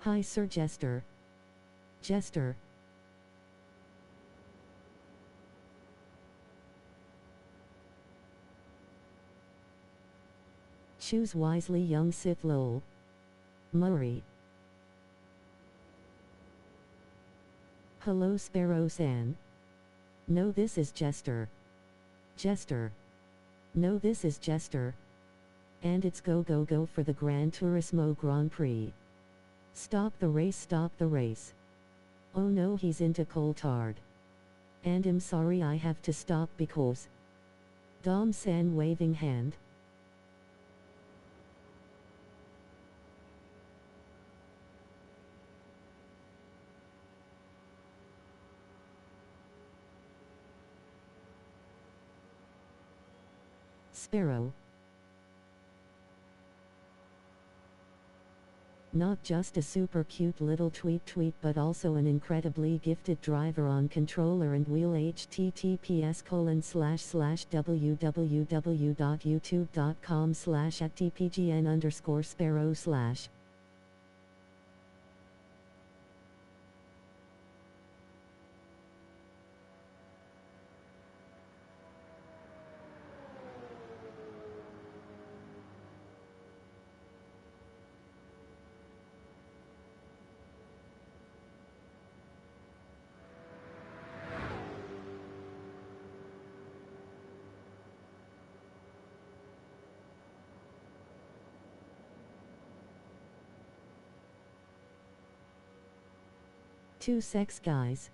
Hi Sir Jester. Jester. Choose wisely young Sith lol. Murray. Hello Sparrow-san. No, this is Jester. Jester. No, this is Jester. And it's go go go for the Gran Turismo Grand Prix. Stop the race, stop the race. Oh no, he's into coal-tard. And I'm sorry I have to stop because... Dom-san waving hand. Sparrow. Not just a super cute little tweet but also an incredibly gifted driver on controller and wheel. https://www.youtube.com/@tpgn_sparrow/. Two sex guys.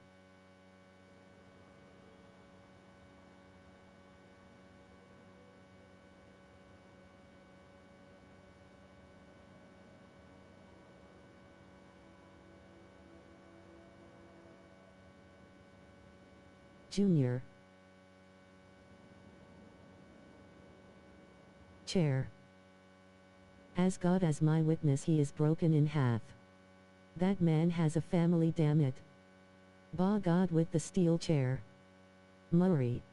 Junior. Chair. As God as my witness, he is broken in half. That man has a family, damn it. Bah, God with the steel chair. Murray.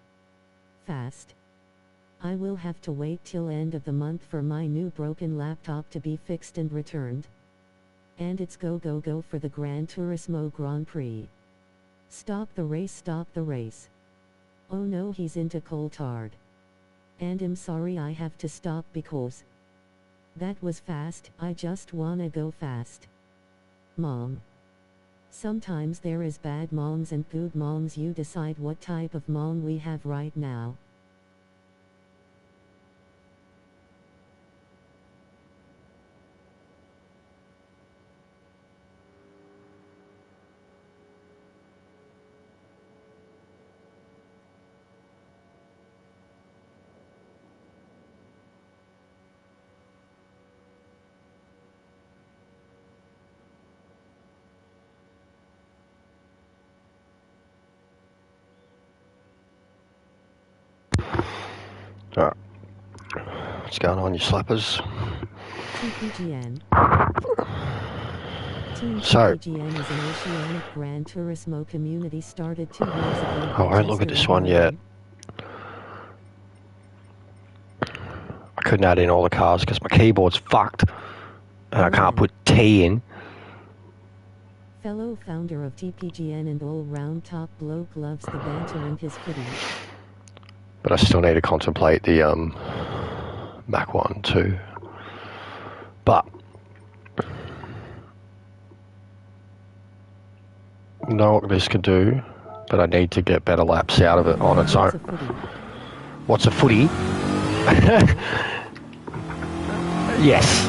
Fast. I will have to wait till end of the month for my new broken laptop to be fixed and returned. And it's go go go for the Gran Turismo Grand Prix. Stop the race, stop the race. Oh no, he's into coal-tard. And I'm sorry I have to stop because... That was fast, I just wanna go fast. Mom. Sometimes there is bad moms and good moms. You decide what type of mom we have right now. Alright. What's going on, you slappers? TPGN. Team So, TPGN is an Oceanic Gran Turismo community started 2 years ago. I won't look at this one yet. I couldn't add in all the cars because my keyboard's fucked. And I can't put T in. Fellow founder of TPGN and all-round top bloke, loves the banter and his hoodie. But I still need to contemplate the Mac one too. But know what this could do, but I need to get better laps out of it on its own. What's a footy? Yes.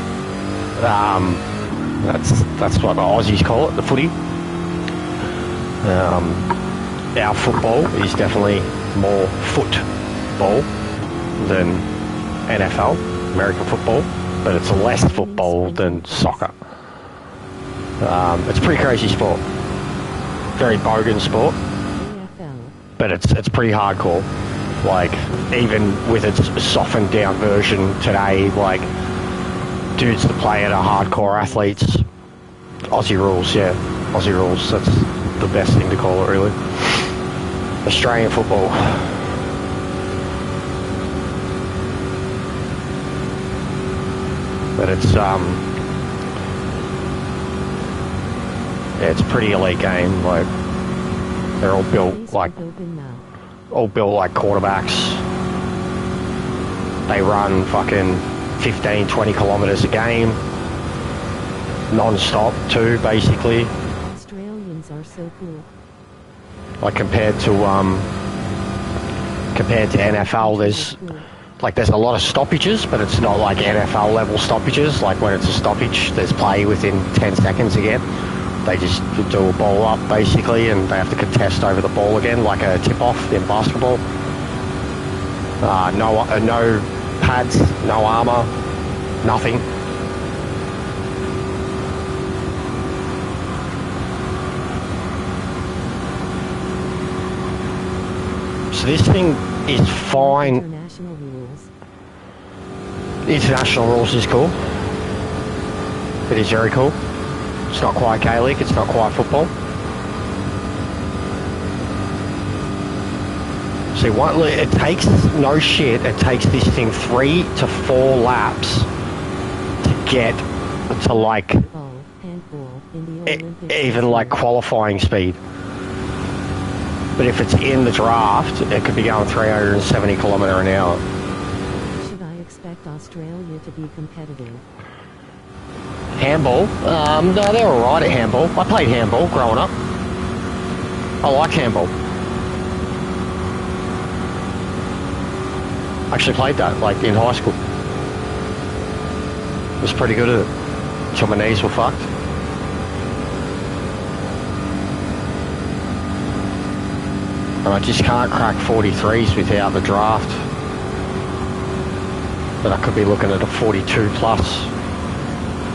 That's what the Aussies call it, the footy. Our football is definitely more football than NFL, American football, but it's less football than soccer. It's a pretty crazy sport. Very bogan sport, but it's pretty hardcore. Like, even with its softened down version today, like, dudes that play it are hardcore athletes. Aussie rules, yeah. Aussie rules, that's the best thing to call it, really. Australian football. But it's, Yeah, it's a pretty elite game. Like, they're all built like quarterbacks. They run fucking 15, 20 kilometers a game, non-stop too, basically. Australians are so cool. Like compared to NFL, there's a lot of stoppages, but it's not like NFL level stoppages. Like when it's a stoppage, there's play within 10 seconds again. They just do a ball up basically, and they have to contest over the ball again, like a tip-off in basketball. No pads, no armor, nothing. So this thing is fine. International rules. International rules is cool. It is very cool. It's not quite Gaelic, it's not quite football. See, it takes, no shit, it takes this thing 3 to 4 laps to get to like, even like qualifying speed. But if it's in the draft, it could be going 370 kilometre an hour. Should I expect Australia to be competitive? Handball? No, they're alright at handball. I played handball growing up. I like handball. I actually played that, like, in high school. Was pretty good at it. Until my knees were fucked. And I just can't crack 43s without the draft. But I could be looking at a 42 plus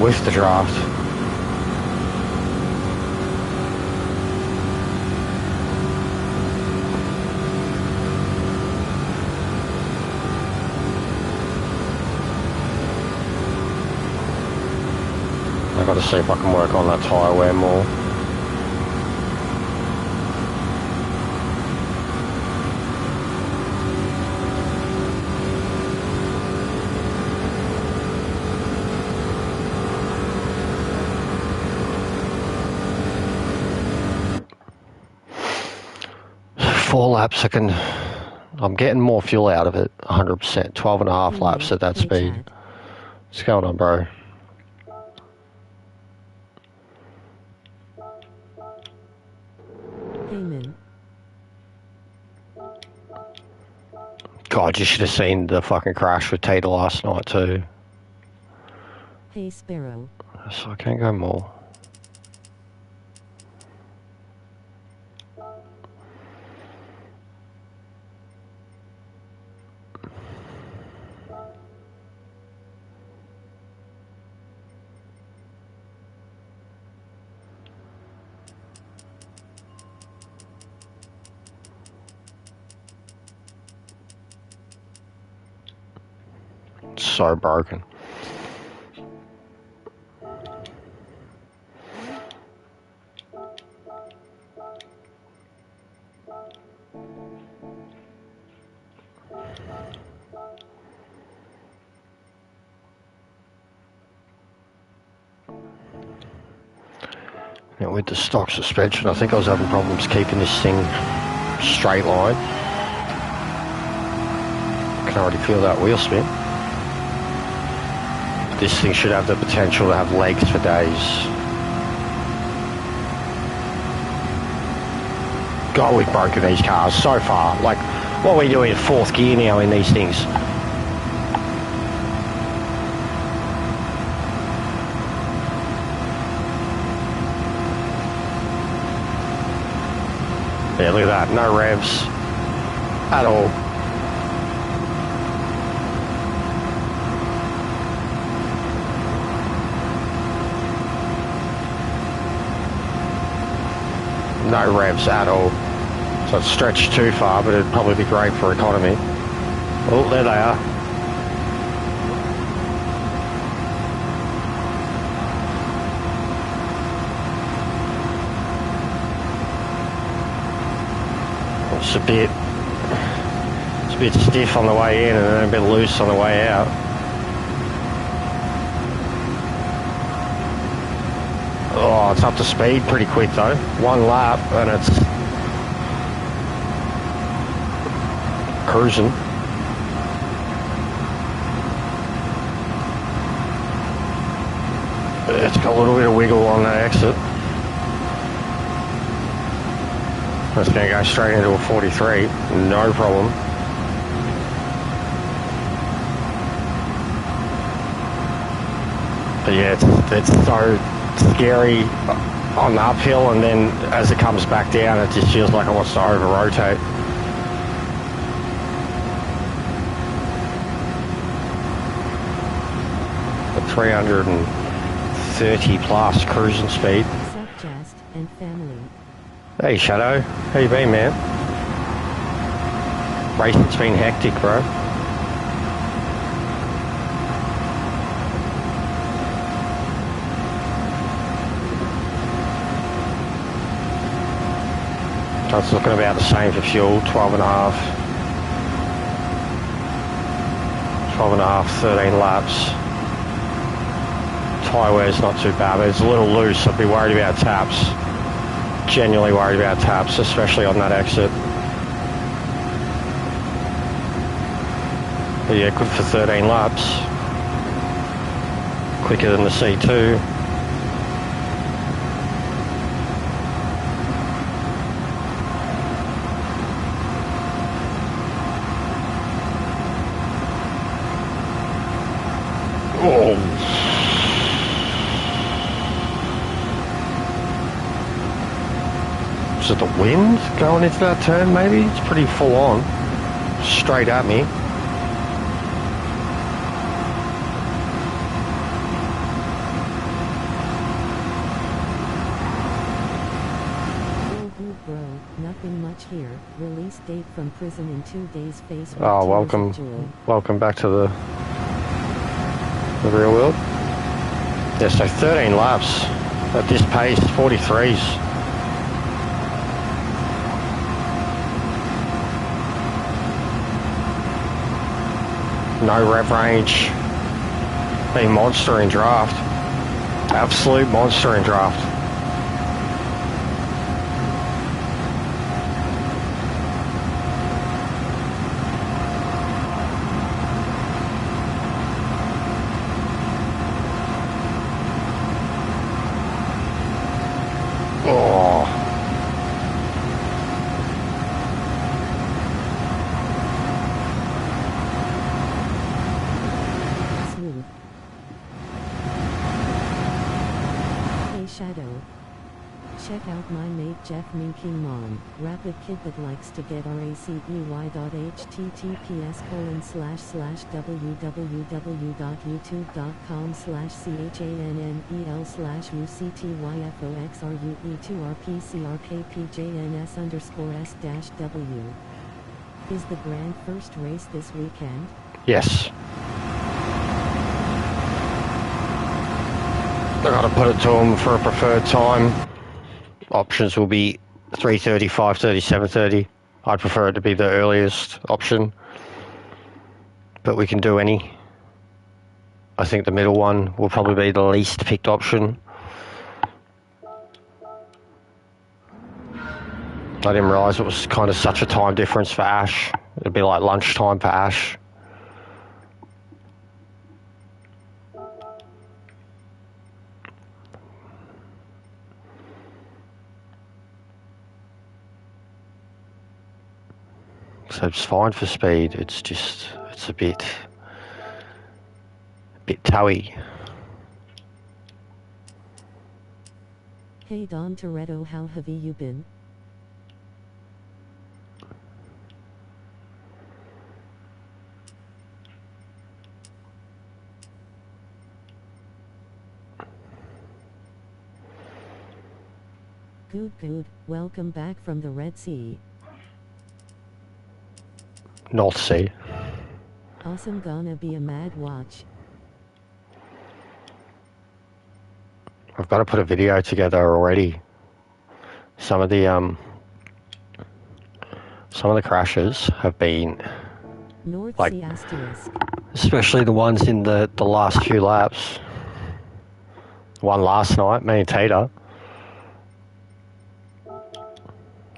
with the draft. I've got to see if I can work on that tyre wear more. Four laps, I'm getting more fuel out of it, 100%. 12 and a half laps at that speed. What's going on, bro? God, you should have seen the fucking crash with Tater last night too. Hey, Sparrow. So I can't go more. So broken. Now with the stock suspension, I think I was having problems keeping this thing straight line. I can already feel that wheel spin. This thing should have the potential to have legs for days. God, we've broken these cars so far. Like, what are we doing in fourth gear now in these things? Yeah, look at that. No revs at all. No revs at all. So it's stretched too far, but it'd probably be great for economy. Oh, there they are. It's a bit stiff on the way in and then a bit loose on the way out. Oh, it's up to speed pretty quick though. One lap and it's cruising. It's got a little bit of wiggle on that exit. It's going to go straight into a 43, no problem. But yeah, it's so scary on the uphill, and then as it comes back down, it just feels like it wants to over-rotate. At 330 plus cruising speed. Suggest and family. Hey Shadow, how you been, man? Racing's been hectic, bro. It's looking about the same for fuel, 12 and a half, 13 laps. Tyre wear's not too bad, but it's a little loose. I'd be worried about taps. Genuinely worried about taps, especially on that exit. But yeah, good for 13 laps. Quicker than the C2. Oh. Is it the wind going into that turn maybe? It's pretty full on. Straight at me. Bro, nothing much here. Release date from prison in 2 days. Face. Oh, welcome back to the real world. Yeah, so 13 laps at this pace, 43s. No rev range. Been monster in draft. Absolute monster in draft. Shadow. Check out my mate Jeff Minking Mom, rapid kid that likes to get racing.htTPS:/www.youtube.com/CHANNEL/UCTYFOXRUE2RPCRKPJNS_S-W. Is the brand first race this weekend? Yes. I gotta put it to them for a preferred time. Options will be 3:30, 5:30, 7:30. I'd prefer it to be the earliest option, but we can do any. I think the middle one will probably be the least picked option. I didn't realise it was kind of such a time difference for Ash. It'd be like lunchtime for Ash. So it's fine for speed, it's just, it's a bit towy. Hey Don Toretto, how have you been? Good, welcome back from the Red Sea. North Sea. Awesome, gonna be a mad watch. I've got to put a video together already. Some of the crashes have been North like, Sea asterisk. especially the ones in the last few laps. Won last night, me and Tita.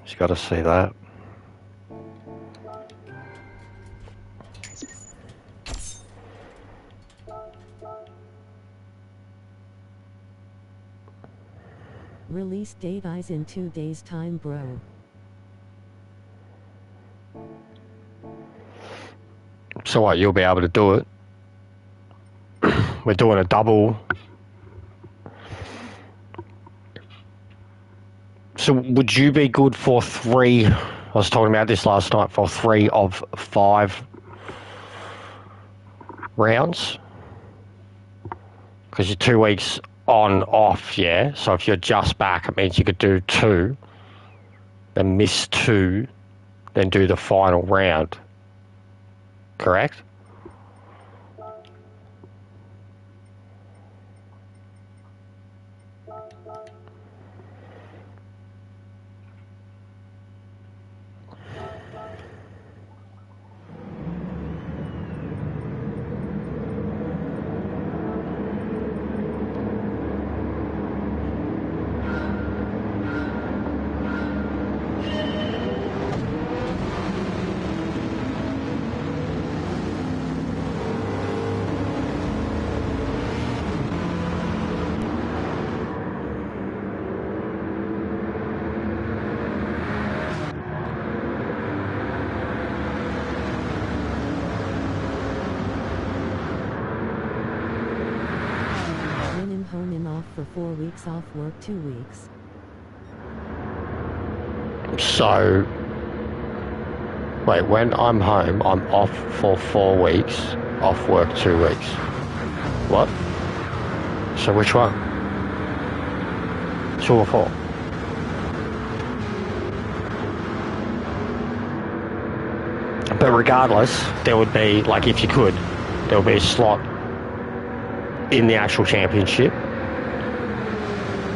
Just got to see that. Release date is in 2 days' time, bro. So what, you'll be able to do it? We're doing a double. So would you be good for 3? I was talking about this last night, for 3 of 5 rounds? Because you're 2 weeks on, off, yeah? So if you're just back, it means you could do 2, then miss 2, then do the final round. Correct? Home and off for 4 weeks, off work 2 weeks. So, wait, when I'm home, I'm off for 4 weeks, off work 2 weeks. What? So which one? 2 or 4? But regardless, there would be, like, if you could, there would be a slot in the actual championship.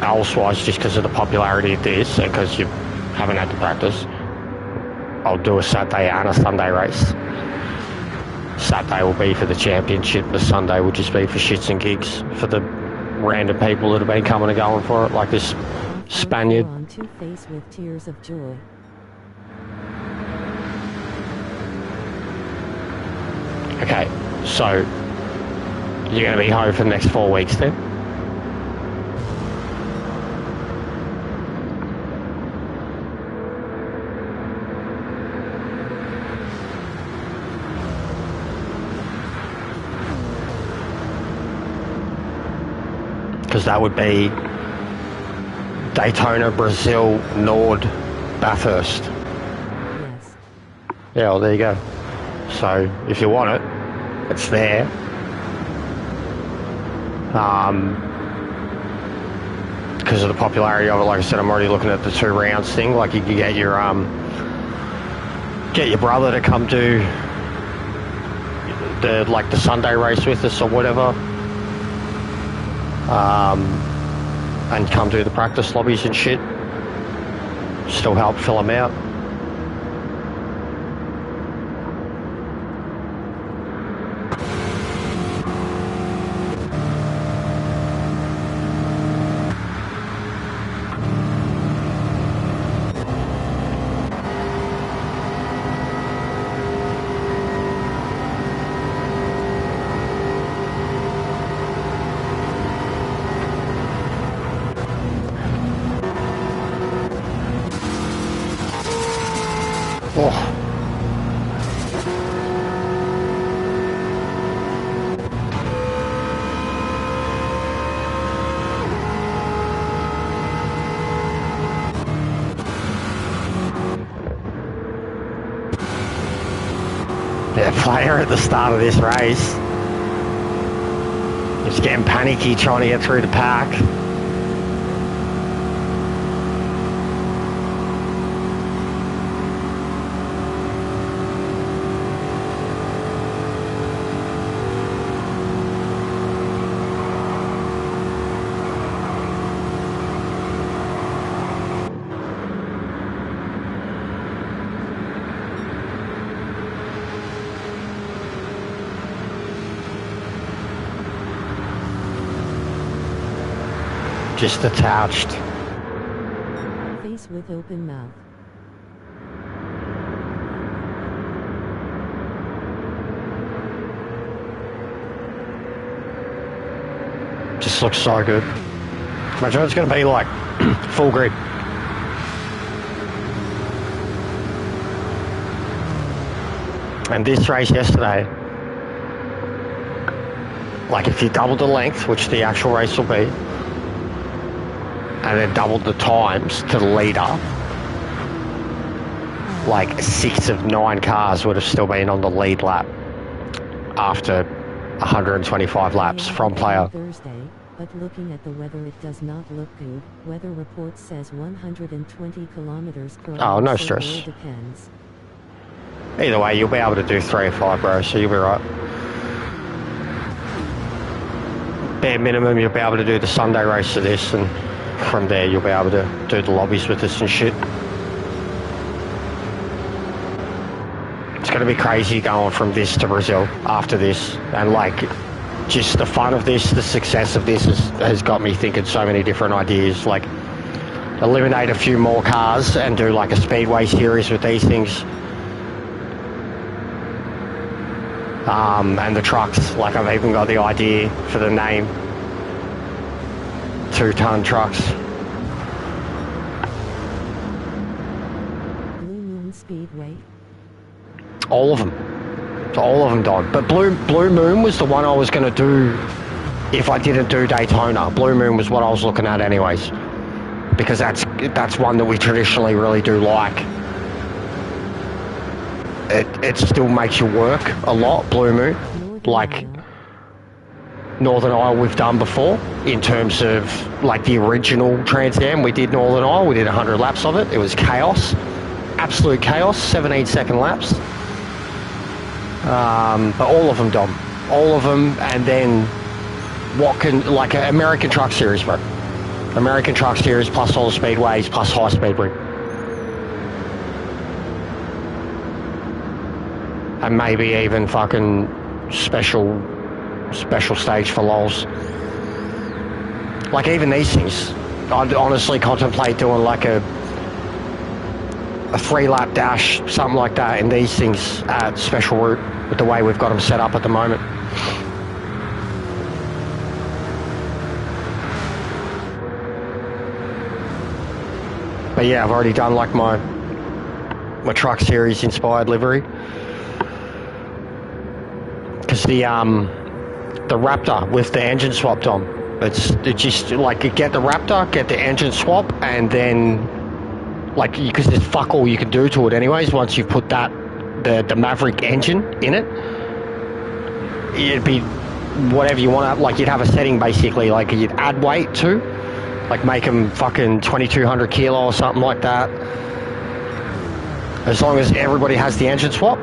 Elsewise, just because of the popularity of this and because you haven't had to practice, I'll do a Saturday and a Sunday race. Saturday will be for the championship. The Sunday will just be for shits and gigs for the random people that have been coming and going for it, like this Spaniard. On Two-Face with tears of joy. Okay, so you're going to be home for the next 4 weeks then? Because that would be Daytona, Brazil, Nord, Bathurst. Yes. Yeah, well, there you go. So, if you want it, it's there. Because of the popularity of it, like I said, I'm already looking at the 2 rounds thing. Like, you can get your brother to come do the Sunday race with us or whatever. And come do the practice lobbies and shit. Still help fill them out. Oh. Yeah, player at the start of this race. He's getting panicky trying to get through the pack. just detached. Face with open mouth. Just looks so good. Imagine it's going to be like full grid. And this race yesterday, like if you doubled the length, which the actual race will be, and then doubled the times to the leader, like 6 of 9 cars would have still been on the lead lap after 125 laps from player. Thursday, but looking at the weather it does not look good. Weather report says 120 kilometers per hour. Oh, no so stress. it depends. Either way, you'll be able to do 3 or 5, bro, so you'll be right. Bare minimum, you'll be able to do the Sunday race of this, and from there you'll be able to do the lobbies with this and shit. It's going to be crazy going from this to Brazil after this, and like just the fun of this, the success of this has got me thinking so many different ideas, like eliminate a few more cars and do like a speedway series with these things. And the trucks, like I've even got the idea for the name, 2-ton trucks. Blue Moon Speedway. All of them. All of them, Don. But Blue Moon was the one I was going to do if I didn't do Daytona. Blue Moon was what I was looking at anyways, because that's one that we traditionally really do like. It still makes you work a lot, Blue Moon. Like Northern Isle we've done before in terms of like the original Trans Am. We did Northern Isle, we did 100 laps of it. It was chaos, absolute chaos, 17-second laps. But all of them, Dom, all of them. And then what can, like an American Truck Series, bro. American Truck Series plus all the speedways plus high speed ring. And maybe even fucking special stage for lols. Like even these things, I'd honestly contemplate doing like a 3-lap dash, something like that, in these things at special route with the way we've got them set up at the moment. But yeah, I've already done like my truck series inspired livery. Because the Raptor with the engine swapped on, it's just like you get the Raptor, get the engine swap, and then like because there's fuck all you can do to it anyways once you've put that the Maverick engine in it. It'd be whatever you want. Like you'd have a setting basically, like you'd add weight to, like make them fucking 2200 kilo or something like that. As long as everybody has the engine swap,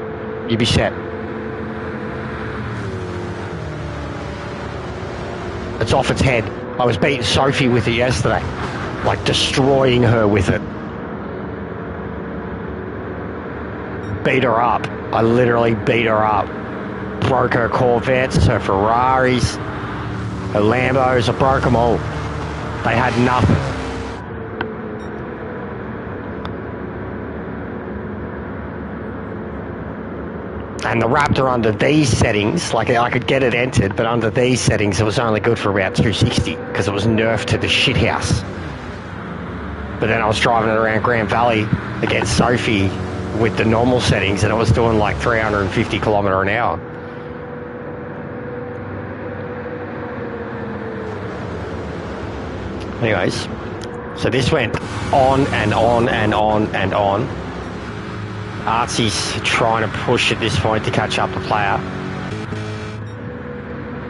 you'd be set. It's off its head. I was beating Sophie with it yesterday, like destroying her with it. Beat her up. I literally beat her up. Broke her Corvettes, her Ferraris, her Lambos. I broke them all. They had nothing. And the Raptor under these settings, like I could get it entered, but under these settings it was only good for about 260 because it was nerfed to the shithouse. But then I was driving it around Grand Valley against Sophie with the normal settings and it was doing like 350 kilometre an hour. Anyways, so this went on and on and on and on. Artsy's trying to push at this point to catch up the player.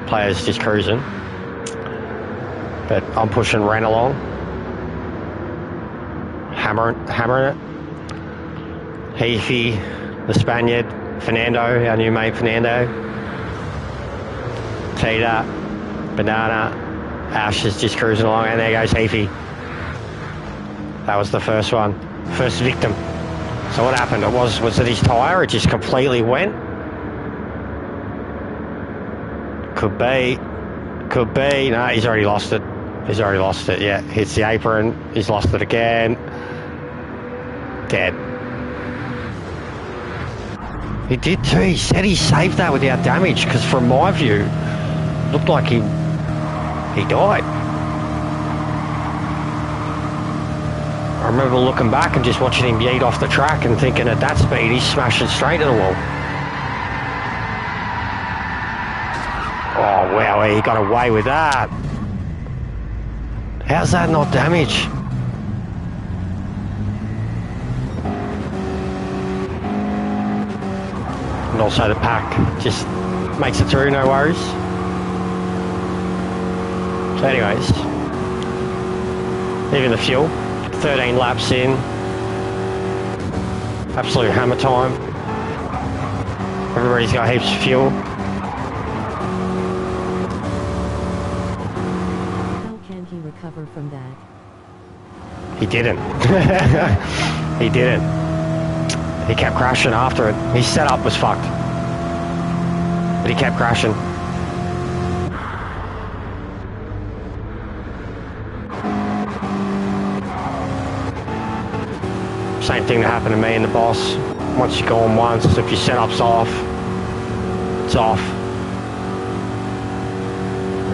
Player's just cruising. But I'm pushing Ren along. Hammering it. Heafy, the Spaniard, Fernando, our new mate Fernando. Tita, Banana, Ash is just cruising along, and there goes Heafy. That was the first one. First victim. So what happened? Was it his tyre? It just completely went? Could be. No, he's already lost it. He's already lost it, yeah. Hits the apron. He's lost it again. Dead. He did too. He said he saved that without damage, because from my view, it looked like he died. I remember looking back and just watching him yeet off the track and thinking at that speed, he's smashing straight to the wall. Oh, wow, he got away with that. How's that not damage? And also the pack just makes it through, no worries. So anyways, even the fuel, 13 laps in, absolute hammer time. Everybody's got heaps of fuel. How can he recover from that? He didn't. He didn't. He kept crashing after it. His setup was fucked. But he kept crashing. Same thing that happened to me and the boss. Once you go on once, if your setup's off, it's off.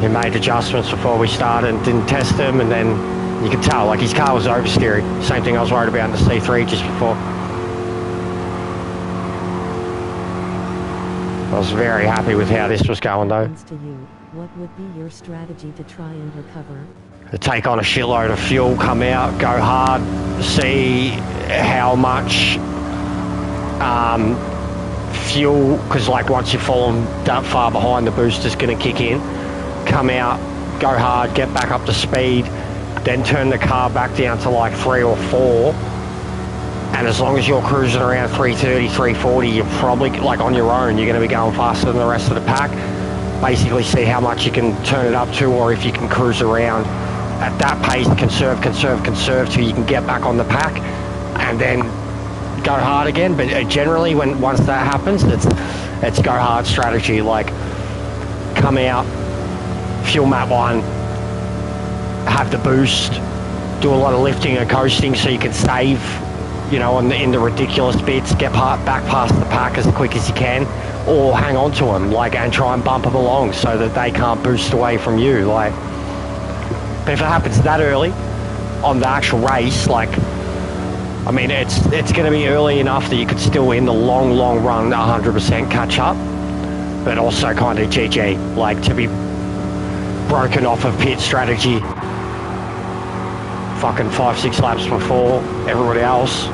He made adjustments before we started and didn't test them, and then you could tell, like his car was oversteering. Same thing I was worried about in the C3 just before. I was very happy with how this was going though. To you, what would be your strategy to try and recover? To take on a shitload of fuel, come out, go hard, see how much fuel, because like once you've fallen that far behind, the booster's going to kick in. Come out, go hard, get back up to speed, then turn the car back down to like 3 or 4. And as long as you're cruising around 330, 340, you're probably, like on your own, you're going to be going faster than the rest of the pack. Basically see how much you can turn it up to, or if you can cruise around at that pace, conserve till you can get back on the pack, and then go hard again. But generally, once that happens, it's go hard strategy. Like come out, fuel map 1, have the boost, do a lot of lifting and coasting so you can save, you know, in the ridiculous bits, get back past the pack as quick as you can, or hang on to them, like, and try and bump them along so that they can't boost away from you, like. But if it happens that early on the actual race, like, I mean, it's going to be early enough that you could still in the long run 100% catch up, but also kind of GG, like to be broken off of pit strategy fucking 5-6 laps before everybody else,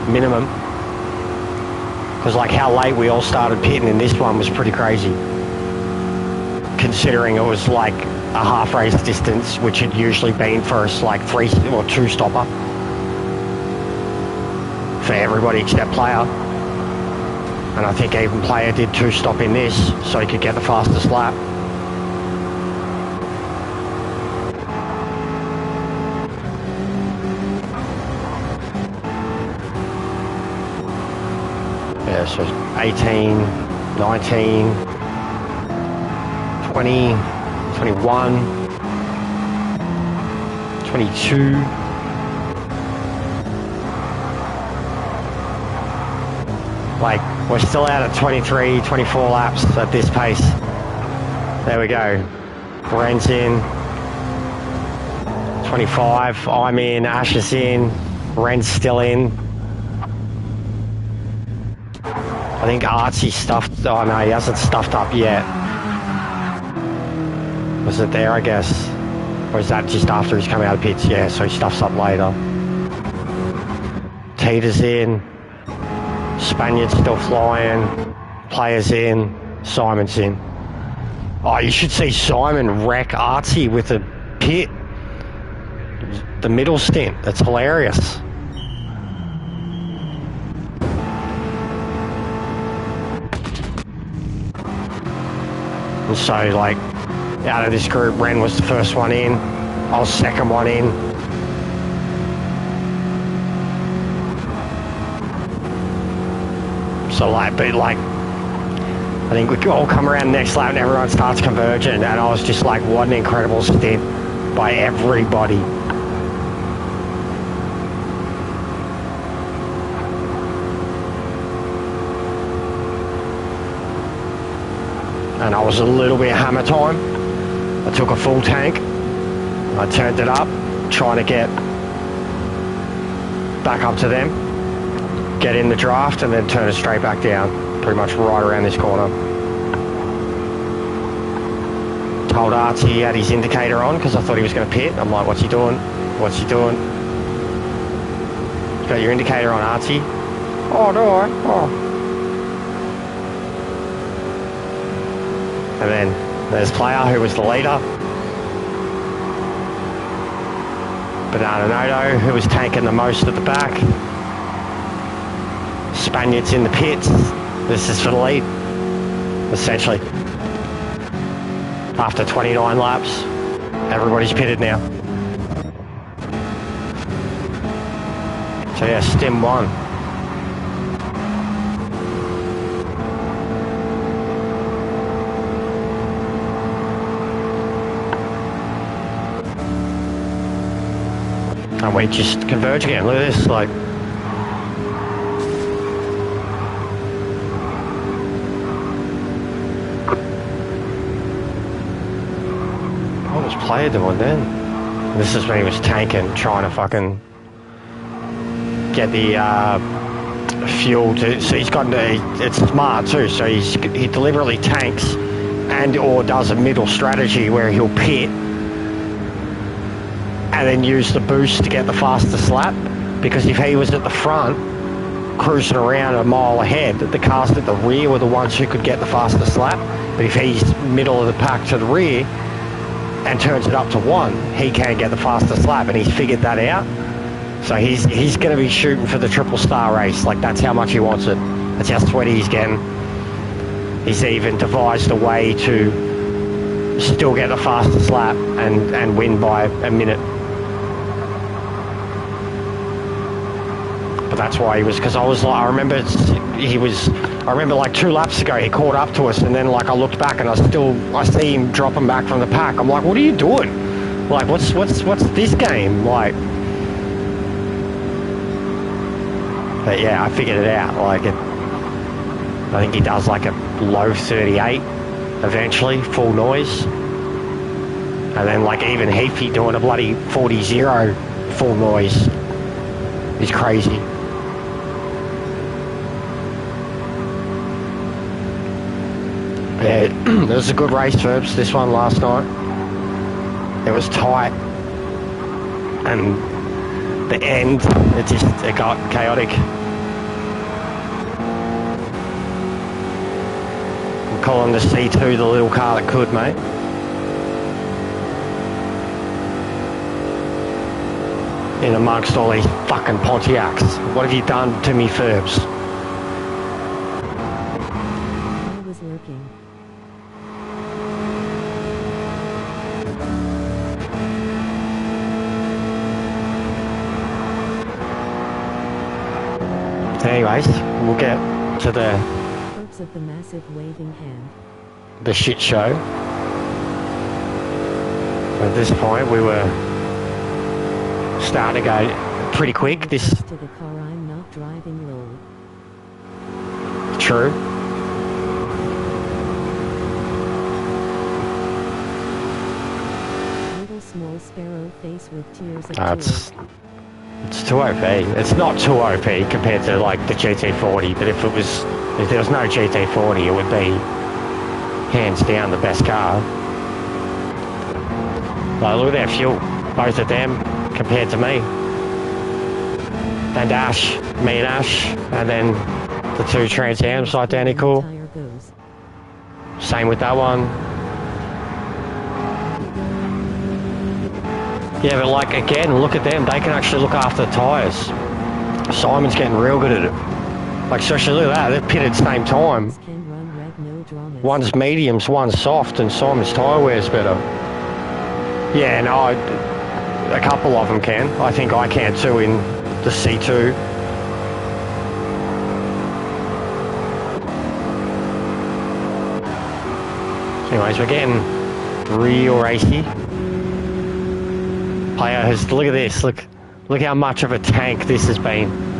minimum. Because like how late we all started pitting in this one was pretty crazy, considering it was like a half race distance, which had usually been for us like 3 or 2 stopper for everybody except player. And I think even player did 2 stop in this so he could get the fastest lap. Yeah, so 18, 19, 20, 21, 22. Like, we're still out at 23, 24 laps at this pace. There we go. Brent's in. 25, I'm in, Ash is in, Ren's still in. I think Artsy stuffed, oh no, he hasn't stuffed up yet. Was it there, I guess? Or is that just after he's come out of pits? Yeah, so he stuffs up later. Teeter's in. Spaniard's still flying. Player's in. Simon's in. Oh, you should see Simon wreck Artsy with a pit. The middle stint. That's hilarious. And so, like, out of this group, Ren was the first one in. I was second one in. So, like, but like, I think we all come around next lap and everyone starts converging, and I was just like, what an incredible stint. by everybody. And I was a little bit hammer time. I took a full tank. I turned it up, trying to get back up to them, get in the draft, and then turn it straight back down, pretty much right around this corner. Told Archie he had his indicator on because I thought he was going to pit. I'm like, what's he doing? What's he doing? You got your indicator on, Archie? Oh, do I? Oh. And then there's Player, who was the leader. Banana Noto, who was taking the most at the back. Spaniards in the pits. This is for the lead, essentially. After 29 laps, everybody's pitted now. So yeah, Stim won. And we just converge again. Look at this, like. What was Player doing then? This is when he was tanking, trying to fucking get the fuel to. So he's got it's smart too. So he deliberately tanks and or does a middle strategy where he'll pit and then use the boost to get the fastest lap, because if he was at the front cruising around a mile ahead, the cars at the rear were the ones who could get the fastest lap. But if he's middle of the pack to the rear and turns it up to 1, he can get the fastest lap, and he's figured that out. So he's going to be shooting for the triple star race. Like, that's how much he wants it. That's how sweaty he's getting. He's even devised a way to still get the fastest lap and win by a minute. But that's why he was, because I was like, I remember like 2 laps ago he caught up to us, and then like I looked back and I see him dropping back from the pack. I'm like, what are you doing? Like, what's this game like? But yeah, I figured it out. Like, I think he does like a low 38 eventually, full noise, and then like even Heafy doing a bloody 40-0 full noise is crazy. Yeah, it was a good race, Verbs, this one last night. It was tight, and the end, it got chaotic. I'm calling the C2 the little car that could, mate. In amongst all these fucking Pontiacs. What have you done to me, Ferbs? I was lurking. Anyways, we'll get to the Perks of the massive waving hand. the shit show. At this point, we were starting to go pretty quick. This To the car, I'm not driving low. true. Little small sparrow face with tears of joy. It's too OP. It's not too OP compared to like the GT40, but if there was no GT40, it would be hands down the best car. Like, look at their fuel, both of them compared to me. And Ash, me and Ash, and then the 2 Trans Am's identical. Tire goes. Same with that one. Yeah, but like, again, look at them. They can actually look after the tyres. Simon's getting real good at it. Like, especially look at that. They're pitted at the same time. Can run red, no dramas. One's mediums, one's soft, and Simon's tyre wear's better. Yeah, no, a couple of them can. I think I can too in the C2. Anyways, we're getting real racy. Player has, look at this, look how much of a tank this has been.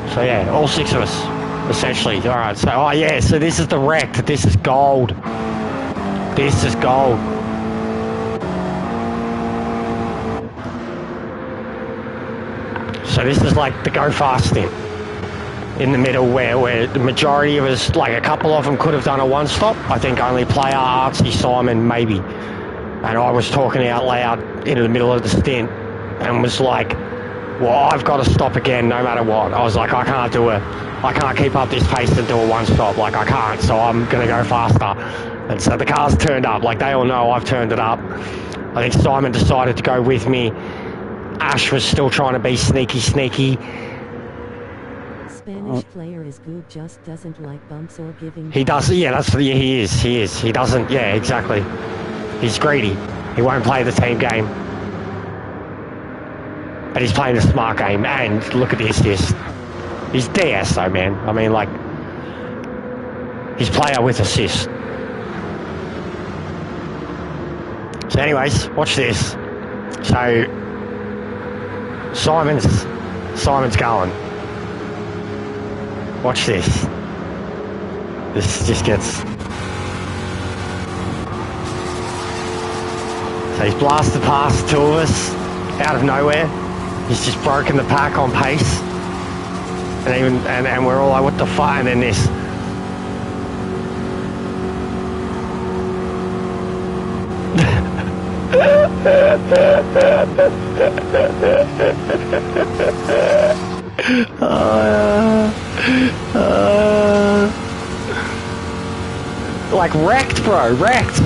So yeah, all 6 of us, essentially. All right, so, oh yeah, so this is the wreck. This is gold. This is gold. So this is like the go fast stint in the middle where the majority of us, like a couple of them could have done a one stop. I think only player, Artsy, Simon, maybe. And I was talking out loud in the middle of the stint and was like, well, I've got to stop again no matter what. I was like, I can't keep up this pace and do a one stop. Like, I can't, so I'm going to go faster. And so the car's turned up. Like, they all know I've turned it up. I think Simon decided to go with me. Ash was still trying to be sneaky. Spanish player is good, just doesn't like bumps or giving. He does, yeah, he is. He doesn't, yeah, exactly. He's greedy. He won't play the team game. But he's playing a smart game, and look at this. He's DS though, man. I mean, like, he's player with assist. So anyways, watch this. So, Simon's going. Watch this. This just gets... So he's blasted past 2 of us out of nowhere. He's just broken the pack on pace, and we're all like, what the fuck? And then this. Like wrecked, bro, wrecked.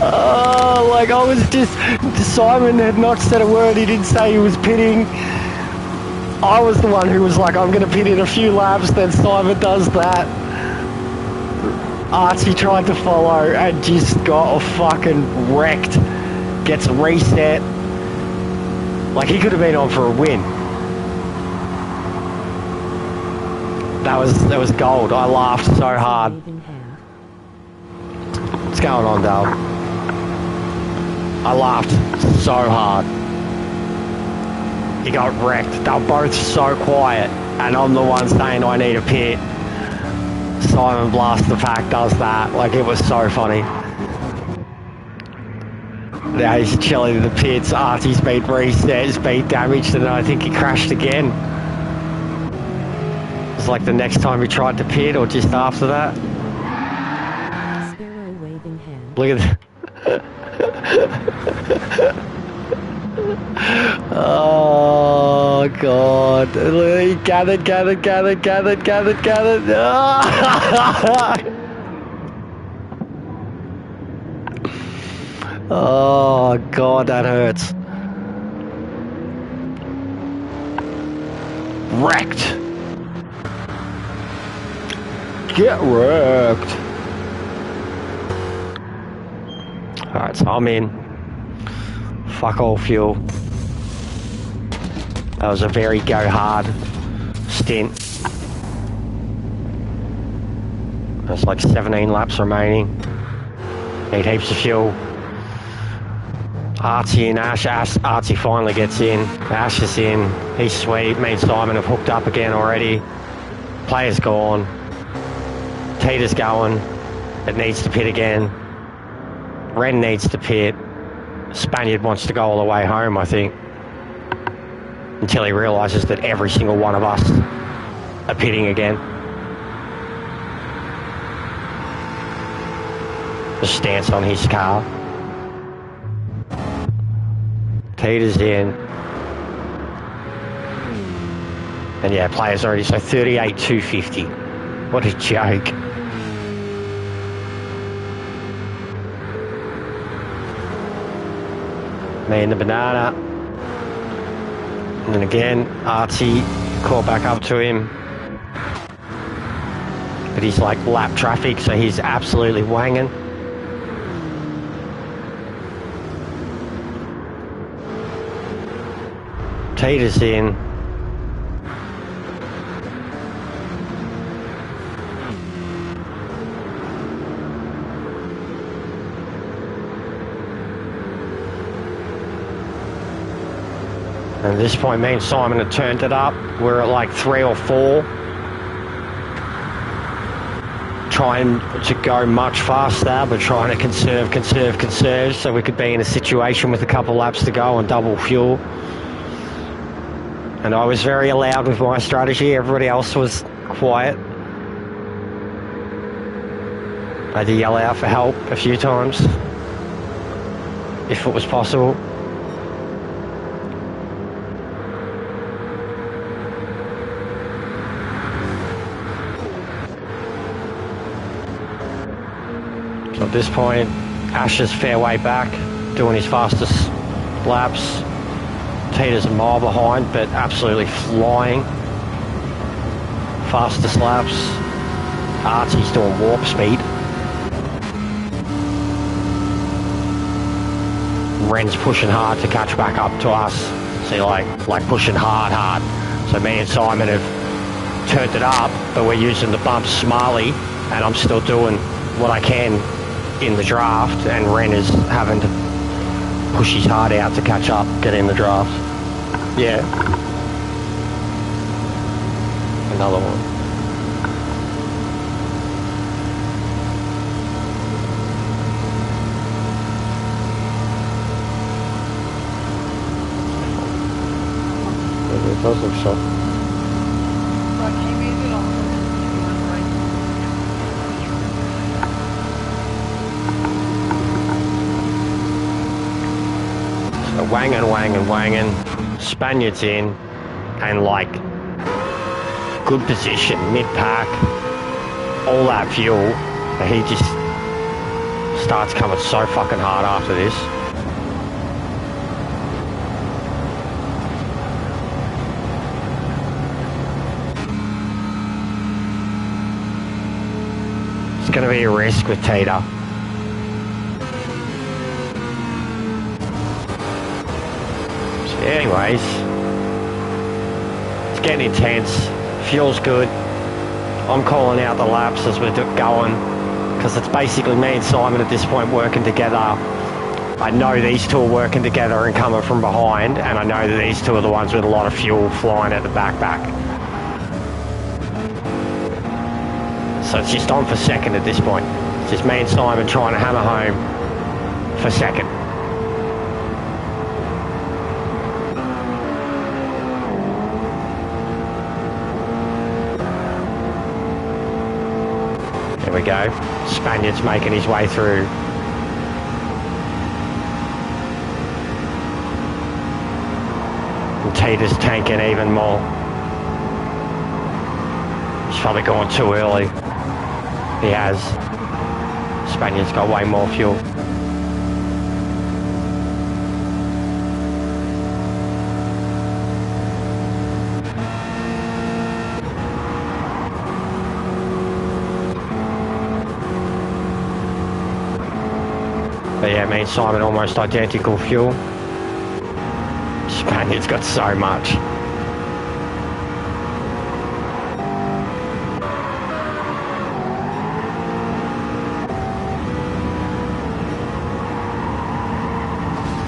Oh, like I was just, Simon had not said a word. He didn't say he was pitting. I was the one who was like, I'm going to pit in a few laps. Then Simon does that. Archie tried to follow and just got fucking wrecked. Gets reset. Like, he could have been on for a win. That was gold. I laughed so hard. What's going on, Dale? I laughed so hard. He got wrecked. They were both so quiet, and I'm the one saying I need a pit. Simon Blast the Pack does that. Like, it was so funny. Now he's chilling in the pits. Artie's been reset, he's been damaged, and I think he crashed again. It's like the next time he tried to pit, or just after that. Sparrow waving hand. Look at that. Oh God. He gathered. Oh God, that hurts. Wrecked. Get wrecked. Alright, so I'm in. Fuck all fuel. That was a very go hard stint. There's like 17 laps remaining. Need heaps of fuel. Archie and Ash. Archie finally gets in. Ash is in. He's sweet. Me and Simon have hooked up again already. Player's gone. Teeter's going. It needs to pit again. Ren needs to pit. Spaniard wants to go all the way home, I think. Until he realises that every single one of us are pitting again. The stance on his car. Teeter's in. And yeah, players already, so 38,250. What a joke. Me and the banana. And then again, Archie caught back up to him. But he's like lap traffic, so he's absolutely wanging. Teeters in. And at this point, me and Simon had turned it up. We're at like 3 or 4. Trying to go much faster, but trying to conserve, so we could be in a situation with a couple laps to go and double fuel. And I was very loud with my strategy. Everybody else was quiet. I had to yell out for help a few times, if it was possible. So at this point, Ash is fair way back, doing his fastest laps. Teeter's a mile behind, but absolutely flying. Fastest laps. Archie's doing warp speed. Ren's pushing hard to catch back up to us. See, like pushing hard. So me and Simon have turned it up, but we're using the bumps smartly, and I'm still doing what I can in the draft, and Ren is having to push his heart out to catch up, get in the draft. Yeah. Another one. It does look so. Wanging. Spaniards in, and like good position, mid-pack, all that fuel. He just starts coming so fucking hard after this. It's going to be a risk with Teeter. Anyways, it's getting intense. Fuel's good. I'm calling out the laps as we're going, because it's basically me and Simon at this point working together. I know these two are working together and coming from behind, and I know that these two are the ones with a lot of fuel flying at the back. So it's just on for second at this point. It's just me and Simon trying to hammer home for second. There we go. Spaniard's making his way through. And Teeter's tanking even more. He's probably gone too early. He has. Spaniard's got way more fuel. But yeah, me and Simon almost identical fuel. Spaniard's got so much.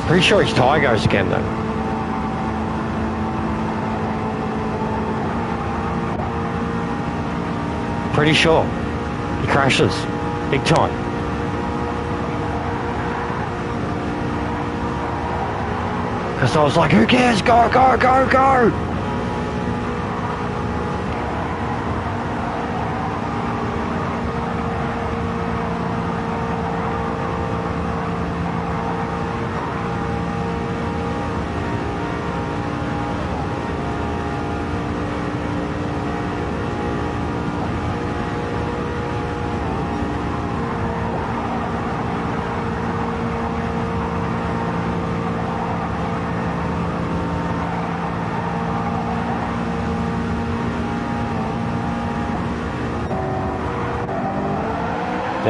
Pretty sure his tyre goes again though. Pretty sure. He crashes. Big time. Because I was like, who cares? Go!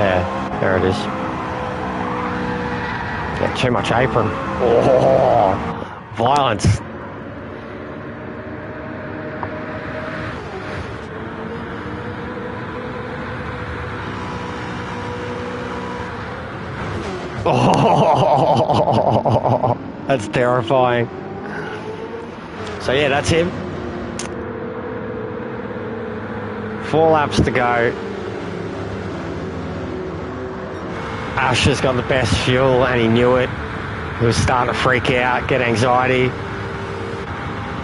Yeah, there it is. Yeah, too much apron. Oh, violence. Oh, that's terrifying. So yeah, that's him. 4 laps to go. Asher's got the best fuel and he knew it. He was starting to freak out, get anxiety.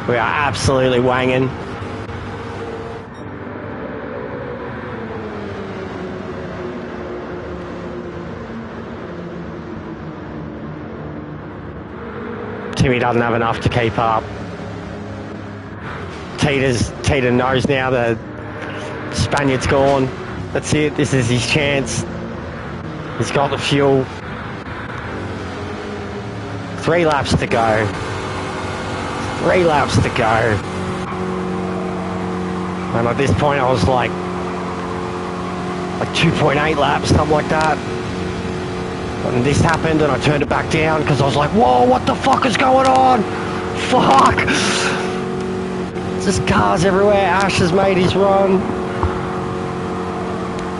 We are absolutely wanging. Timmy doesn't have enough to keep up. Teeter knows now the Spaniard's gone. That's it, this is his chance. He's got the fuel. 3 laps to go. 3 laps to go. And at this point I was like 2.8 laps, something like that. And this happened and I turned it back down because I was like, whoa, what the fuck is going on? Fuck! Just cars everywhere. Ash has made his run.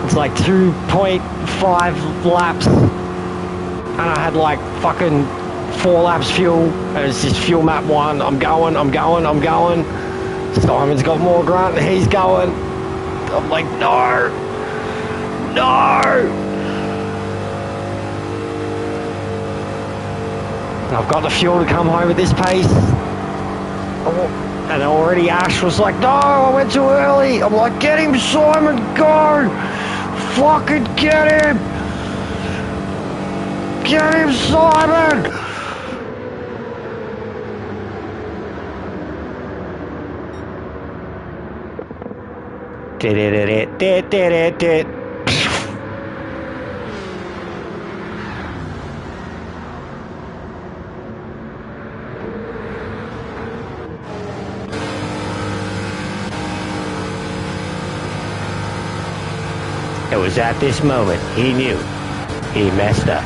It's like 2.5 laps. And I had like fucking 4 laps fuel. And it's just fuel map 1. I'm going. Simon's got more grunt. He's going. I'm like, no. I've got the fuel to come home at this pace. And already Ash was like, no, I went too early. I'm like, get him, Simon, go. Fucking get him. Get him, Simon. Did. It was at this moment he knew he messed up.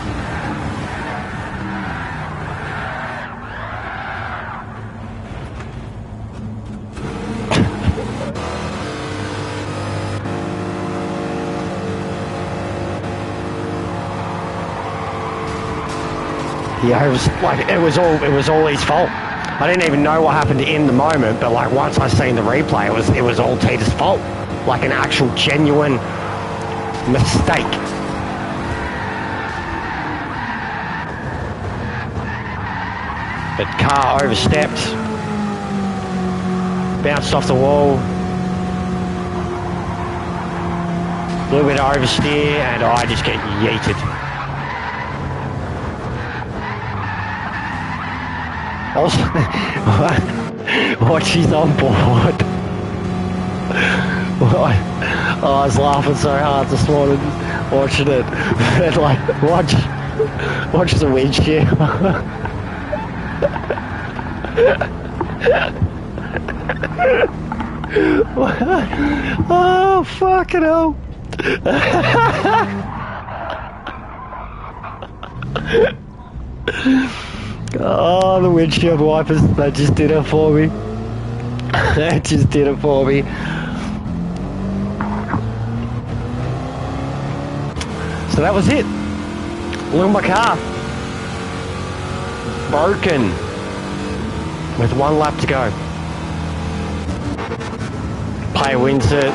Yeah, it was all his fault. I didn't even know what happened in the moment, but like once I seen the replay, it was all Teeter's fault. Like an actual genuine mistake. But car overstepped, bounced off the wall, a little bit of oversteer, and I just get yeeted. Also, she's on board. I was laughing so hard this morning watching it. And like, watch the windshield. Oh, fucking hell. Oh, the windshield wipers, they just did it for me. They just did it for me. So that was it. Look at my car. Broken. With 1 lap to go. Player wins it.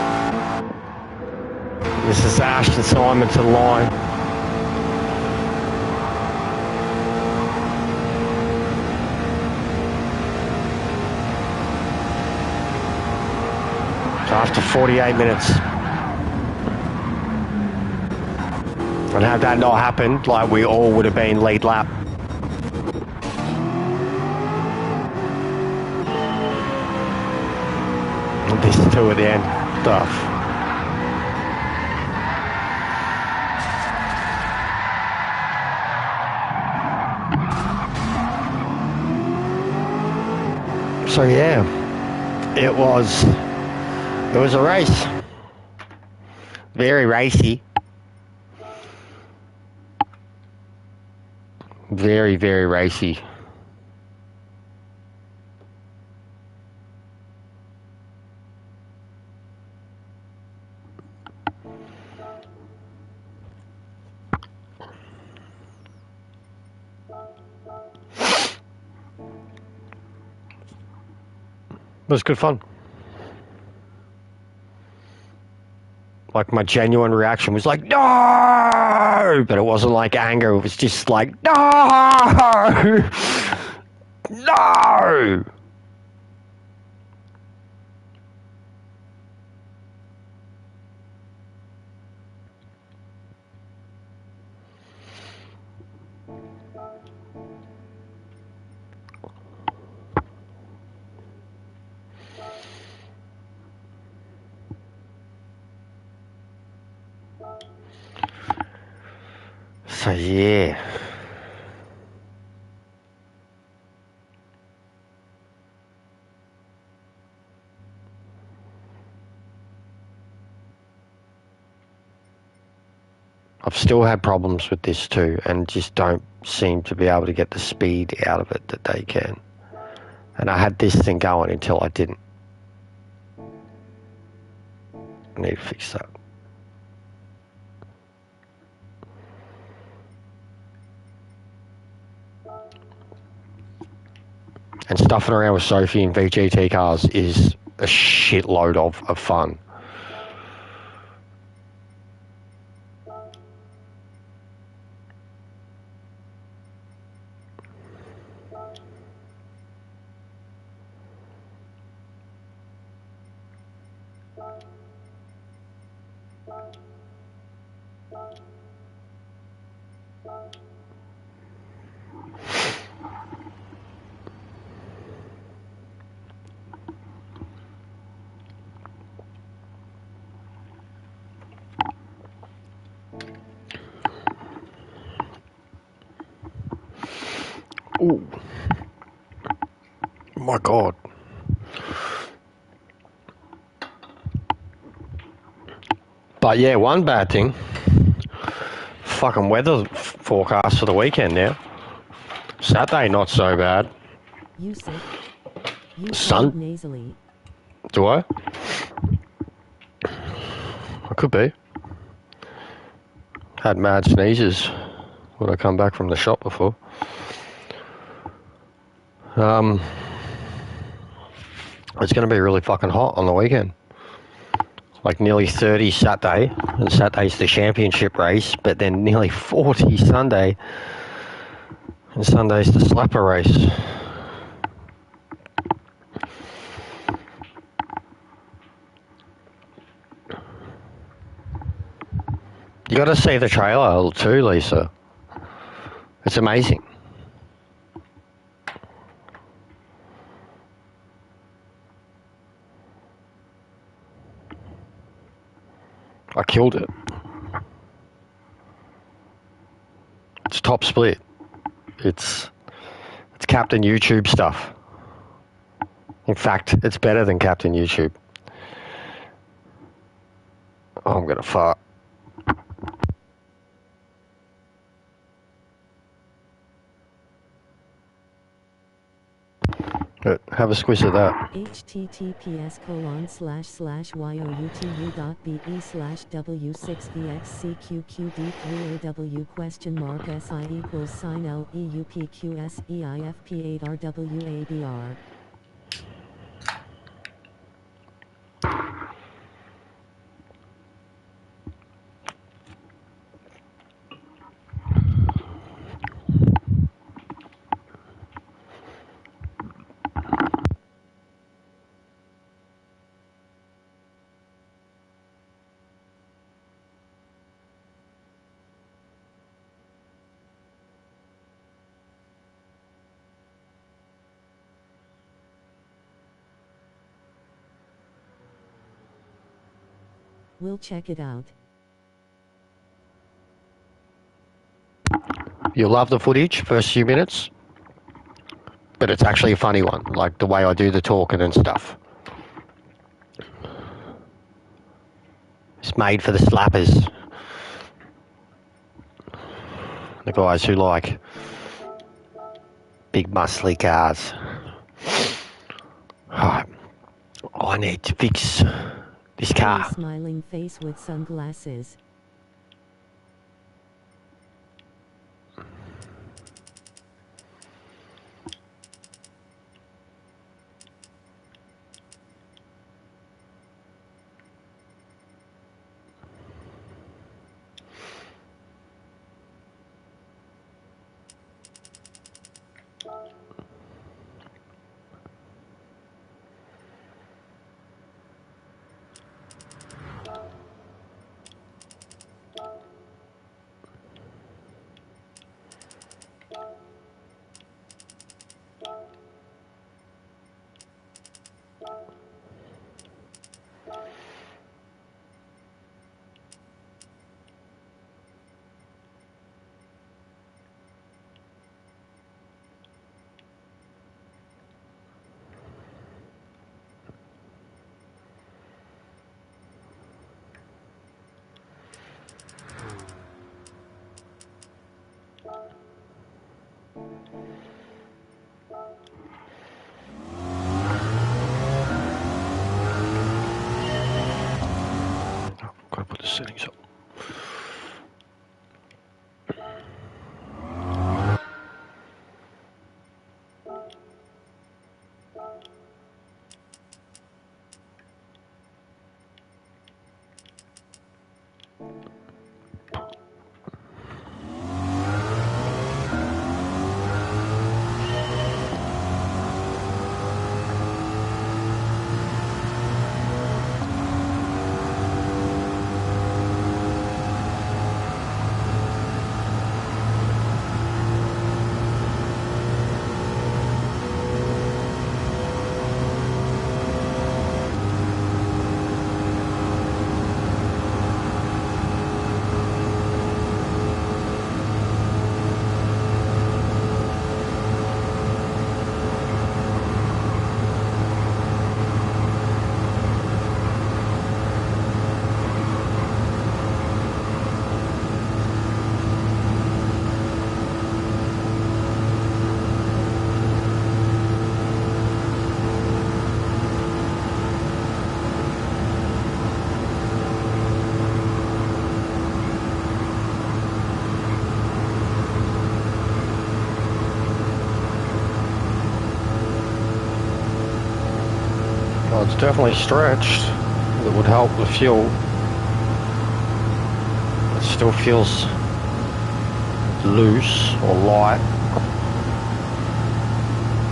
This is Ash and Simon to the line. So after 48 minutes. And had that not happened, like we all would have been lead lap. And this 2 at the end. Stuff. So yeah, it was a race. Very racy. Very, very racy. It was good fun. Like, my genuine reaction was like, no! But it wasn't like anger. It was just like, no! No! So, yeah. I've still had problems with this too, and just don't seem to be able to get the speed out of it that they can. And I had this thing going until I didn't. I need to fix that. And stuffing around with Sophie in VGT cars is a shitload of fun. Ooh. My God. But yeah, one bad thing. Fucking weather forecast for the weekend now. Saturday, not so bad. You sick? You Sun- sound nasally. Do I? I could be. Had mad sneezes when I come back from the shop before. It's going to be really fucking hot on the weekend. Like nearly 30 Saturday, and Saturday's the championship race, but then nearly 40 Sunday, and Sunday's the slapper race. You got to see the trailer too, Lisa. It's amazing. I killed it. It's top split. It's Captain YouTube stuff. In fact, it's better than Captain YouTube. Oh, I'm gonna fart. But have a squish of that. https://youtu.be/w6vxcq-3wxsin/leupqsEIFP8RWABR. We'll check it out. You'll love the footage, first few minutes. But it's actually a funny one, like the way I do the talking and stuff. It's made for the slappers. The guys who like Big muscly cars. Alright. I need to fix this car. A smiling face with sunglasses. Gotta put the settings up. Well, it's definitely stretched. That would help the fuel. It still feels loose or light, a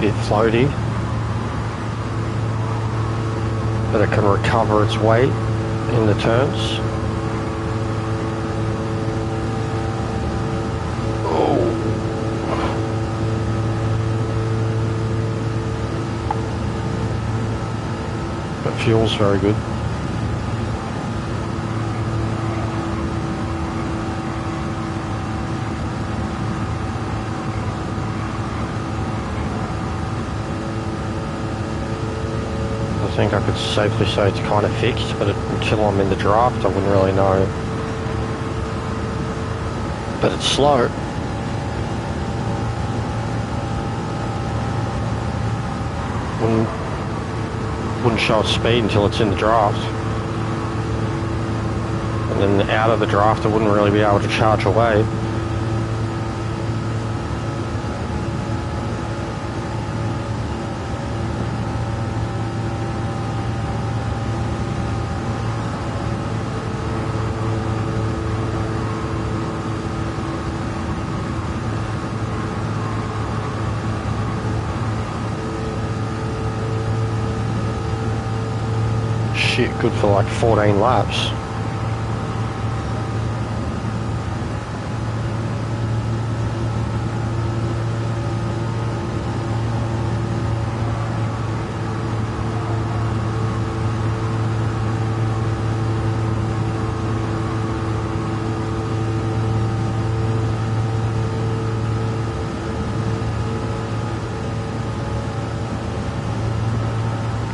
bit floaty, but it can recover its weight in the turns. Fuel's very good. I think I could safely say it's kind of fixed, but until I'm in the draft I wouldn't really know. But it's slow. Wouldn't show its speed until it's in the draft, and then out of the draft it wouldn't really be able to charge away. Shit, good for like 14 laps.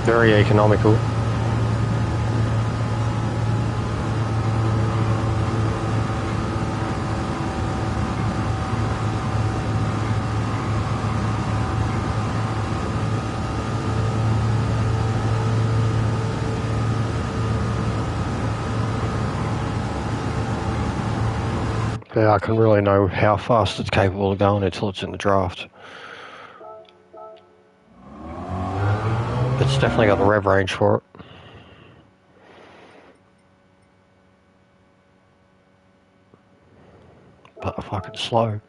Very economical. Yeah, I can really know how fast it's capable of going until it's in the draft. It's definitely got the rev range for it. But fucking slow.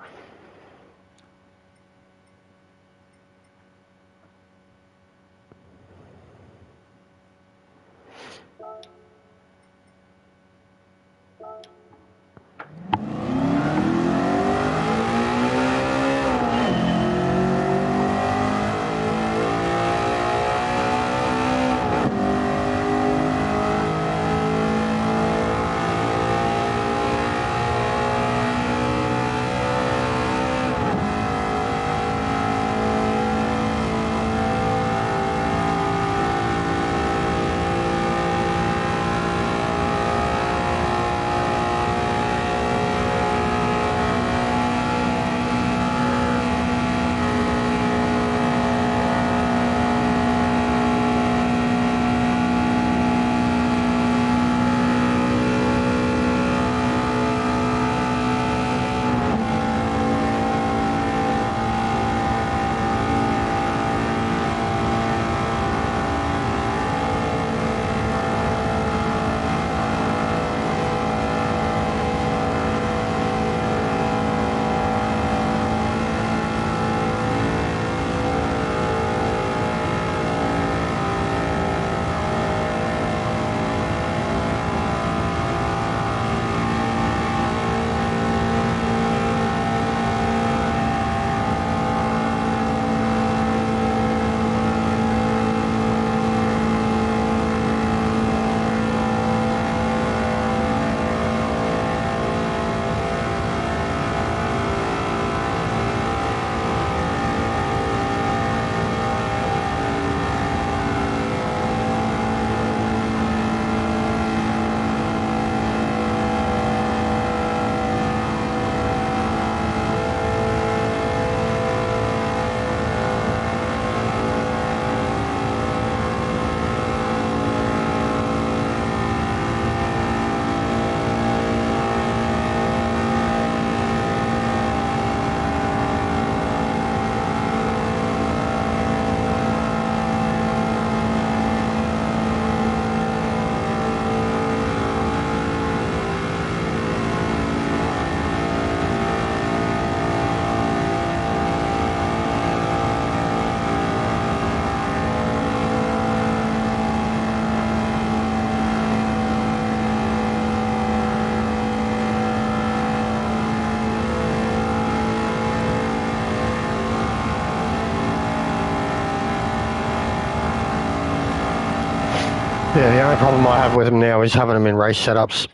Yeah, the only problem I have with them now is having them in race setups.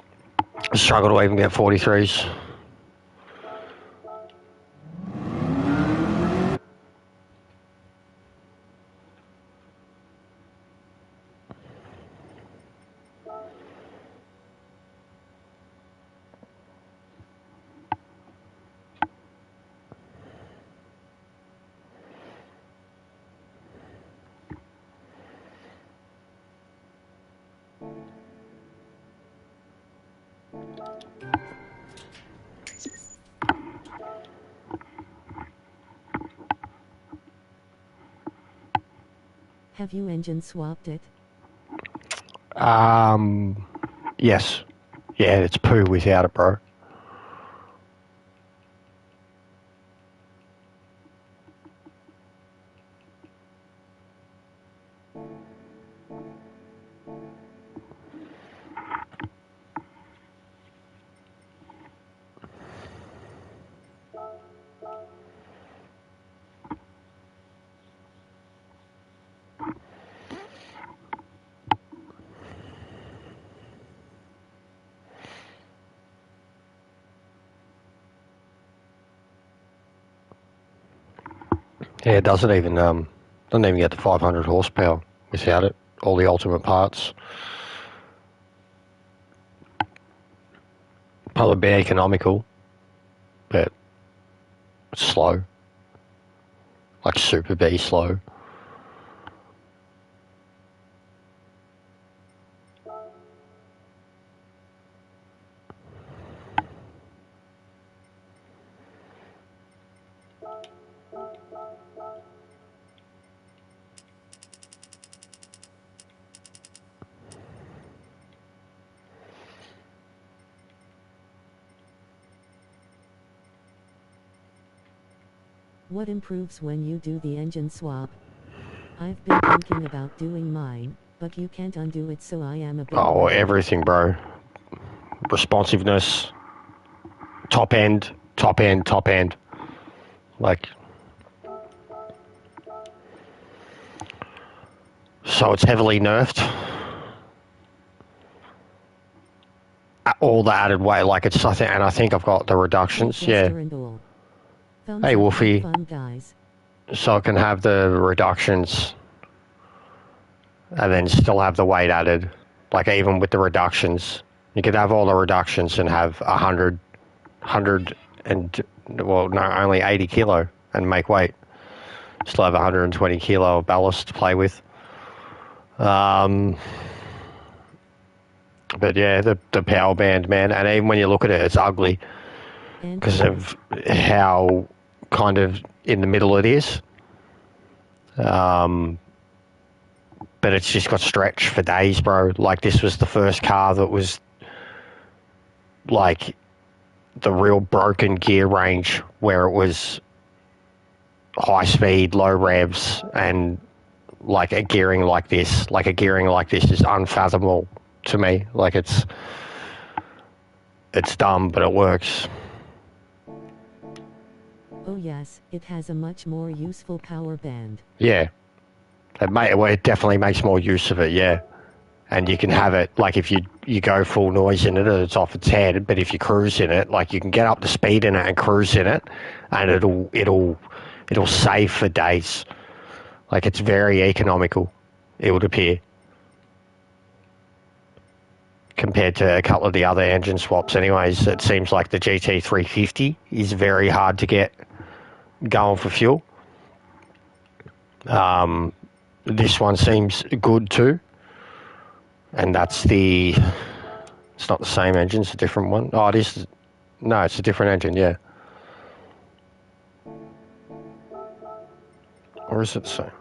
I struggle to even get 43s. Have you engine swapped it? Yes. Yeah, it's poo without it, bro. Yeah, it doesn't even get to 500 horsepower without it. All the ultimate parts. Probably be economical, but it's slow. Like super B slow. What improves when you do the engine swap? I've been thinking about doing mine, but you can't undo it, so I am a bit Oh, worried. everything, bro. Responsiveness, top end. Like, so it's heavily nerfed. All the added weight, like it's, I think I've got the reductions, yeah. Hey, Wolfie. Fun, guys. So I can have the reductions and then still have the weight added. Like, even with the reductions, you could have all the reductions and have 100 and, well, no, only 80 kilo and make weight. Still have 120 kilo of ballast to play with. But yeah, the power band, man, and even when you look at it, it's ugly because of how kind of in the middle it is. But it's just got stretch for days, bro. Like, this was the first car that was like the real broken gear range, where it was high speed, low revs, and like a gearing like this is unfathomable to me. Like, it's dumb, but it works. Oh yes, it has a much more useful power band. Yeah, it definitely makes more use of it. Yeah, and you can have it like if you go full noise in it, it's off its head. But if you cruise in it, like, you can get up to speed in it and cruise in it, and it'll save for days. Like, it's very economical, it would appear, compared to a couple of the other engine swaps. Anyways, it seems like the GT350 is very hard to get going for fuel. This one seems good too, and it's not the same engine, it's a different one. Oh, it is. No, it's a different engine, yeah. Or is it the same?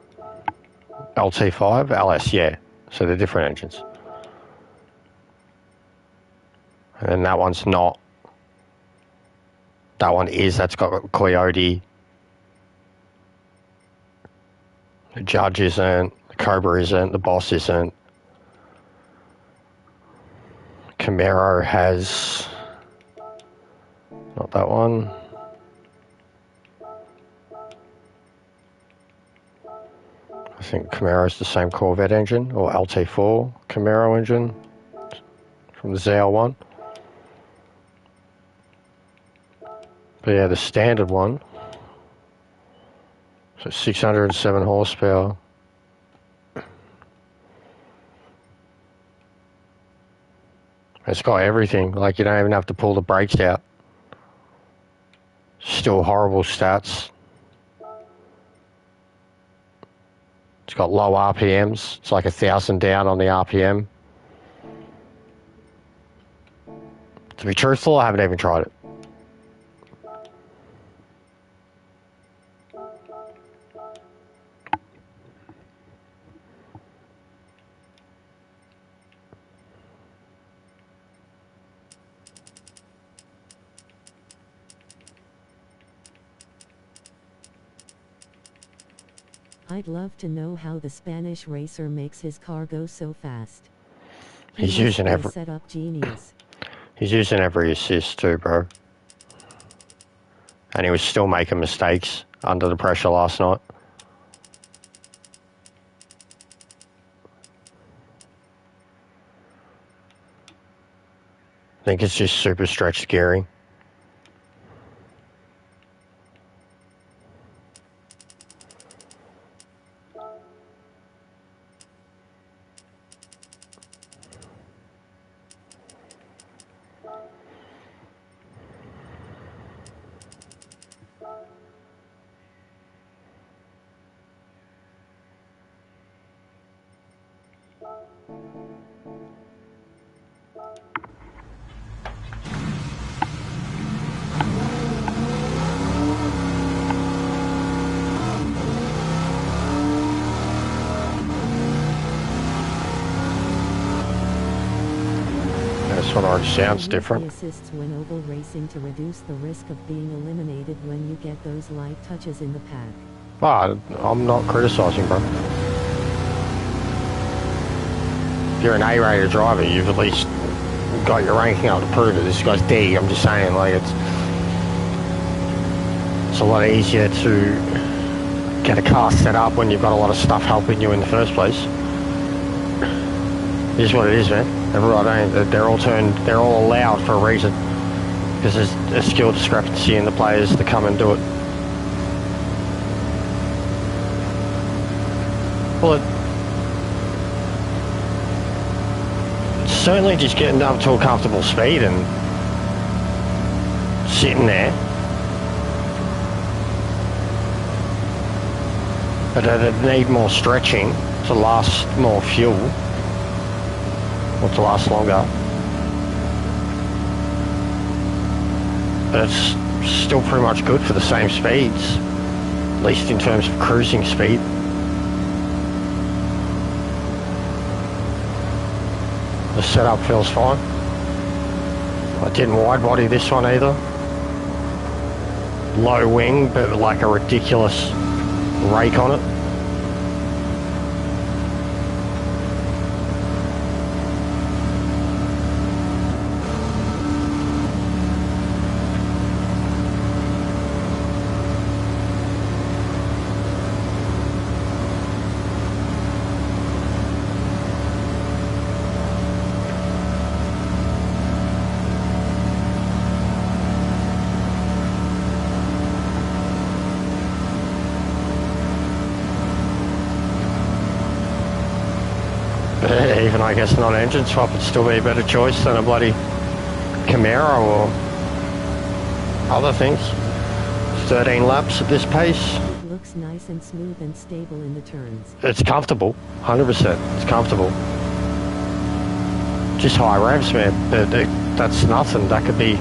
LT5, LS, yeah. So they're different engines. And that one's not. That one is. That's got Coyote. The Judge isn't. The Cobra isn't. The Boss isn't. Camaro has. Not that one. I think Camaro's the same Corvette engine, or LT4 Camaro engine from the ZL1. But yeah, the standard one. So 607 horsepower. It's got everything. Like, you don't even have to pull the brakes out. Still horrible stats. It's got low RPMs. It's like 1,000 down on the RPM. To be truthful, I haven't even tried it. I'd love to know how the Spanish racer makes his car go so fast. He's using every setup genius. He's using every assist too, bro. And he was still making mistakes under the pressure last night. I think it's just super stretched gearing. one already sounds He different. assists when oval racing to reduce the risk of being eliminated when you get those light touches in the pack. Well, I'm not criticising, bro. If you're an A-rated driver, you've at least got your ranking up to prove it. This guy's D. I'm just saying, like, it's a lot easier to get a car set up when you've got a lot of stuff helping you in the first place. It is what it is, man. They're all allowed for a reason, because there's a skill discrepancy in the players to come and do it. Well, it's certainly just getting up to a comfortable speed and sitting there. But they need more stretching to last more fuel, or to last longer. But it's still pretty much good for the same speeds, at least in terms of cruising speed. The setup feels fine. I didn't wide body this one either. Low wing, but like a ridiculous rake on it. Even I guess not engine swap would still be a better choice than a bloody Camaro or other things. 13 laps at this pace. It looks nice and smooth and stable in the turns. It's comfortable, 100%. It's comfortable. Just high revs, man. That's nothing. That could be,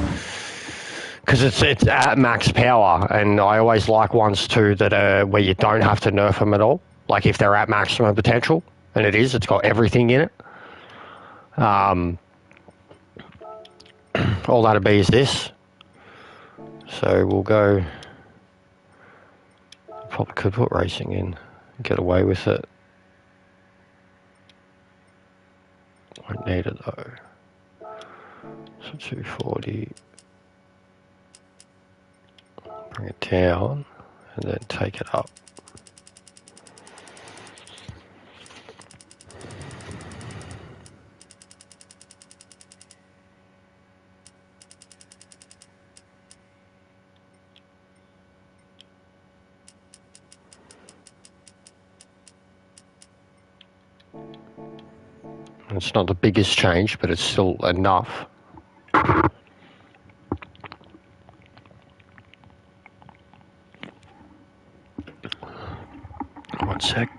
because it's at max power, and I always like ones too that are where you don't have to nerf them at all. Like if they're at maximum potential. And it's got everything in it. All that'll be is this. So we'll go, probably could put racing in, get away with it. Won't need it though. So 240, bring it down, and then take it up. It's not the biggest change, but it's still enough. One sec.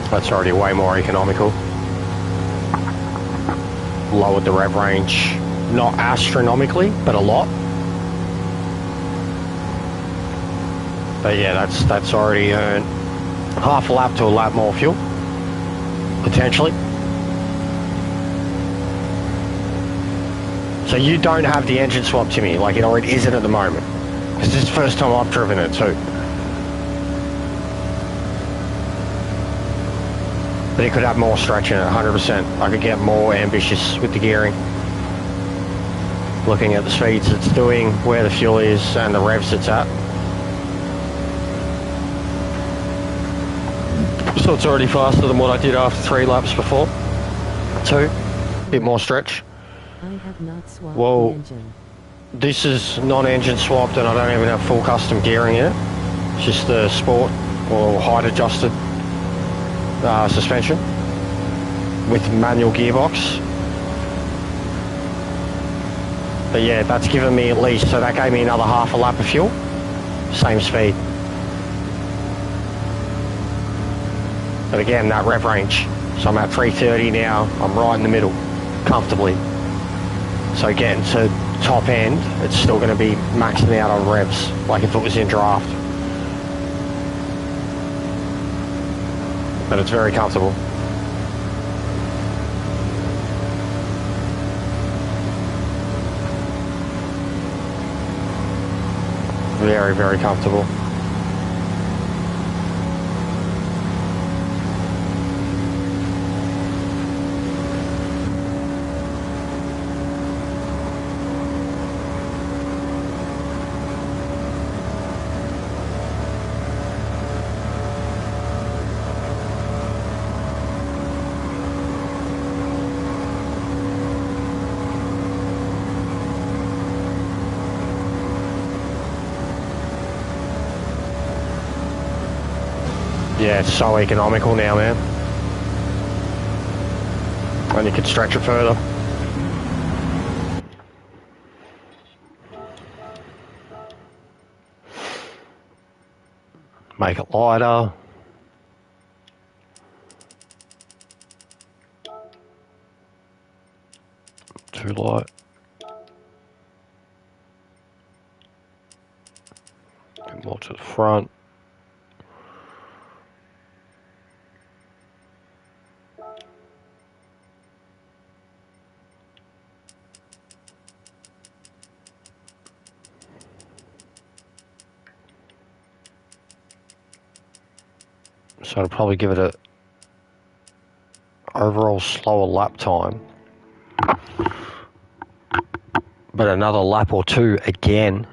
That's already way more economical. Lowered the rev range, not astronomically, but a lot. But yeah, that's already earned half a lap to a lap more fuel, potentially. So you don't have the engine swap to me, like it isn't at the moment. Because this is the first time I've driven it too. But it could have more stretch in it, 100%. I could get more ambitious with the gearing. Looking at the speeds it's doing, where the fuel is, and the revs it's at. So it's already faster than what I did after 3 laps before. 2, bit more stretch. I have not swapped Well, the engine. This is non-engine swapped, and I don't even have full custom gearing in it. It's just the sport or height adjusted suspension with manual gearbox. But yeah, that's given me at least, so that gave me another half a lap of fuel, same speed. But again, that rev range, so I'm at 330 now, I'm right in the middle, comfortably. So getting to top end, it's still going to be maxing out on revs, like if it was in draft. But it's very comfortable. Very, very comfortable. Yeah, it's so economical now, man. And you can stretch it further. Make it lighter. Too light. Get more to the front. So I'll probably give it a overall slower lap time, but another lap or 2 again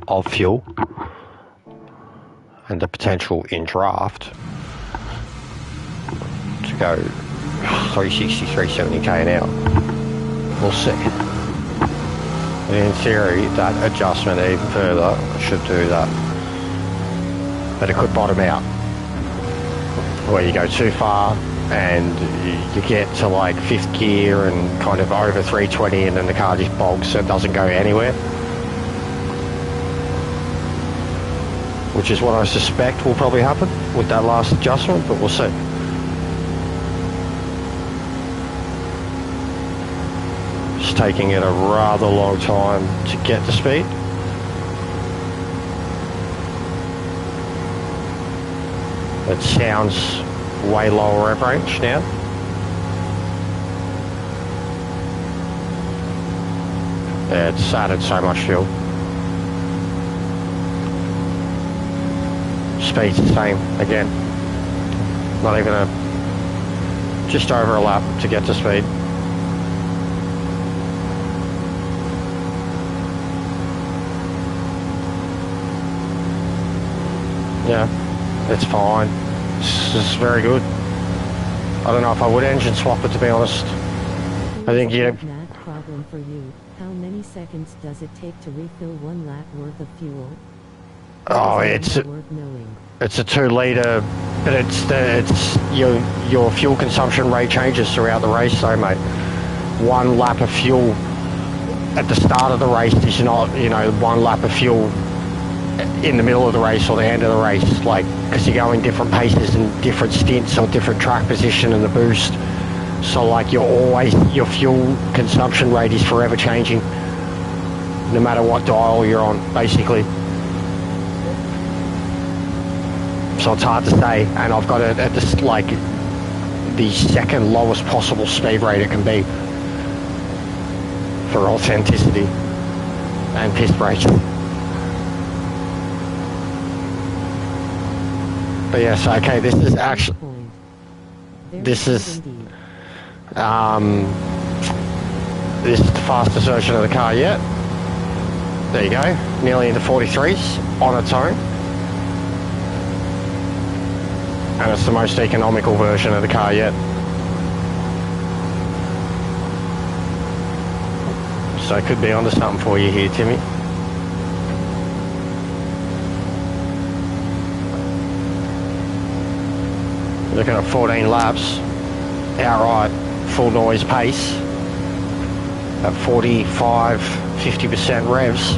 of fuel and the potential in draft to go 360, 370k an hour. We'll see. And in theory, that adjustment even further should do that, but it could bottom out where you go too far and you get to like 5th gear and kind of over 320 and then the car just bogs and doesn't go anywhere, which is what I suspect will probably happen with that last adjustment, but we'll see. It's taking it a rather long time to get to speed. It sounds way lower rev range now. Yeah, it's added so much fuel. Speed's the same again. Not even just over a lap to get to speed. Yeah. It's fine. It's very good. I don't know if I would engine swap it, to be honest. I think that problem for you. How many seconds does it take to refill 1 lap worth of fuel? Oh, it's a 2 litre, but it's your fuel consumption rate changes throughout the race, though, mate. 1 lap of fuel at the start of the race is not, 1 lap of fuel in the middle of the race or the end of the race, like, because you go in different paces and different stints or different track position and the boost. So like your fuel consumption rate is forever changing, no matter what dial you're on, basically. So it's hard to say, and I've got it at the 2nd lowest possible speed rate it can be for authenticity and piss brakes. But yes, okay, this is actually... This good is indeed. this is the fastest version of the car yet. There you go, nearly into 43s on its own. And it's the most economical version of the car yet. So it could be onto something for you here, Timmy. Looking at 14 laps, outright full noise pace at 45, 50% revs.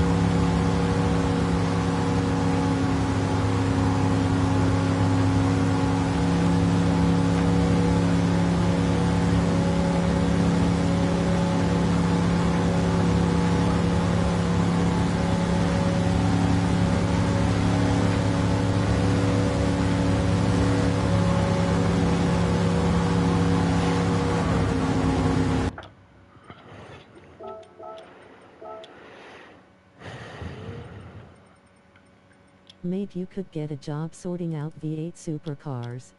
Mate, you could get a job sorting out V8 supercars.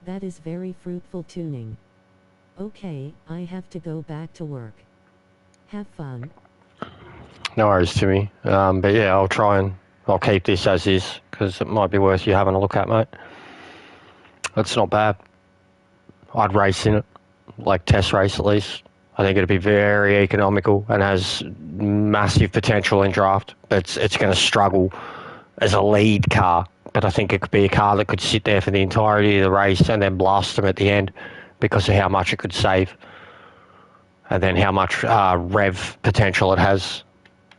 That is very fruitful tuning. Okay, I have to go back to work. Have fun. No worries, Timmy. But yeah, I'll keep this as is, because it might be worth you having a look at, mate. It's not bad. I'd race in it, like test race at least. I think it'd be very economical and has massive potential in draft. It's going to struggle as a lead car, but I think it could be a car that could sit there for the entirety of the race and then blast them at the end because of how much it could save and then how much rev potential it has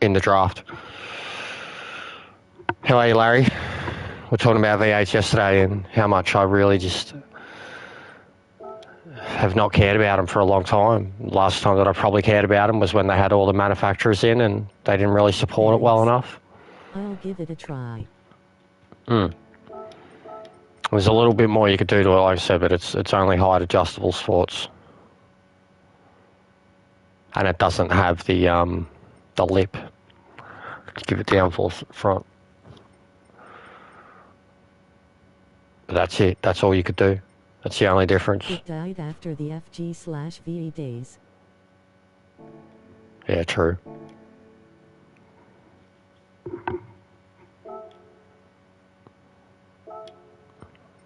in the draft. How are you, Larry? We're talking about V8s yesterday and how much I really just have not cared about them for a long time. Last time that I probably cared about them was when they had all the manufacturers in and they didn't really support it well enough. I'll give it a try. There's a little bit more you could do to it, like I said, but it's only height adjustable sports. And it doesn't have the lip to give it downforce at the front. But that's it. That's all you could do. That's the only difference. It died after the FG/VE days. Yeah, true.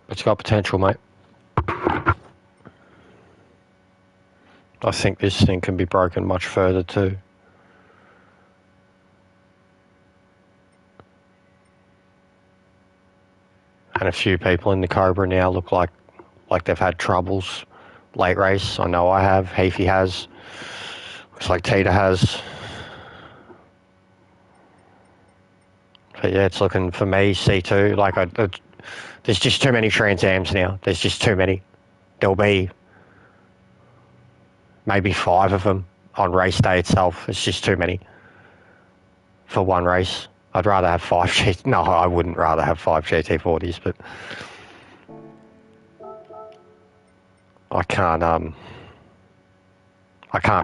It's got potential, mate. I think this thing can be broken much further too. And a few people in the Cobra now look like they've had troubles late race. I know I have. Heafy has. Looks like Tita has. But yeah, it's looking for me, C2. There's just too many Trans Ams now. There's just too many. There'll be maybe 5 of them on race day itself. It's just too many for one race. I'd rather have 5 GT. No, I wouldn't rather have 5 GT40s, but I can't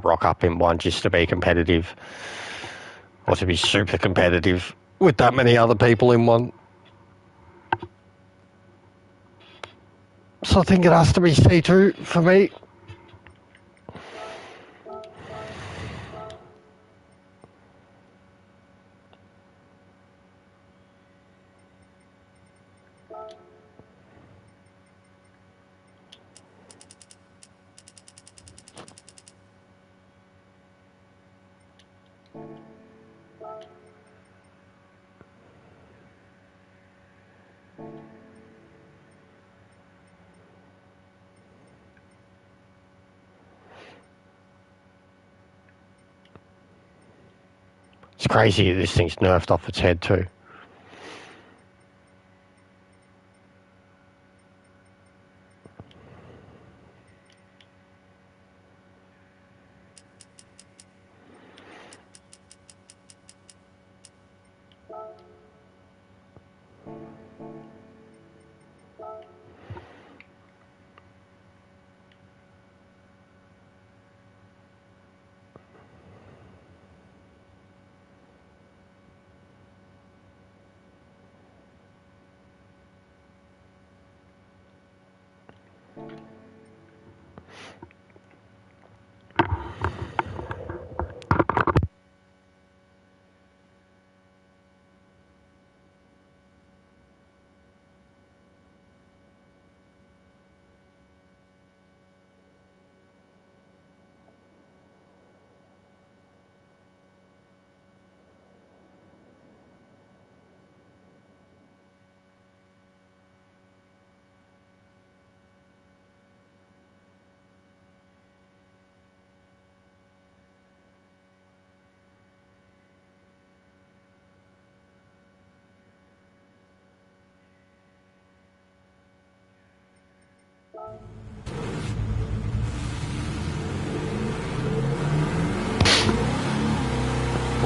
rock up in one just to be competitive or to be super competitive with that many other people in one. So I think it has to be C2 for me. It's crazy this thing's nerfed off its head too.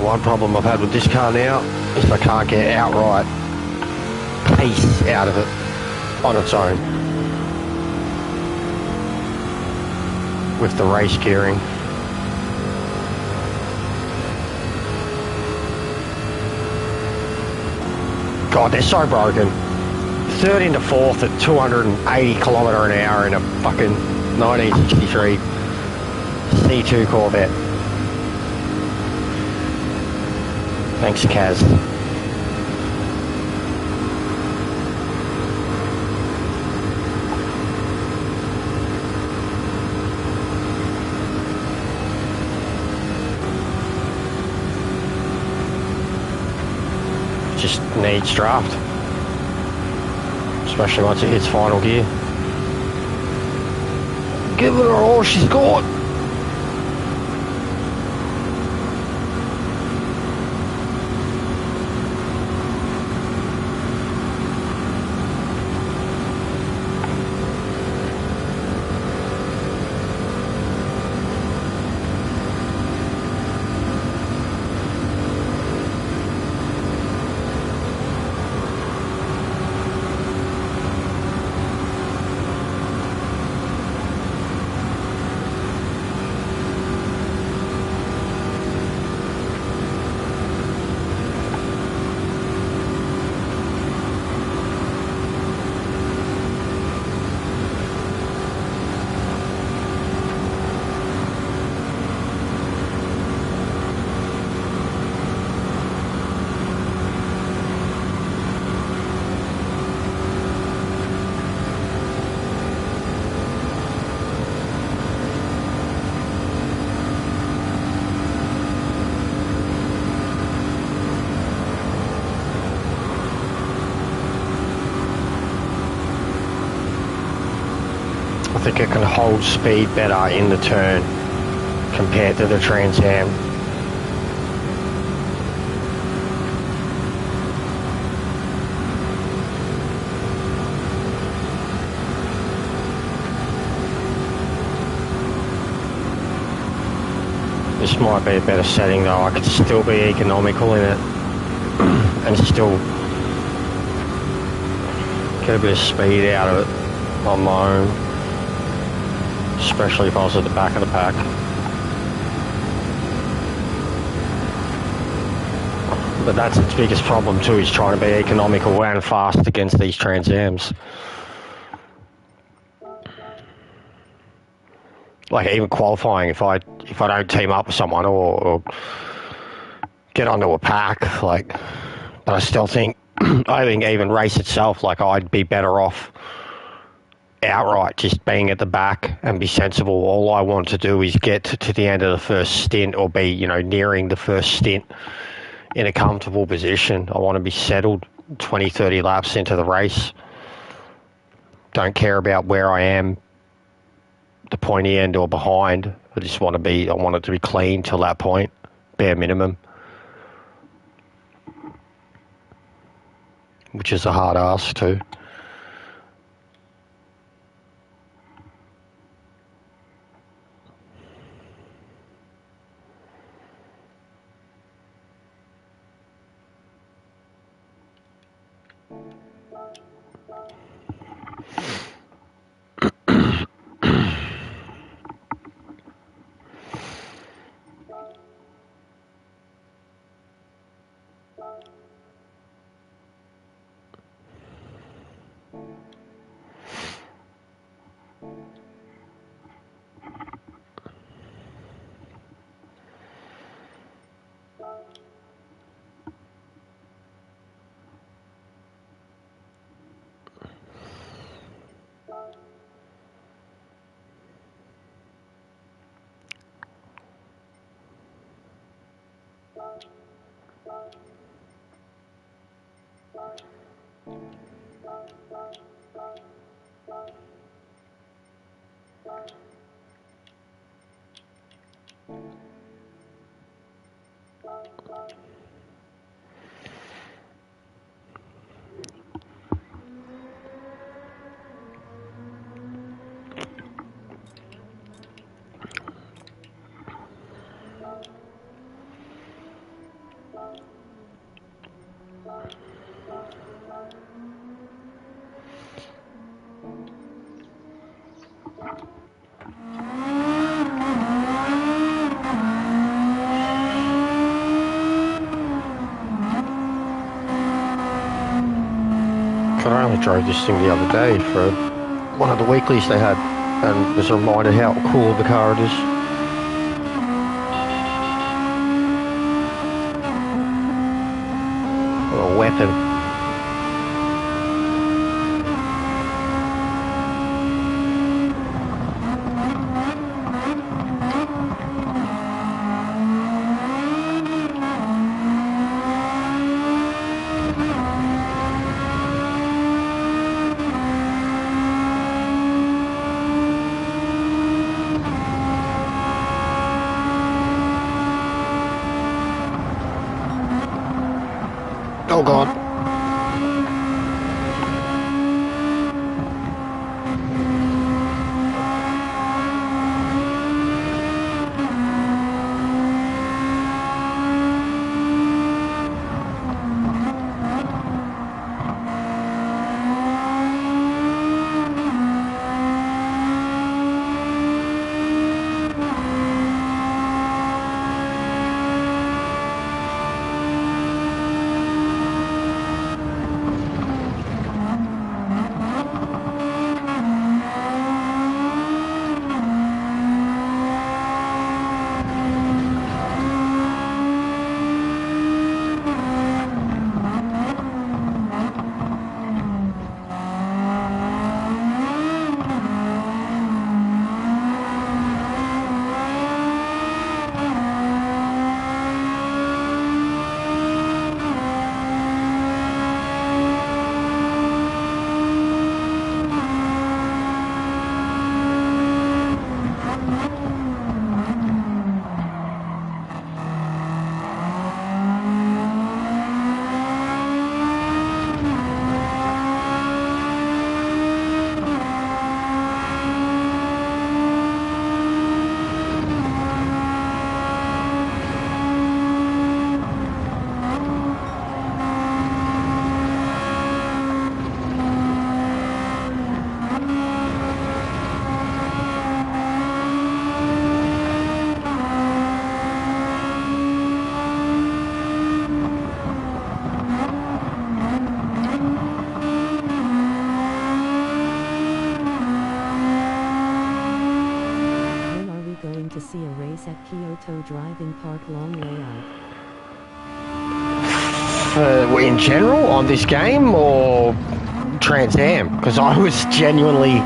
one problem I've had with this car now is I can't get outright pace out of it on its own with the race gearing. God, they're so broken. Third into fourth at 280 kilometre an hour in a fucking 1963 C2 Corvette. Thanks, Kaz. Just needs draft, especially once it hits final gear. Give it her all she's got. I think it can hold speed better in the turn compared to the Trans Am. This might be a better setting though. I could still be economical in it and still get a bit of speed out of it on my own. Especially if I was at the back of the pack. But that's its biggest problem too, is trying to be economical and fast against these Trans Ams. Like even qualifying, if I don't team up with someone or get onto a pack, like, but I still think, I think even race itself, like I'd be better off outright just being at the back and be sensible. All I want to do is get to the end of the first stint, or be, you know, nearing the first stint in a comfortable position. I want to be settled 20, 30 laps into the race. Don't care about where I am, the pointy end or behind. I just want I want it to be clean till that point, bare minimum. Which is a hard ask too. I only drove this thing the other day for one of the weeklies they had, and was reminded how cool the car it is. What a weapon. Oh God. To see a race at Kyoto Driving Park long way out? In general on this game or Trans Am? Because I was genuinely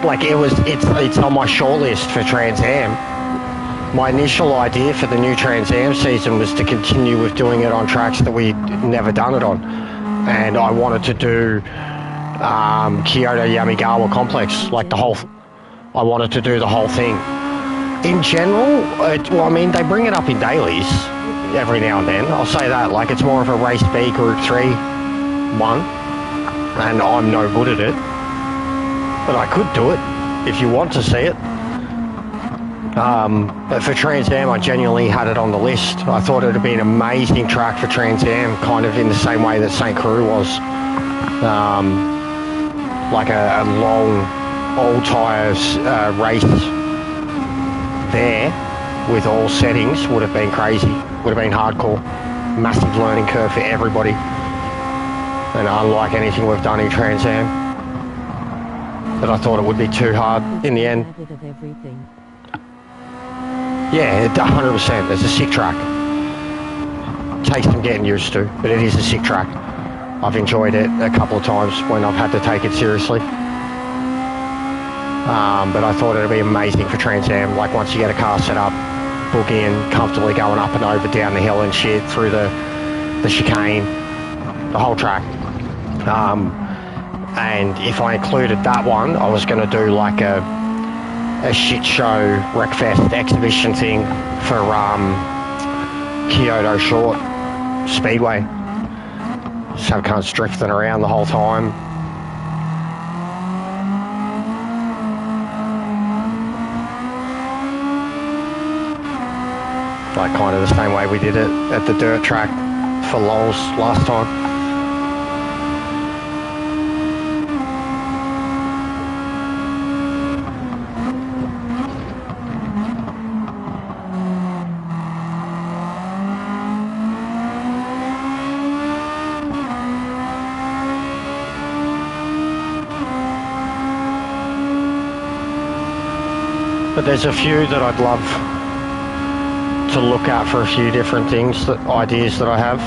like it's on my shortlist for Trans Am. My initial idea for the new Trans Am season was to continue with doing it on tracks that we'd never done it on, and I wanted to do Kyoto Yamigawa Complex, like I wanted to do the whole thing. In general, they bring it up in dailies every now and then. I'll say that. Like, it's more of a Race B Group 3 one, and I'm no good at it. But I could do it if you want to see it. But for Trans Am, I genuinely had it on the list. I thought it would be an amazing track for Trans Am, kind of in the same way that St. Crew was. Like a long, old tyres race there with all settings would have been crazy. Would have been hardcore. Massive learning curve for everybody. And unlike anything we've done in Trans Am. But I thought it would be too hard in the end. Yeah, 100%. It's a sick track. Takes some getting used to, but it is a sick track. I've enjoyed it a couple of times when I've had to take it seriously. But I thought it'd be amazing for Trans Am. Like, once you get a car set up, book in, comfortably going up and over, down the hill and shit, through the chicane, the whole track. And if I included that one, I was going to do like a shit show wreckfest exhibition thing for Kyoto Short Speedway. Just have cunts drifting around the whole time. like kind of the same way we did it at the dirt track for Lols last time. But there's a few that I'd love to look at for a few different things, ideas that I have.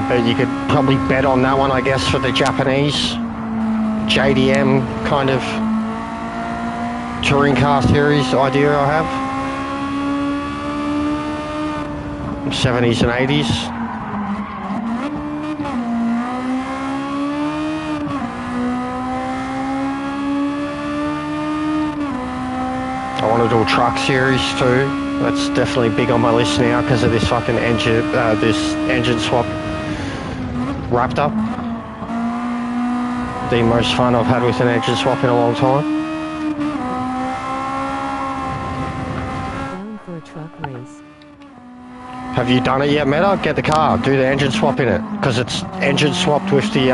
But you could probably bet on that one, I guess, for the Japanese JDM kind of touring car series idea I have. 70s and 80s. I want to do a truck series too. That's definitely big on my list now because of this fucking engine swap wrapped up. The most fun I've had with an engine swap in a long time. Down for a truck race. Have you done it yet, Meta? Get the car, do the engine swap in it because it's engine swapped with the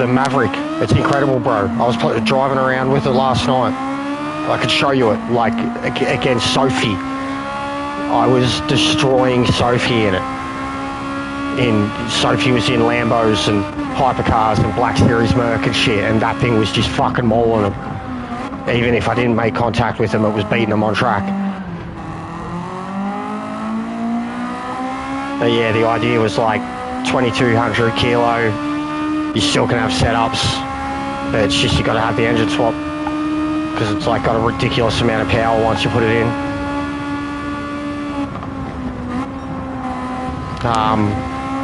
Maverick. It's incredible, bro. I was driving around with it last night. I could show you it, like, against Sophie. I was destroying Sophie in it. Sophie was in Lambos and hypercars and Black Series Merc and shit, and that thing was just fucking mauling them. Even if I didn't make contact with them, it was beating them on track. But yeah, the idea was like 2200 kilo. You still can have setups, but it's just you got to have the engine swap. Because it's like got a ridiculous amount of power once you put it in.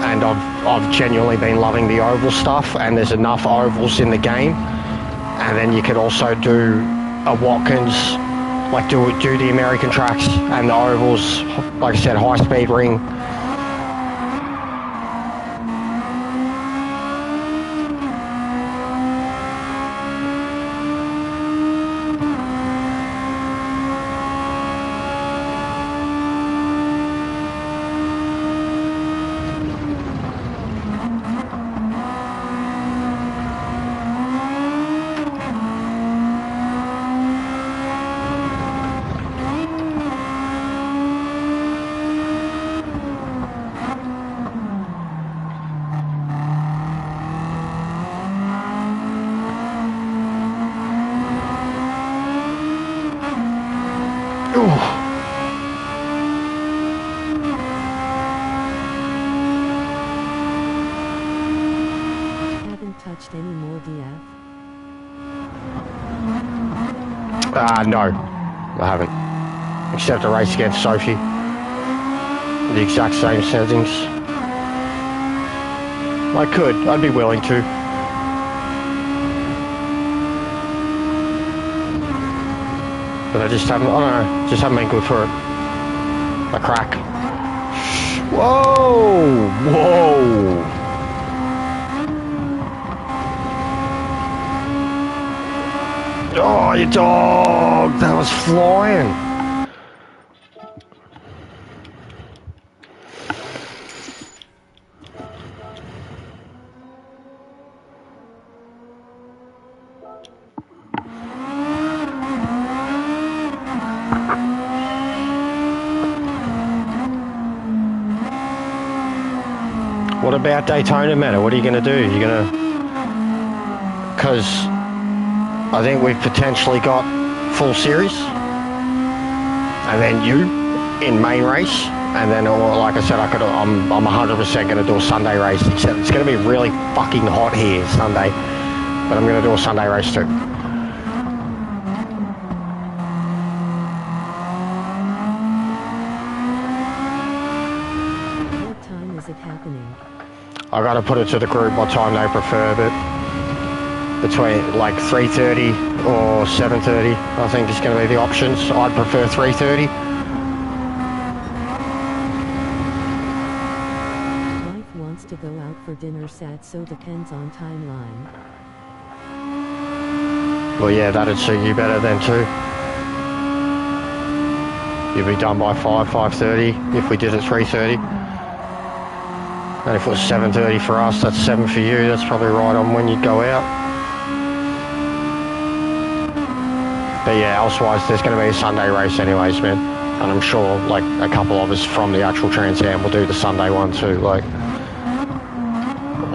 And I've genuinely been loving the oval stuff, and there's enough ovals in the game. And then you could also do a Watkins, like do the American tracks and the ovals, like I said, high speed ring. Haven't touched any more DF? No, I haven't. Except a race against Sophie. The exact same settings. I could, I'd be willing to. But I just haven't, I don't know, just haven't been good for it. A crack. Whoa! Whoa! Oh, you dog! That was flying! What about Daytona, Matter? What are you going to do? You're going to... Because I think we've potentially got full series. And then you in main race. And then, like I said, I'm 100% going to do a Sunday race. Except it's going to be really fucking hot here Sunday. But I'm going to do a Sunday race too. What time is it happening? I got to put it to the group what time they prefer, but between like 3:30 or 7:30, I think is going to be the options. I'd prefer 3:30. Wife wants to go out for dinner, sad, so depends on timeline. Well, yeah, that'd suit you better then too. You'd be done by 5:30 if we did it 3:30. And if it was 7:30 for us, that's 7 for you. That's probably right on when you'd go out. But yeah, elsewise, there's going to be a Sunday race anyways, man. And I'm sure, like, a couple of us from the actual Trans Am will do the Sunday one too. Like,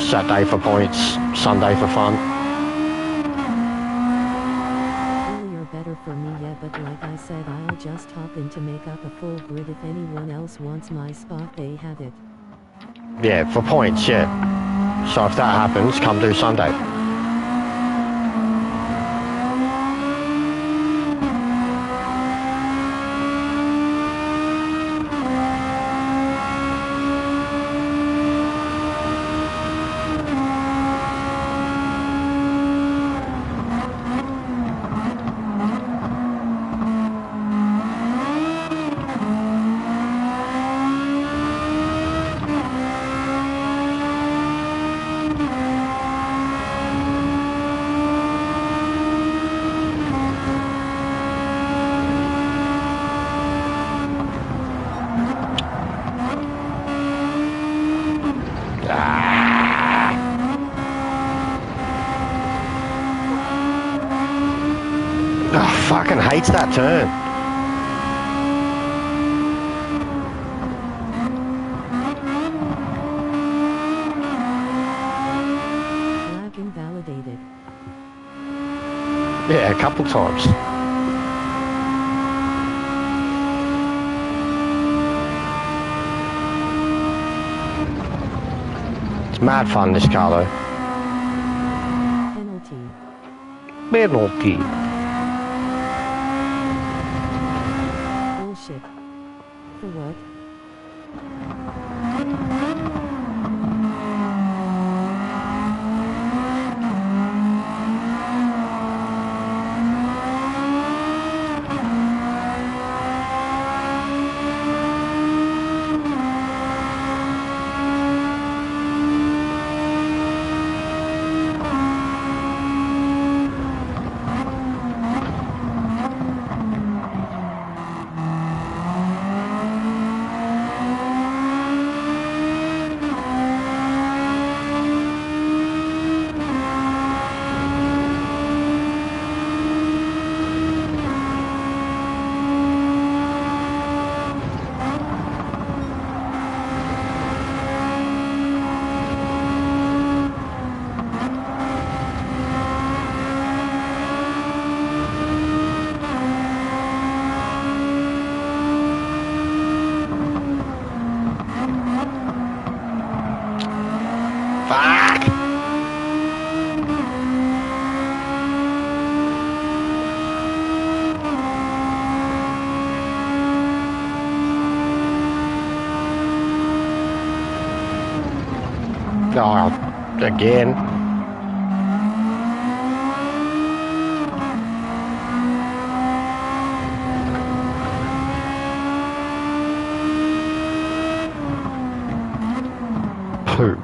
Saturday for points, Sunday for fun. Earlier better for me, yeah, but like I said, I'll just hop in to make up a full grid. If anyone else wants my spot, they have it. Yeah, for points, yeah. So if that happens, come do Sunday. Fucking hates that turn. Flag invalidated. Yeah, a couple times. It's mad fun, this car though. Penalty. Penalty. Bullshit. For what? Fuck! Oh, again. Poo.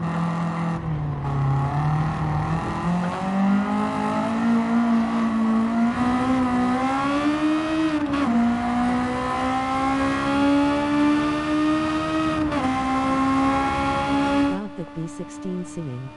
B16 singing.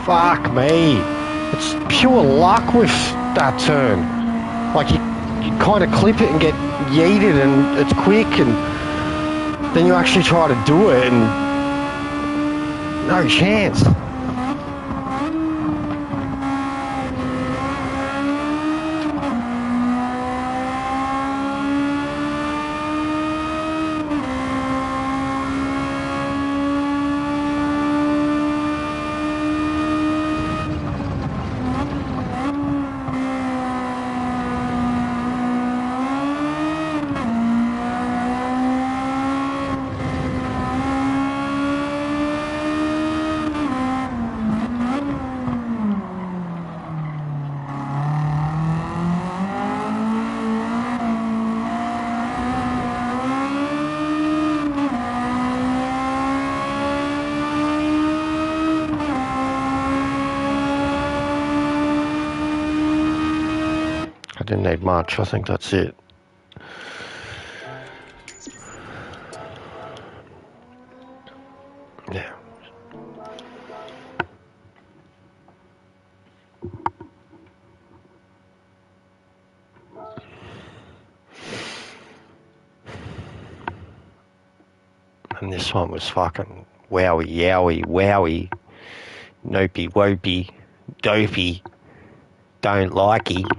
Fuck me. It's pure luck with that turn. Like you kind of clip it and get yeeted and it's quick and then you actually try to do it and no chance. Didn't need much. I think that's it. Yeah. And this one was fucking wowie, yowie, wowie, nopey, wopey, dopey, don't likey.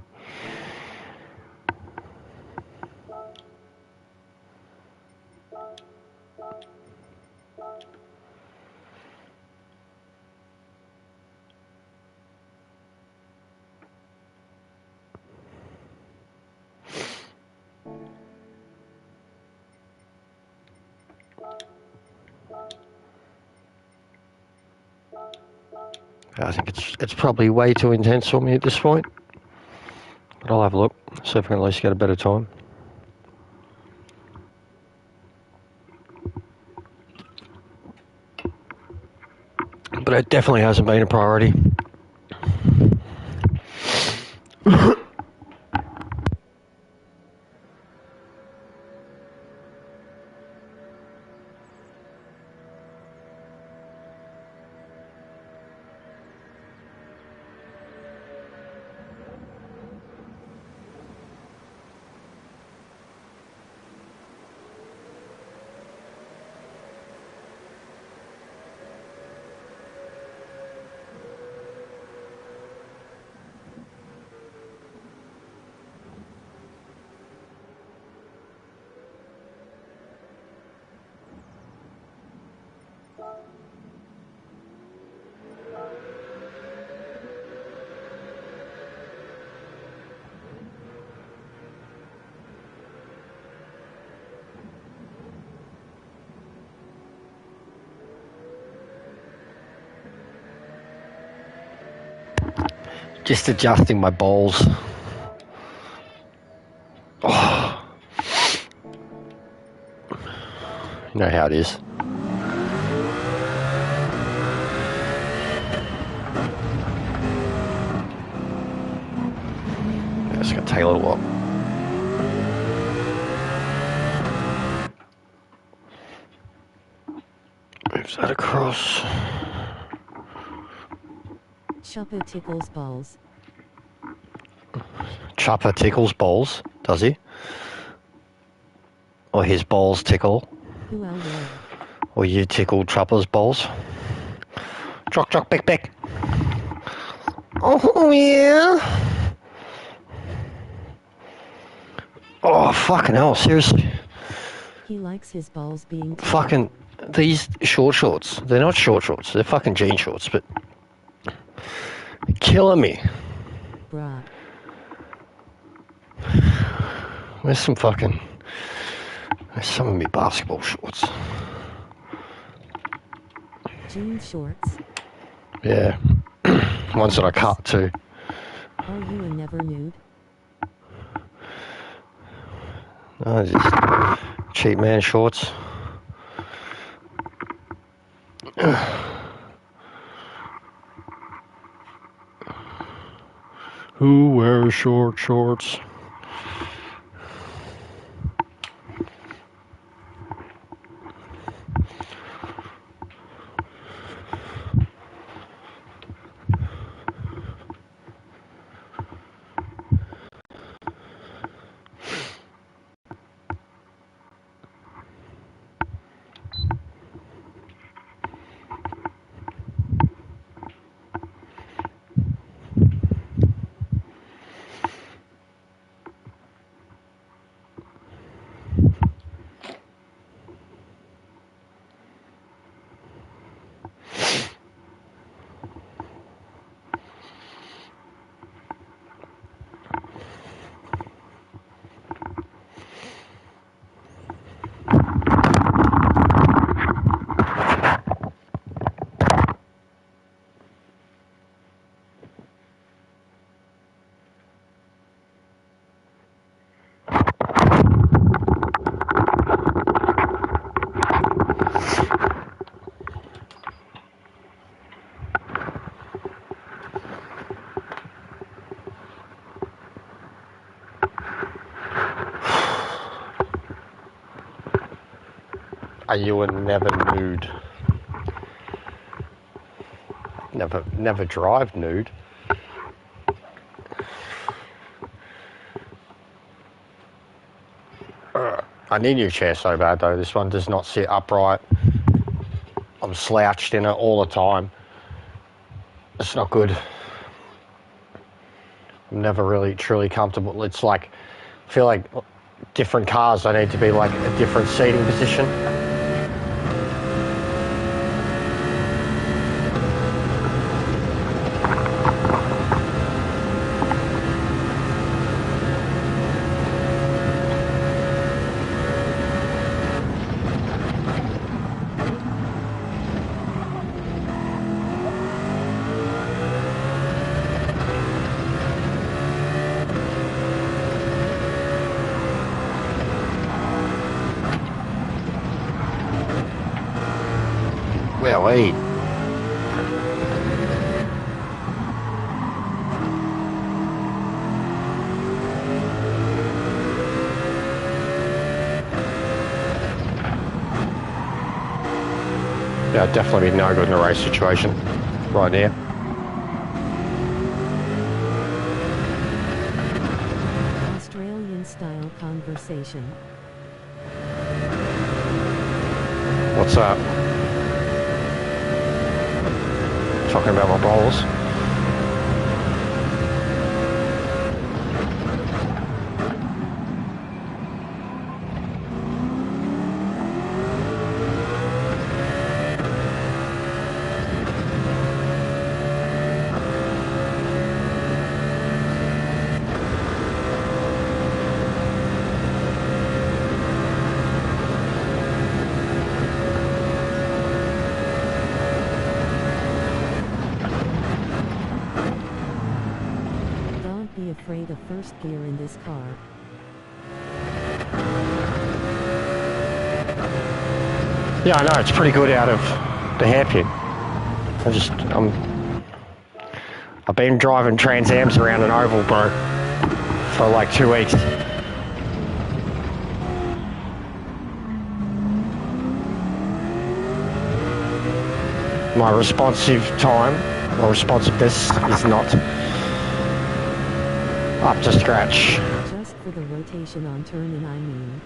I think it's probably way too intense for me at this point. But I'll have a look, see if I can at least get a better time. But it definitely hasn't been a priority. Just adjusting my balls. Oh. You know how it is. It's going to take a little while. Move that across. Chopper tickles balls. Chopper tickles balls, does he? Or his balls tickle? Or you tickle Chopper's balls? Chock, chock, beck, beck. Oh, yeah. Oh, fucking hell, seriously. He likes his balls being tickled. Fucking, these shorts. They're not short shorts. They're fucking jean shorts, but they're killing me. Bruh. Where's some of me basketball shorts. Jean shorts. Yeah. Ones that I cut too. Are you a never nude? No, just cheap man shorts. Who wears short shorts? you were never nude? Never drive nude. I need a new chair so bad though. This one does not sit upright. I'm slouched in it all the time. It's not good. I'm never really truly comfortable. It's like, I feel like different cars, I need to be like a different seating position. Well, wait. Yeah, I'd definitely be no good in a race situation right now. Australian style conversation. What's up? Talking about my bowls. Be afraid of first gear in this car. Yeah, I know, it's pretty good out of the hairpin. I've been driving Trans Ams around an oval, bro, for like 2 weeks. My responsive time, or responsiveness, is not up to scratch. Just for the rotation on turn-in, I mean.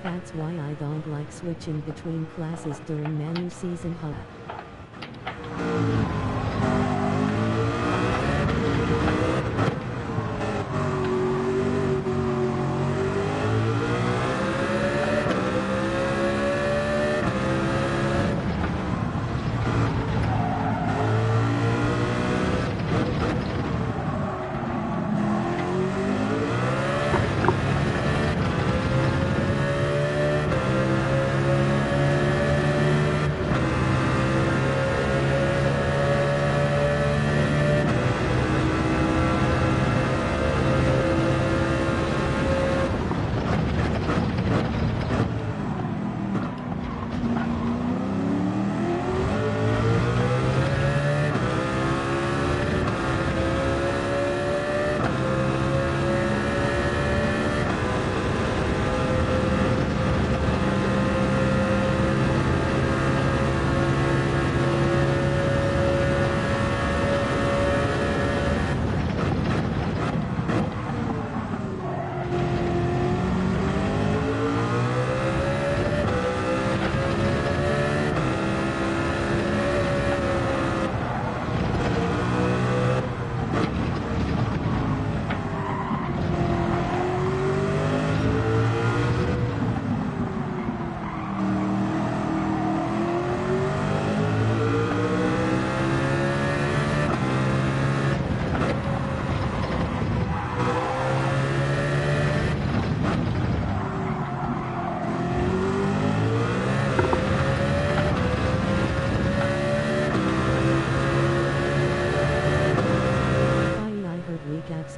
That's why I don't like switching between classes during Manu season hub.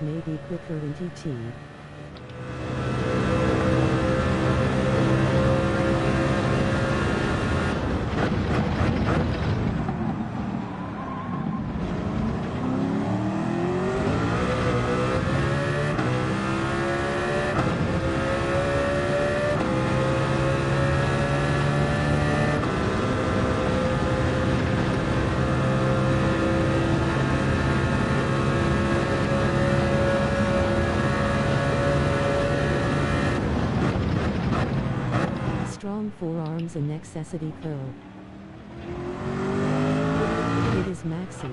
May be quicker in TT. Strong forearms a necessity code. It is Maxi.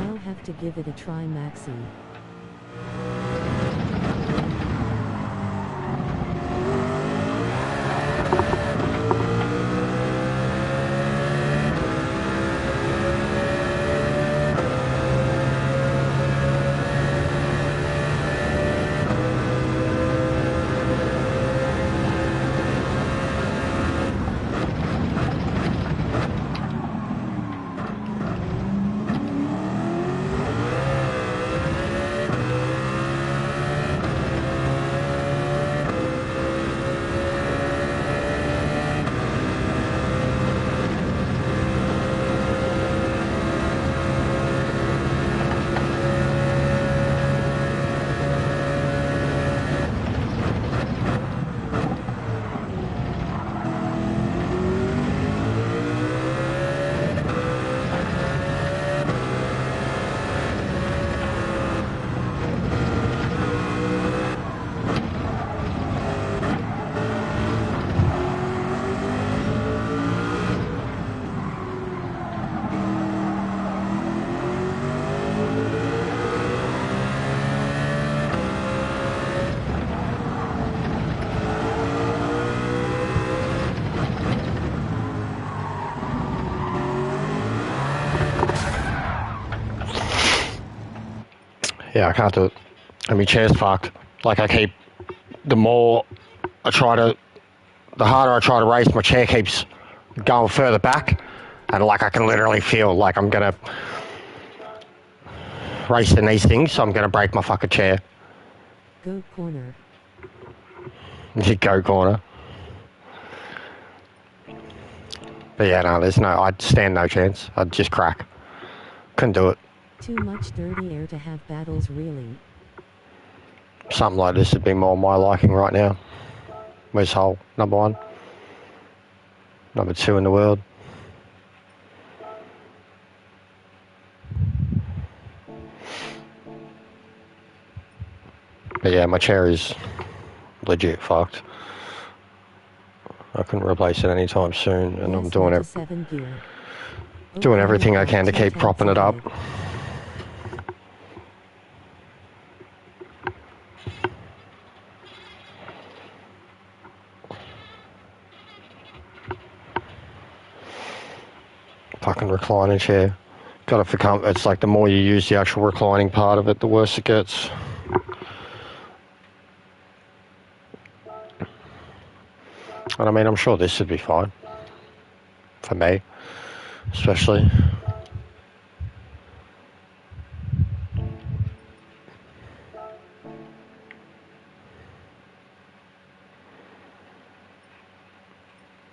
I'll have to give it a try, Maxi. Yeah, I can't do it. And my chair's fucked. Like, the harder I try to race, my chair keeps going further back. And like, I can literally feel like I'm gonna race in these things, so I'm gonna break my fucking chair. Go corner. Go corner. But yeah, no, I'd stand no chance. I'd just crack. Couldn't do it. Too much dirty air to have battles, really. Something like this would be more my liking right now. Where's Hull? Number 1. Number 2 in the world. But yeah, my chair is legit fucked. I couldn't replace it anytime soon, and I'm doing everything I can to keep propping it up. Fucking reclining chair. Got it for comfort. It's like the more you use the actual reclining part of it, the worse it gets. And I mean, I'm sure this would be fine. For me, especially.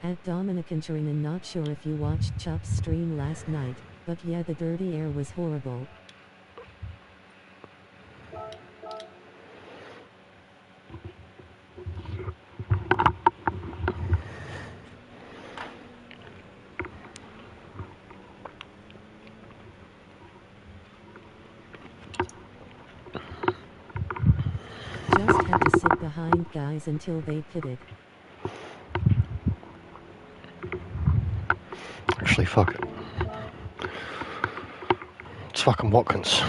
At Dominican Turinen, not sure if you watched Chop's stream last night, but yeah, the dirty air was horrible. Just had to sit behind guys until they pitted. Actually, fuck it. It's fucking Watkins.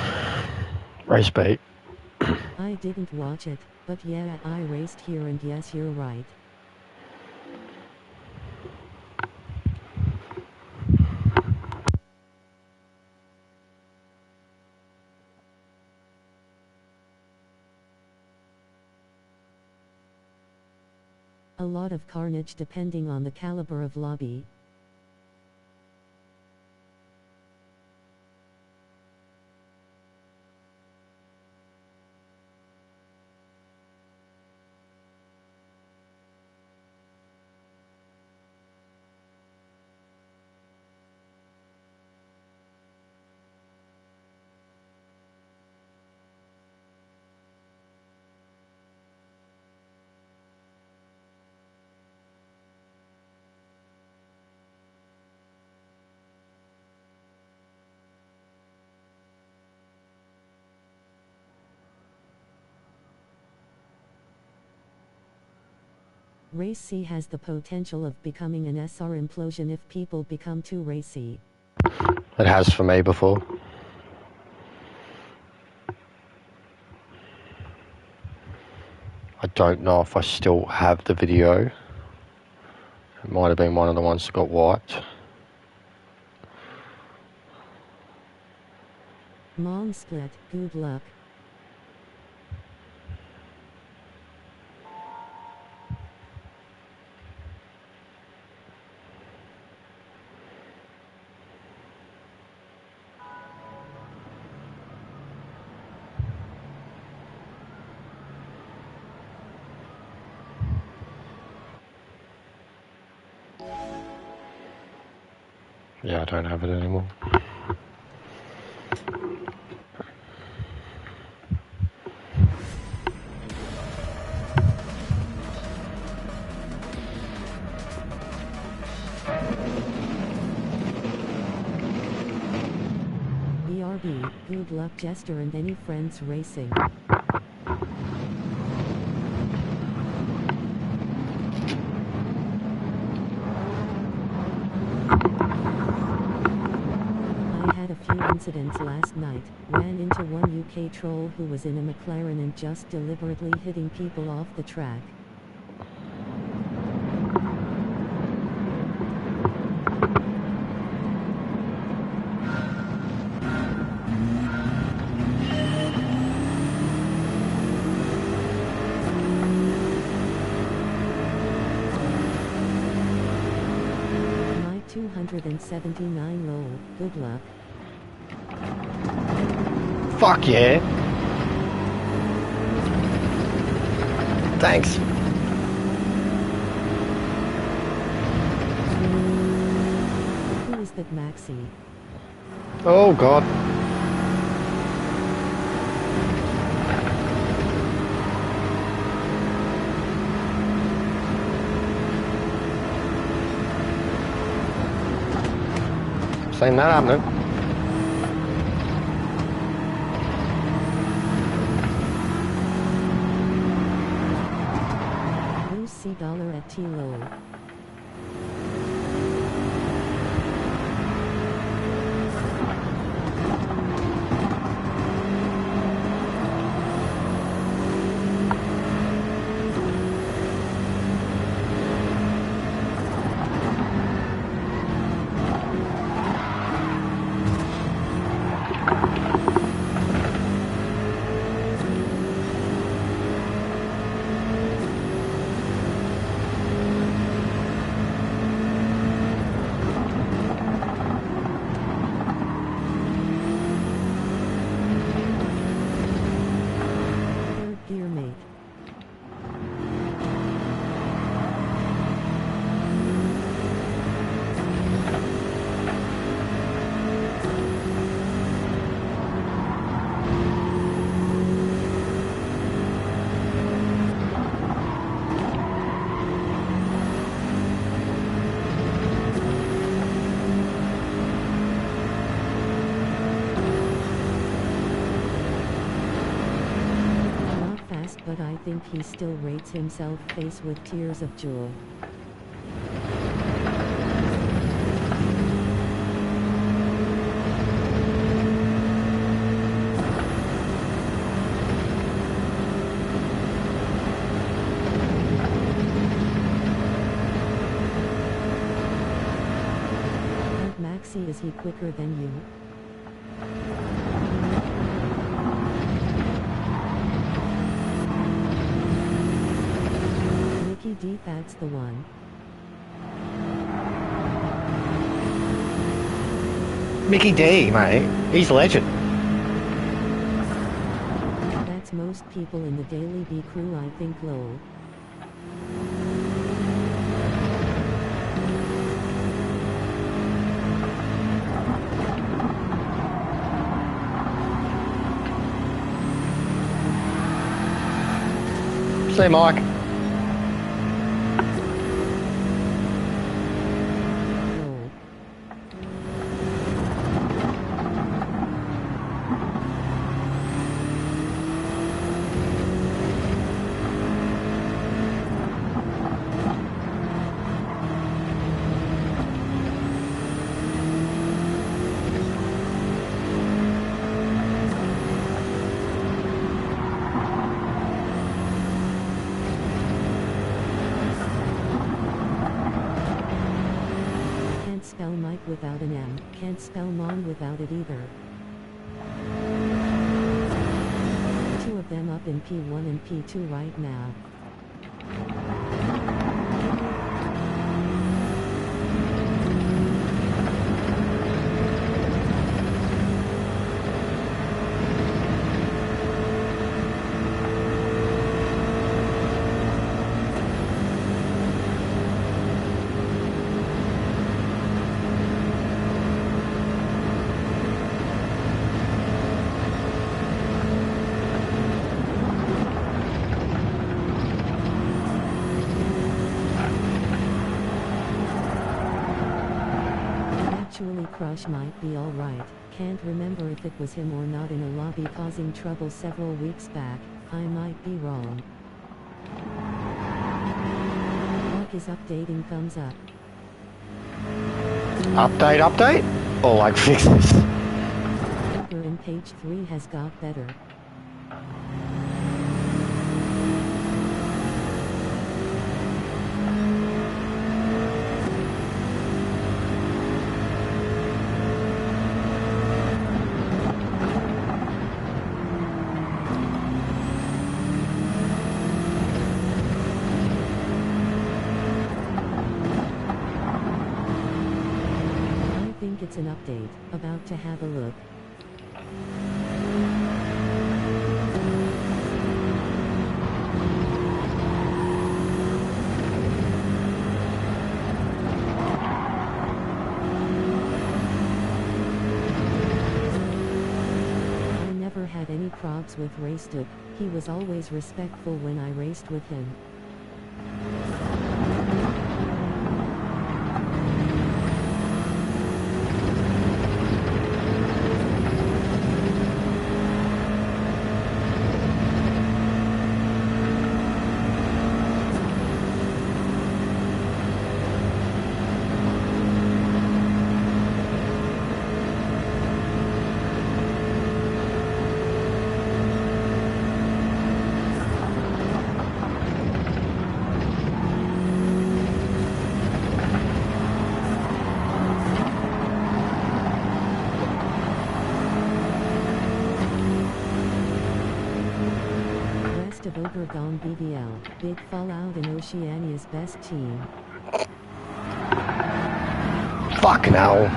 Race bait. I didn't watch it, but yeah, I raced here and yes, you're right. A lot of carnage depending on the caliber of lobby. Race C has the potential of becoming an SR implosion if people become too racy. It has for me before. I don't know if I still have the video. It might have been one of the ones that got wiped. Mom split, good luck. Yeah, I don't have it anymore. BRB, good luck Jester and any friends racing. I had a few incidents last night. Ran into one UK troll who was in a McLaren and just deliberately hitting people off the track. My 279 low, good luck. Fuck yeah. Thanks. Who is that Maxi? Oh god. Seen that happening. Lose $C at T-low. Third gear mate. Not fast, but I think he still rates himself face with tears of joy. And Maxi, is he quicker than you? Mickey D, that's the one. Mickey D, mate. He's a legend. That's most people in the Daily B crew, I think. Lol. See, Mike. Lol. spell Mike without an M, can't spell mom without it either. Two of them up in P1 and P2 right now. Actually Crush might be alright, can't remember if it was him or not in a lobby causing trouble several weeks back, I might be wrong. Hawk is updating, thumbs up. Update? Or like fix this? Paper in page 3 has got better. It's an update, about to have a look. I never had any probs with Raced-Up, he was always respectful when I raced with him. Of Overgone BVL, big fallout in Oceania's best team. Fucking hell.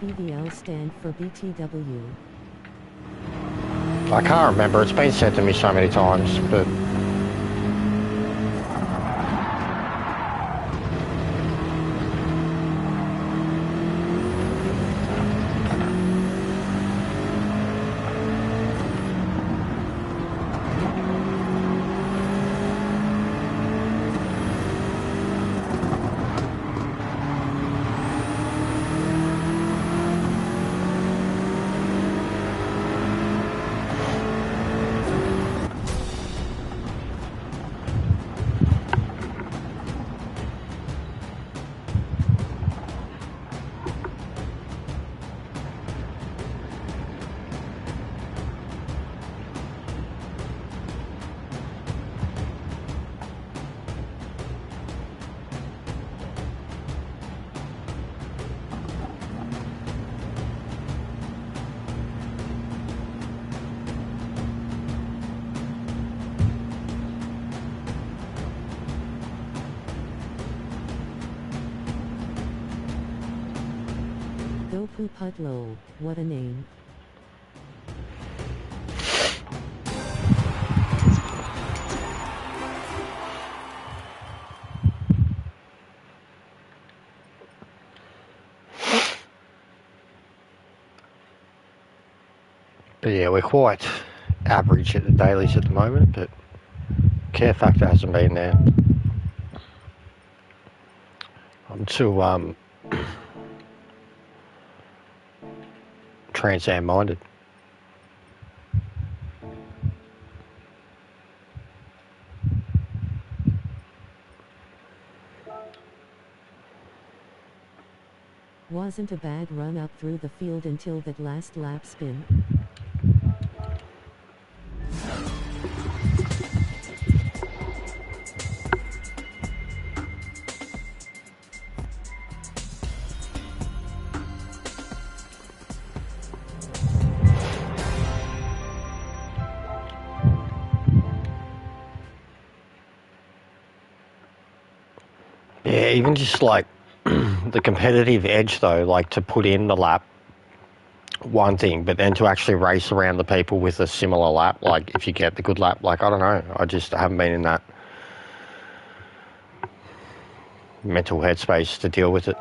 BVL stand for BTW. I can't remember, it's been said to me so many times, but... Gopu Pudlo, what a name. But yeah, we're quite average at the dailies at the moment, but care factor hasn't been there. I'm too Trans Am minded. Wasn't a bad run up through the field until that last lap spin. Yeah, even just like the competitive edge though, like to put in the lap, one thing, but then to actually race around the people with a similar lap, like if you get the good lap, like I don't know, I just haven't been in that mental headspace to deal with it.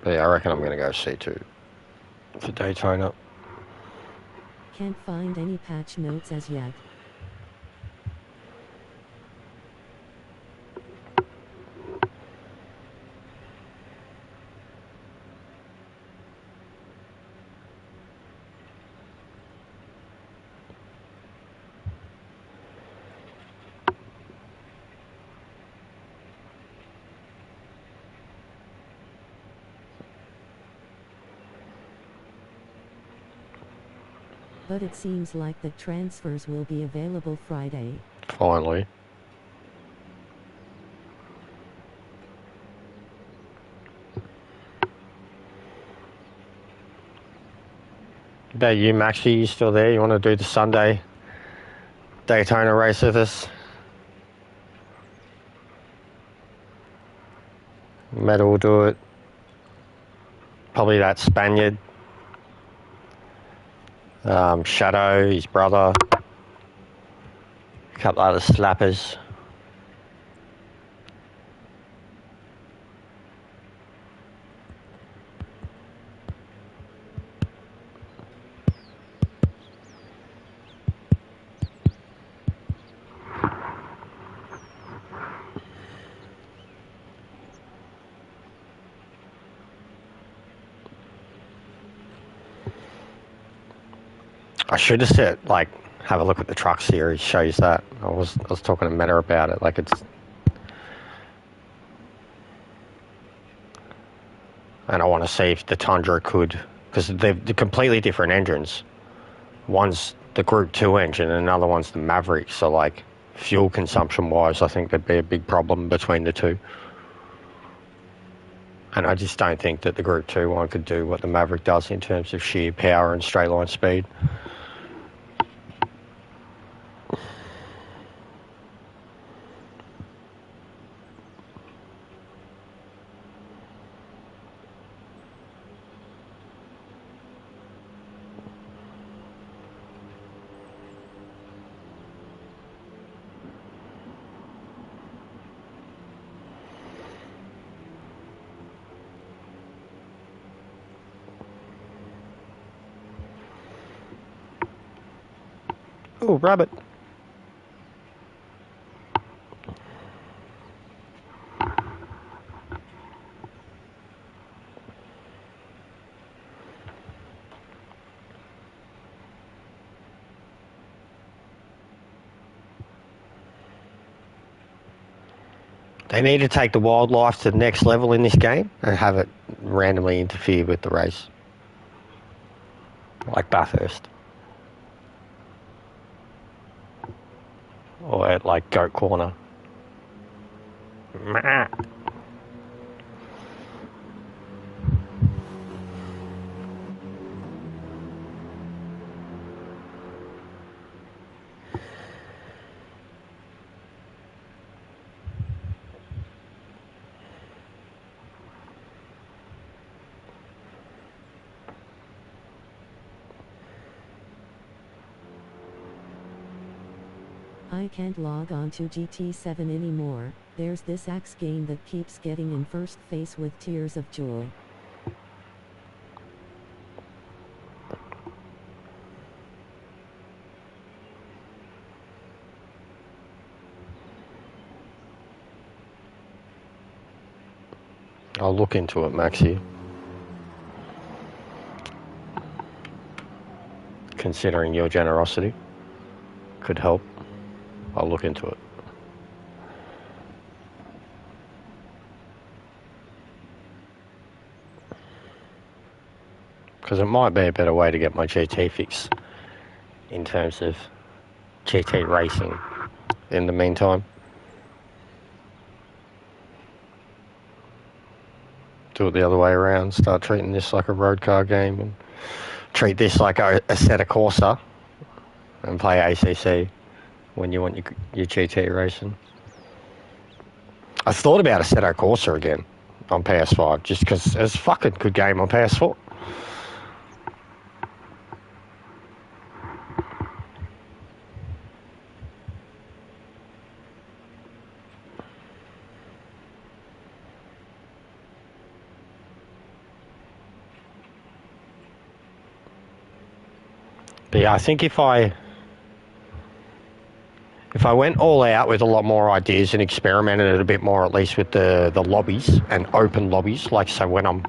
But yeah, I reckon I'm going to go C2 for Daytona. Can't find any patch notes as yet. But it seems like the transfers will be available Friday. Finally. About you, Maxie, you still there? You want to do the Sunday Daytona race with us? Meta will do it. Probably that Spaniard. Shadow, his brother. A couple other slappers. I should have said, like, have a look at the truck series, shows that. I was talking to Meta about it, like it's... And I want to see if the Tundra could, because they're completely different engines. One's the Group 2 engine and another one's the Maverick, so like, fuel consumption wise, I think there'd be a big problem between the two. And I just don't think that the Group 2 one could do what the Maverick does in terms of sheer power and straight line speed. Oh, rabbit. They need to take the wildlife to the next level in this game and have it randomly interfere with the race. Like Bathurst. Or at like Goat Corner. I can't log on to GT7 anymore. There's this axe game that keeps getting in first face with tears of joy. I'll look into it, Maxie. Considering your generosity could help. I'll look into it. Because it might be a better way to get my GT fix in terms of GT racing in the meantime. Do it the other way around. Start treating this like a road car game and treat this like a Assetto Corsa and play ACC when you want your GT racing. I thought about Assetto Corsa again on PS5 just because it's a fucking good game on PS4. But yeah, I think if I went all out with a lot more ideas and experimented a bit more, at least with the lobbies and open lobbies, like so when I'm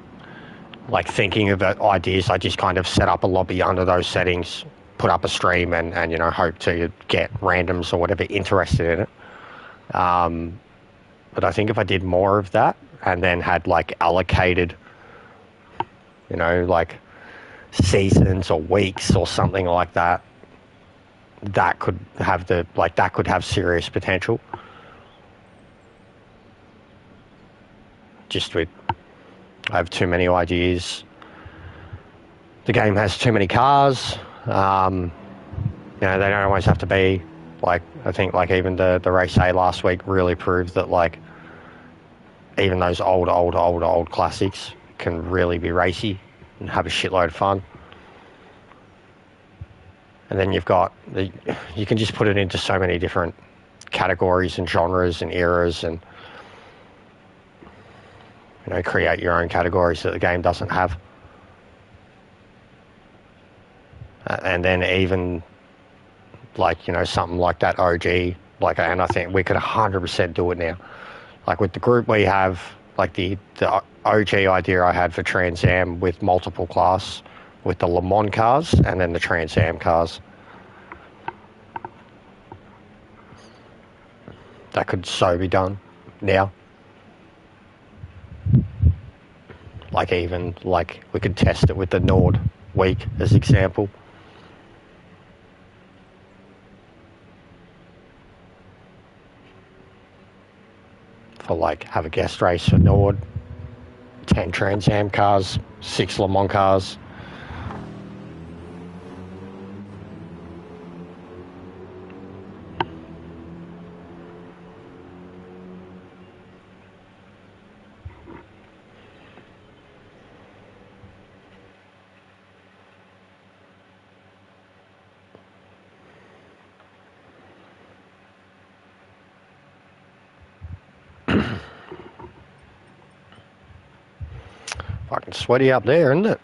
like thinking of ideas, I just kind of set up a lobby under those settings, put up a stream and you know, hope to get randoms or whatever interested in it. But I think if I did more of that and then had like allocated, you know, like seasons or weeks or something like that, that could have serious potential. Just with, I have too many ideas. The game has too many cars. You know, they don't always have to be like, I think like even the race A last week really proved that like even those old classics can really be racy and have a shitload of fun. And then you've got you can just put it into so many different categories and genres and eras, and you know, create your own categories that the game doesn't have. And then even like, you know, something like that OG, like, and I think we could 100% do it now. Like with the group we have, like the OG idea I had for Trans Am with multiple class, with the Le Mans cars and then the Trans Am cars. That could so be done now. Like even like we could test it with the Nord week as example. For like have a guest race for Nord, 10 Trans Am cars, 6 Le Mans cars. Fucking sweaty up there, isn't it?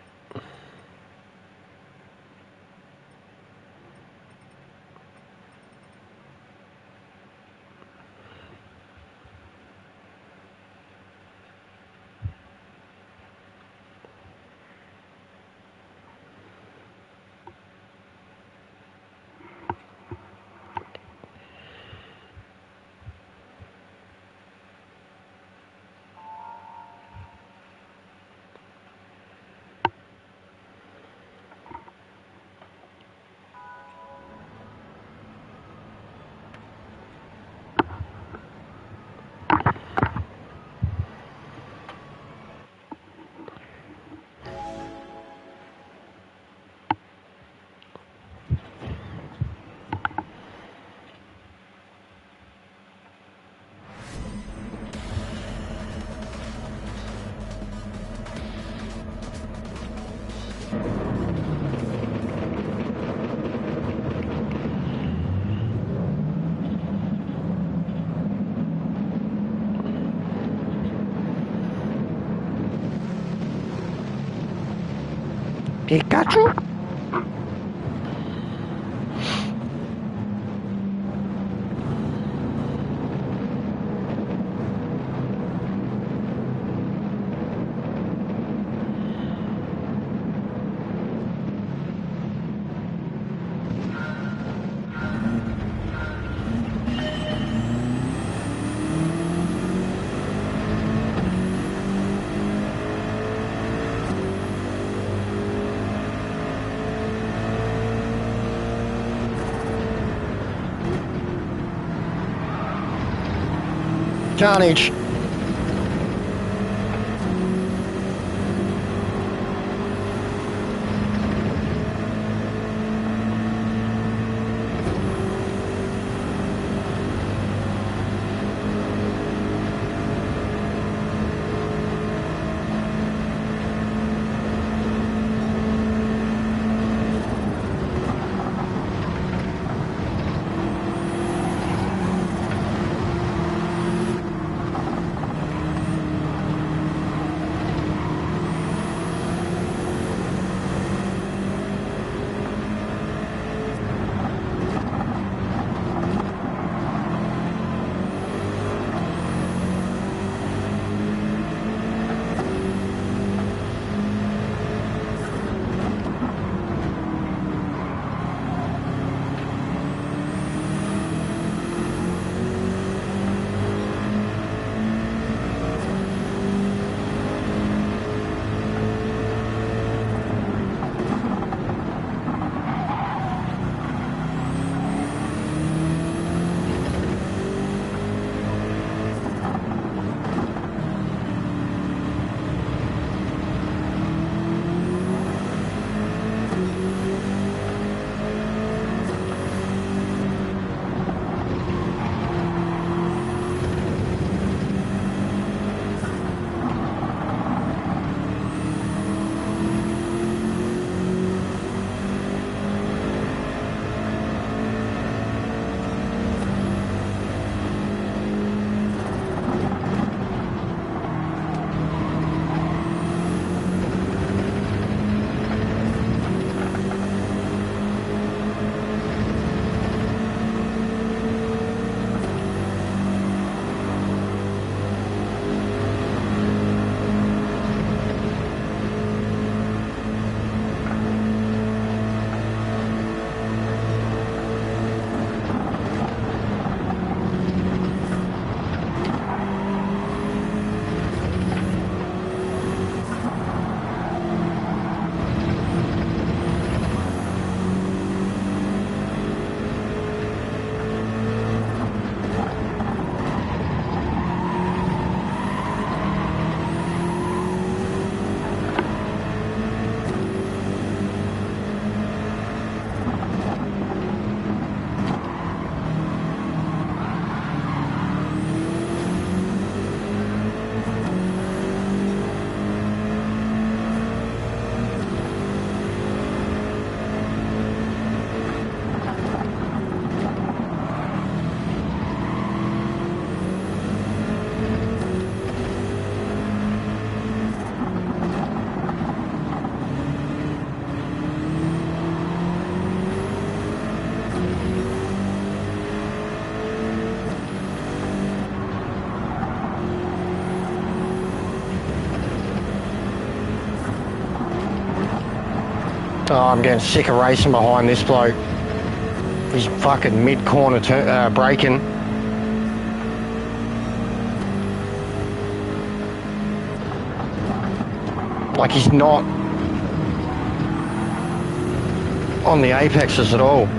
Pikachu? Carnage. Oh, I'm getting sick of racing behind this bloke. He's fucking mid-corner braking. Like he's not on the apexes at all.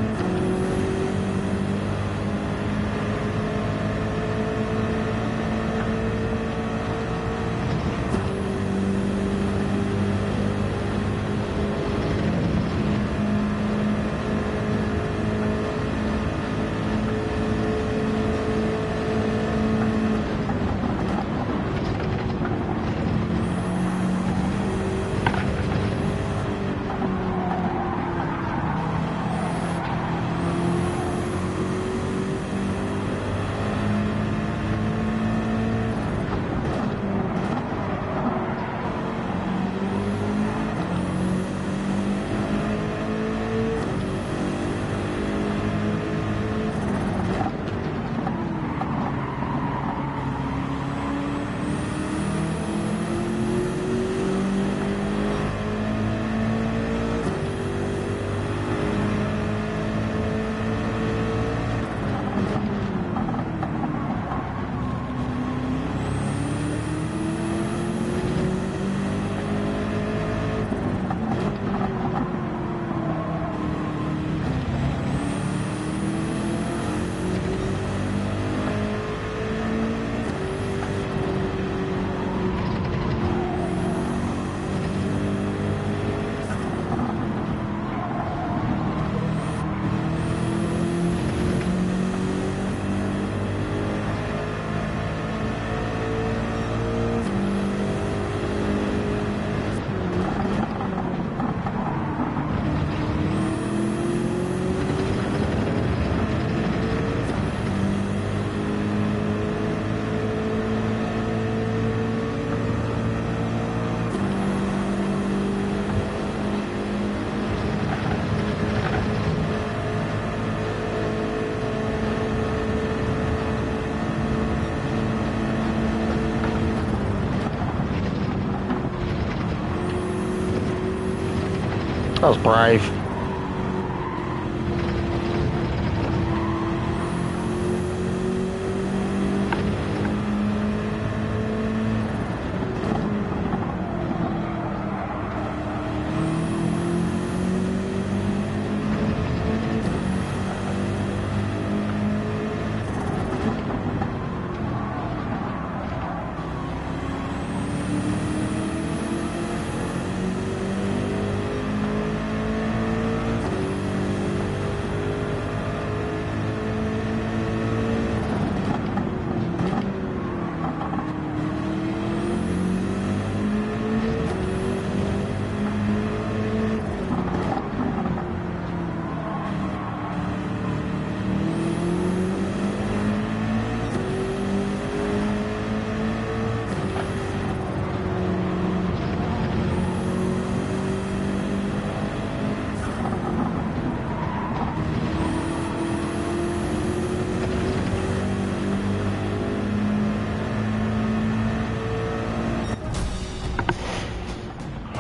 That was brave.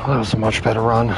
That was a much better run.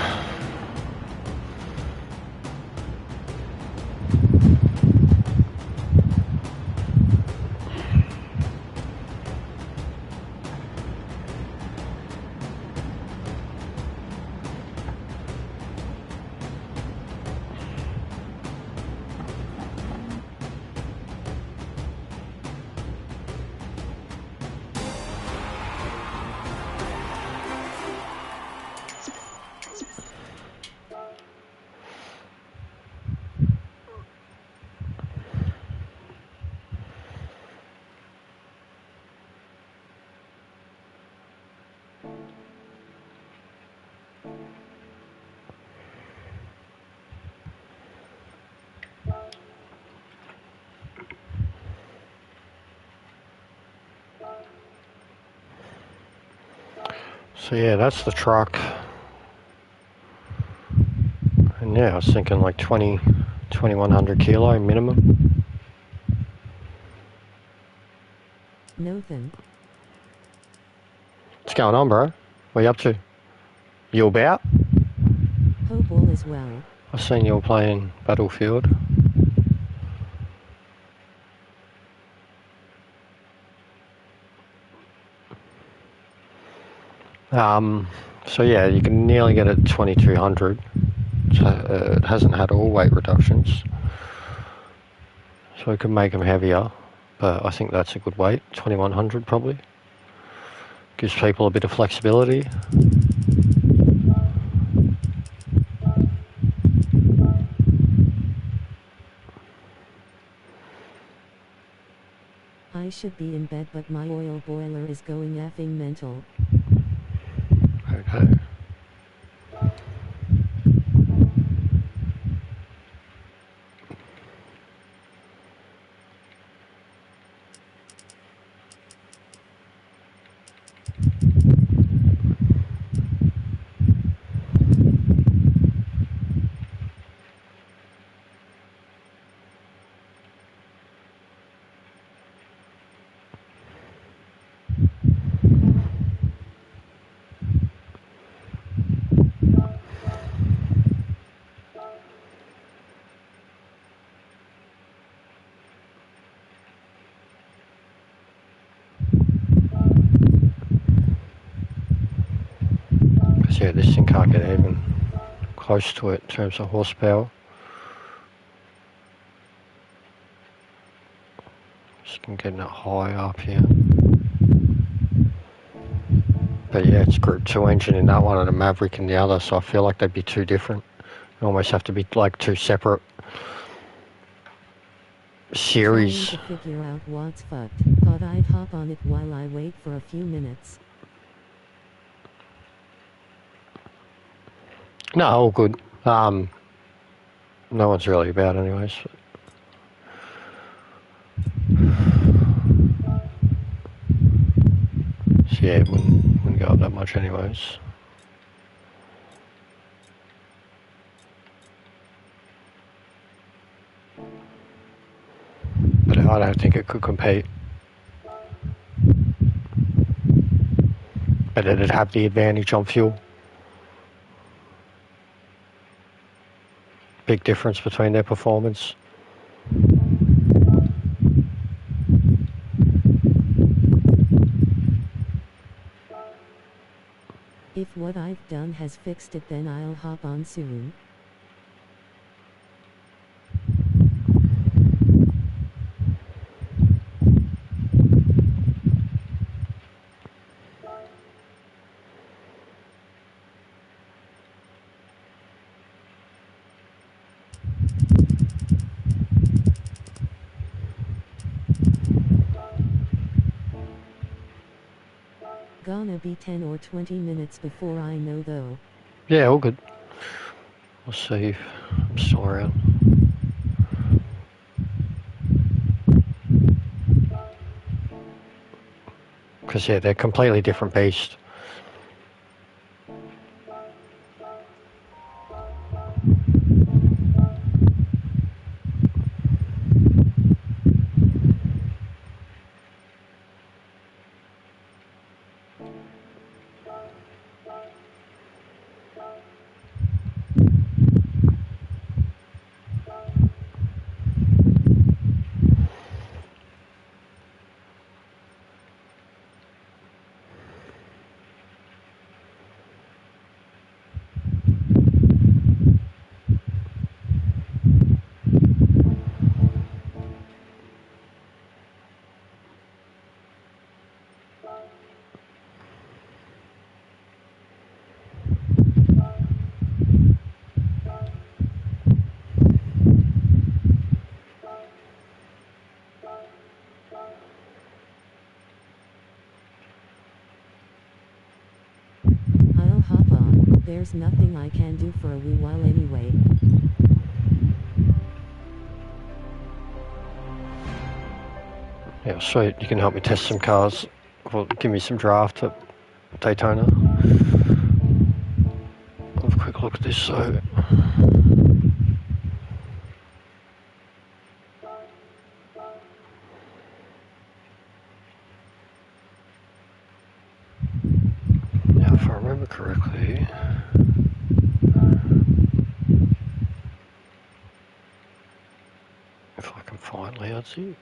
So yeah, that's the truck. And yeah, I was thinking like 2100 kilo minimum. Nothing. What's going on, bro? What are you up to? You about? Hope all is well. I've seen you all playing Battlefield. So yeah, you can nearly get it 2200. So, it hasn't had all weight reductions. So we can make them heavier, but I think that's a good weight, 2100 probably. Gives people a bit of flexibility. I should be in bed, but my oil boiler is going effing mental. Okay. Yeah, this thing can't get even close to it in terms of horsepower. Just can get it high up here. But yeah, it's Group 2 engine in that one and a Maverick in the other, so I feel like they'd be two different. You almost have to be like two separate series. Trying to figure out what's fucked. Thought I'd hop on it while I wait for a few minutes. No, all good. No one's really about anyways. So yeah, it wouldn't go up that much anyways. But I don't think it could compete. But it'd have the advantage on fuel. big difference between their performance. If what I've done has fixed it, then I'll hop on soon. Gonna be 10 or 20 minutes before I know though. Yeah, all good. We'll see if I'm still around. Because, yeah, they're completely different beasts. I'll hop on. There's nothing I can do for a wee while anyway. Yeah, sweet. You can help me test some cars. Well, give me some draft at Daytona. Have a quick look at this. So, now, if I remember correctly, if I can find Loudsy.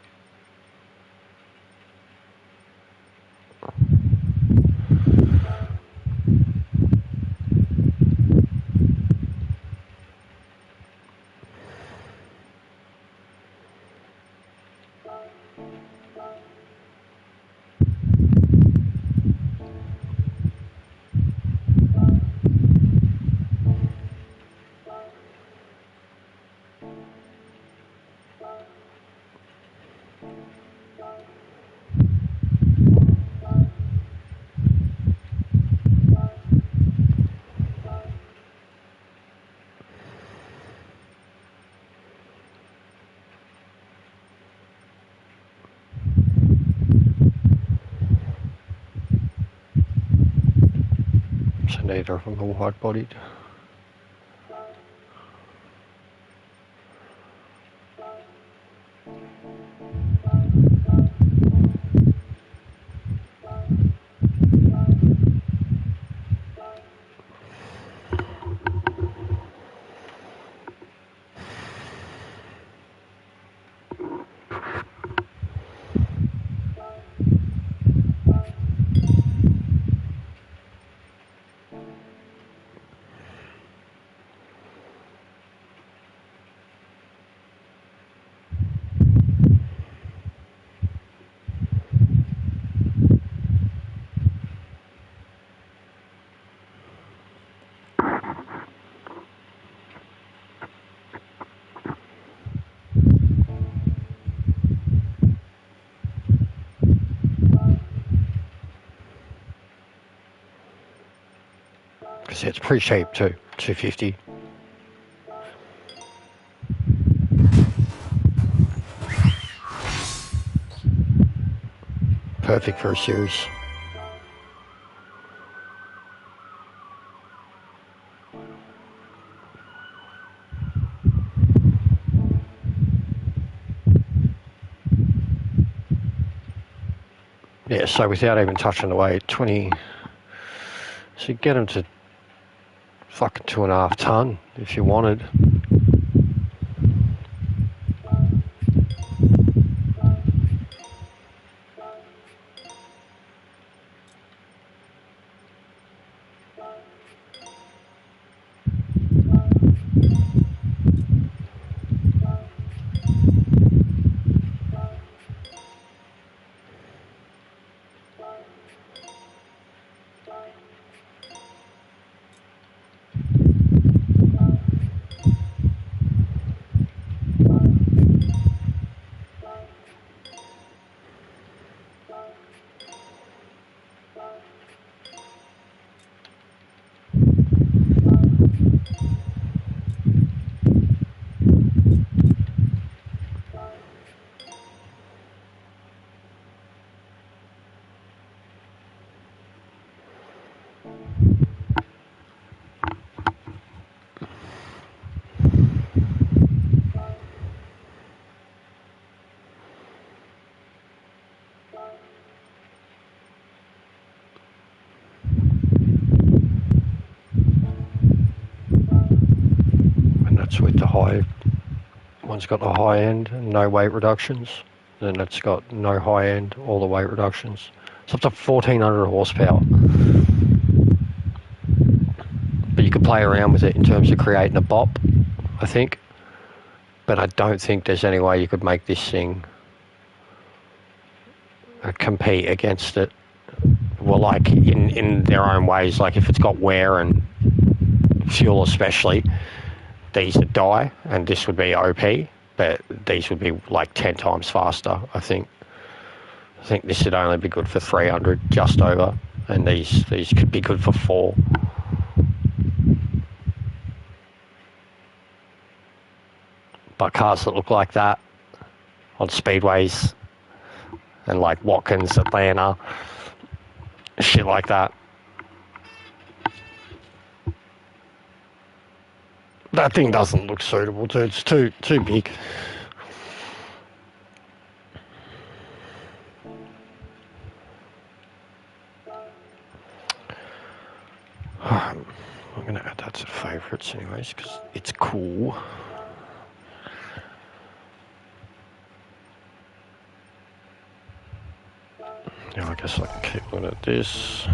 So neither of them are wide-bodied. Because it's pretty cheap too, $250. Perfect for a series. Yeah, so without even touching the weight, 20. So you get them to fucking 2.5 ton if you wanted. And that's with the high. One's got the high end, no weight reductions. Then it's got no high end, all the weight reductions. It's up to 1400 horsepower. But you can play around with it in terms of creating a bop, I think. But I don't think there's any way you could make this thing compete against it. Well, like in their own ways, like if it's got wear and fuel especially, these would die and this would be OP, but these would be like 10 times faster, I think. I think this would only be good for 300, just over, and these could be good for 4. But cars that look like that on speedways and like Watkins, Atlanta, shit like that. That thing doesn't look suitable, dude. It's too big. I'm going to add that to favourites anyways, because it's cool. Now I guess I can keep looking at this.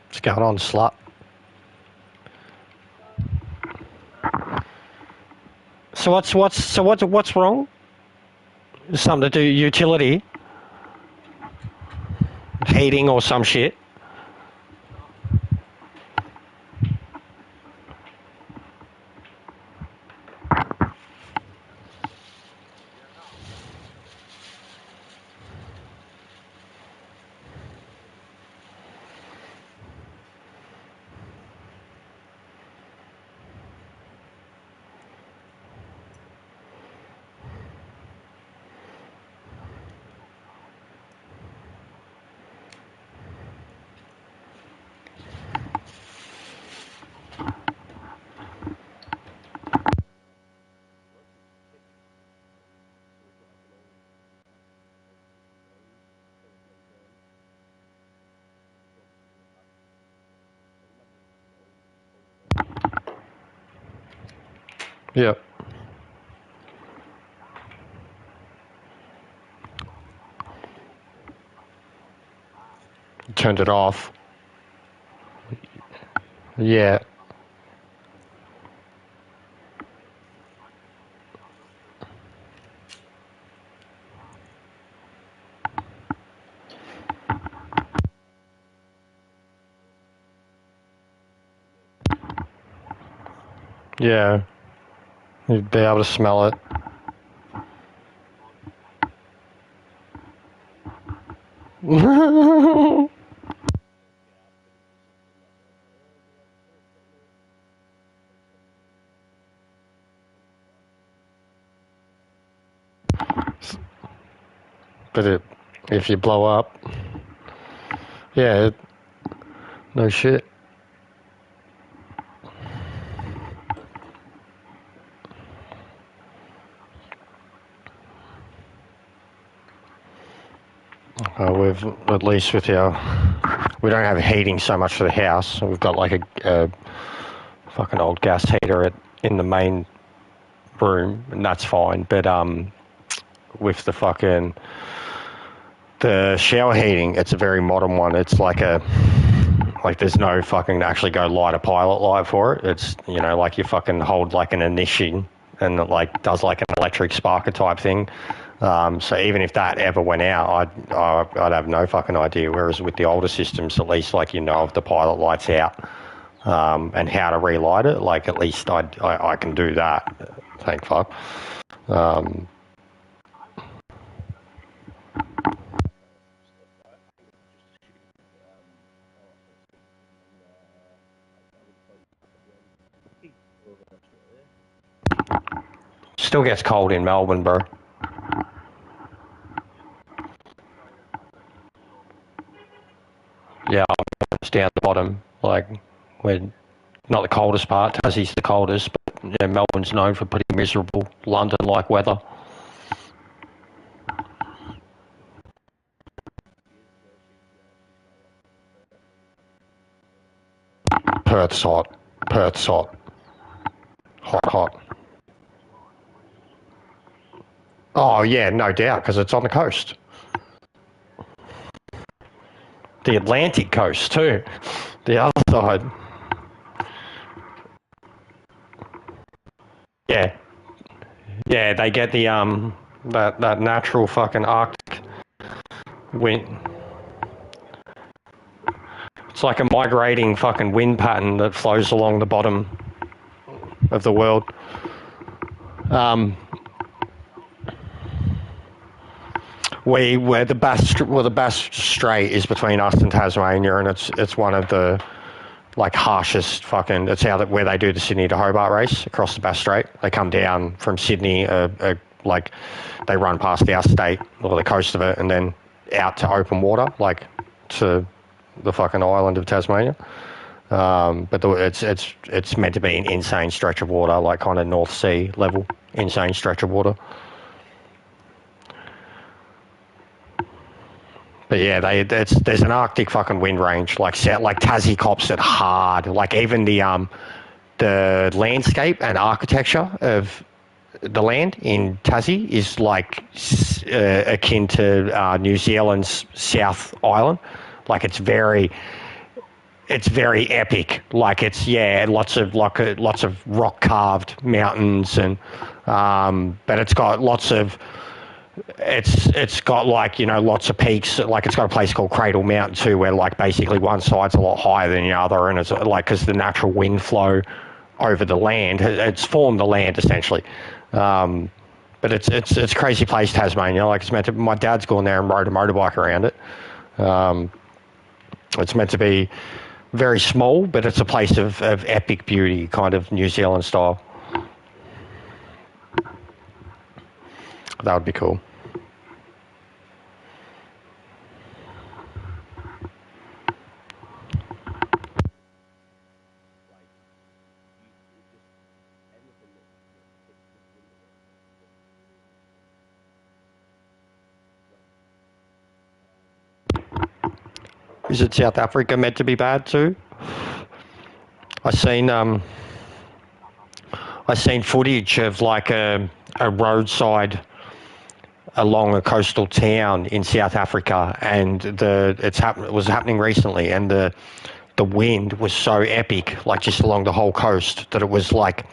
What's going on, slut? So what's wrong? Something to do utility, heating or some shit. Yep. Turned it off. Yeah. Yeah. You'd be able to smell it. But if you blow up, yeah, no shit. We've, at least with our, we don't have heating so much for the house. We've got like a fucking old gas heater in the main room, and that's fine. But with the shower heating, it's a very modern one. It's like there's no fucking actually go light a pilot light for it. It's, you know, like you fucking hold like an ignition and it like does like an electric sparker type thing. So even if that ever went out, I'd have no fucking idea. Whereas with the older systems, at least like, you know, if the pilot light's out and how to relight it, like at least I can do that. Thank fuck. Still gets cold in Melbourne, bro. Yeah, it's down the bottom. Like, we're not the coldest part. Tassie's the coldest, but yeah, Melbourne's known for pretty miserable London-like weather. Perth's hot. Perth's hot. Hot, hot. Oh, yeah, no doubt, because it's on the coast. The Atlantic coast, too. The other side. Yeah. Yeah, they get the, that natural fucking Arctic wind. It's like a migrating fucking wind pattern that flows along the bottom of the world. Where the Bass Strait is between us and Tasmania, and it's one of the like harshest fucking. It's where they do the Sydney to Hobart race across the Bass Strait. They come down from Sydney, like they run past our state or the coast of it, and then out to open water, like to the fucking island of Tasmania. But it's meant to be an insane stretch of water, like kind of North Sea level, insane stretch of water. But yeah, there's an Arctic fucking wind range, like Tassie cops it hard. Like even the landscape and architecture of the land in Tassie is like akin to New Zealand's South Island. Like it's very epic. Like it's lots of rock carved mountains and but it's got lots of. It's got like, you know, lots of peaks. Like it's got a place called Cradle Mountain too, where like basically one side's a lot higher than the other, and it's like because the natural wind flow over the land, it's formed the land essentially. But it's a crazy place, Tasmania. Like it's meant to. My dad's gone there and rode a motorbike around it. It's meant to be very small, but it's a place of epic beauty, kind of New Zealand style. That would be cool. Is it South Africa meant to be bad too? I seen footage of like a roadside along a coastal town in South Africa, and it was happening recently, and the wind was so epic, like just along the whole coast, that it was like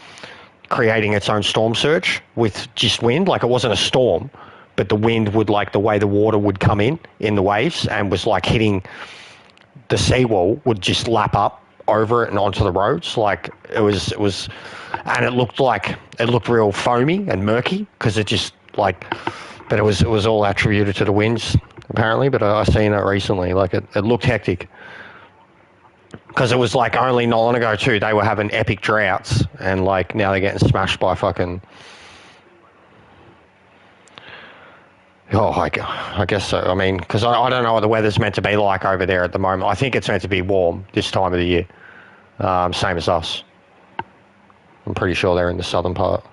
creating its own storm surge with just wind. Like it wasn't a storm, but the wind would, like the way the water would come in the waves and was like hitting the seawall, would just lap up over it and onto the roads. Like it was, and it looked real foamy and murky because it just like, but it was all attributed to the winds apparently. But I seen it recently. Like it looked hectic because it was like only not long ago too. They were having epic droughts, and like now they're getting smashed by fucking. Oh, I guess so. I mean, because I don't know what the weather's meant to be like over there at the moment. I think it's meant to be warm this time of the year, same as us. I'm pretty sure they're in the southern part.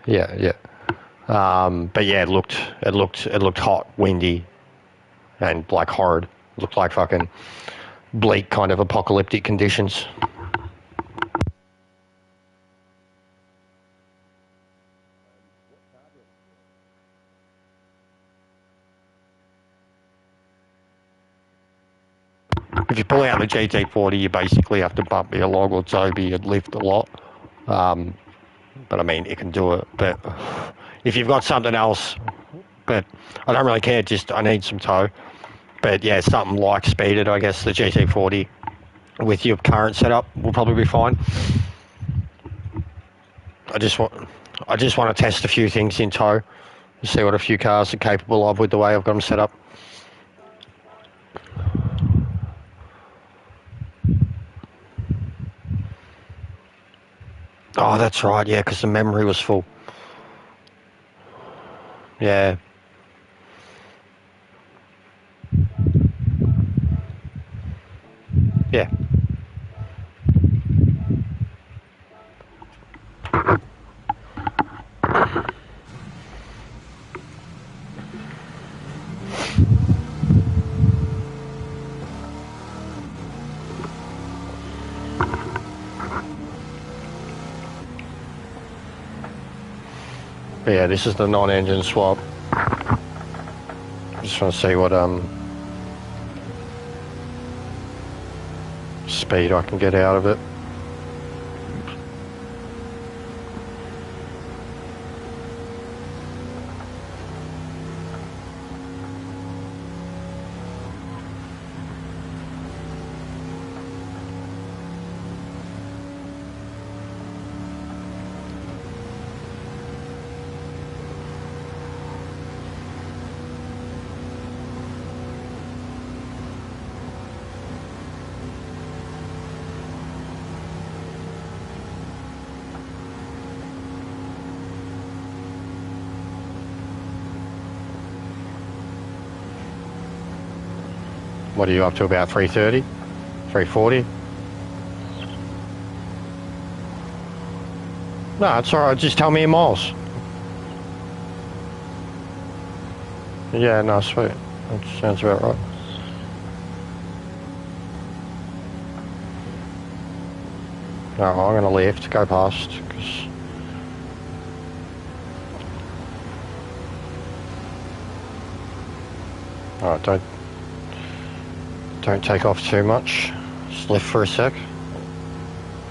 Yeah. But yeah, it looked hot, windy, and like horrid. Looked like fucking bleak kind of apocalyptic conditions. If you pull out the GT40, you basically have to bump your log or Toby and lift a lot. But I mean, it can do it. But if you've got something else, but I don't really care, just I need some tow. But yeah, something like speeded, I guess the GT40 with your current setup will probably be fine. I just want to test a few things in tow, see what a few cars are capable of with the way I've got them set up. Oh, that's right, yeah, because the memory was full. Yeah. Yeah. But yeah, this is the non-engine swap. Just want to see what speed I can get out of it. What are you up to, about 330? 340? No, it's alright, just tell me in miles. Yeah, no, sweet. That sounds about right. No, I'm going to left, go past, because... Alright, don't take off too much. Just left for a sec,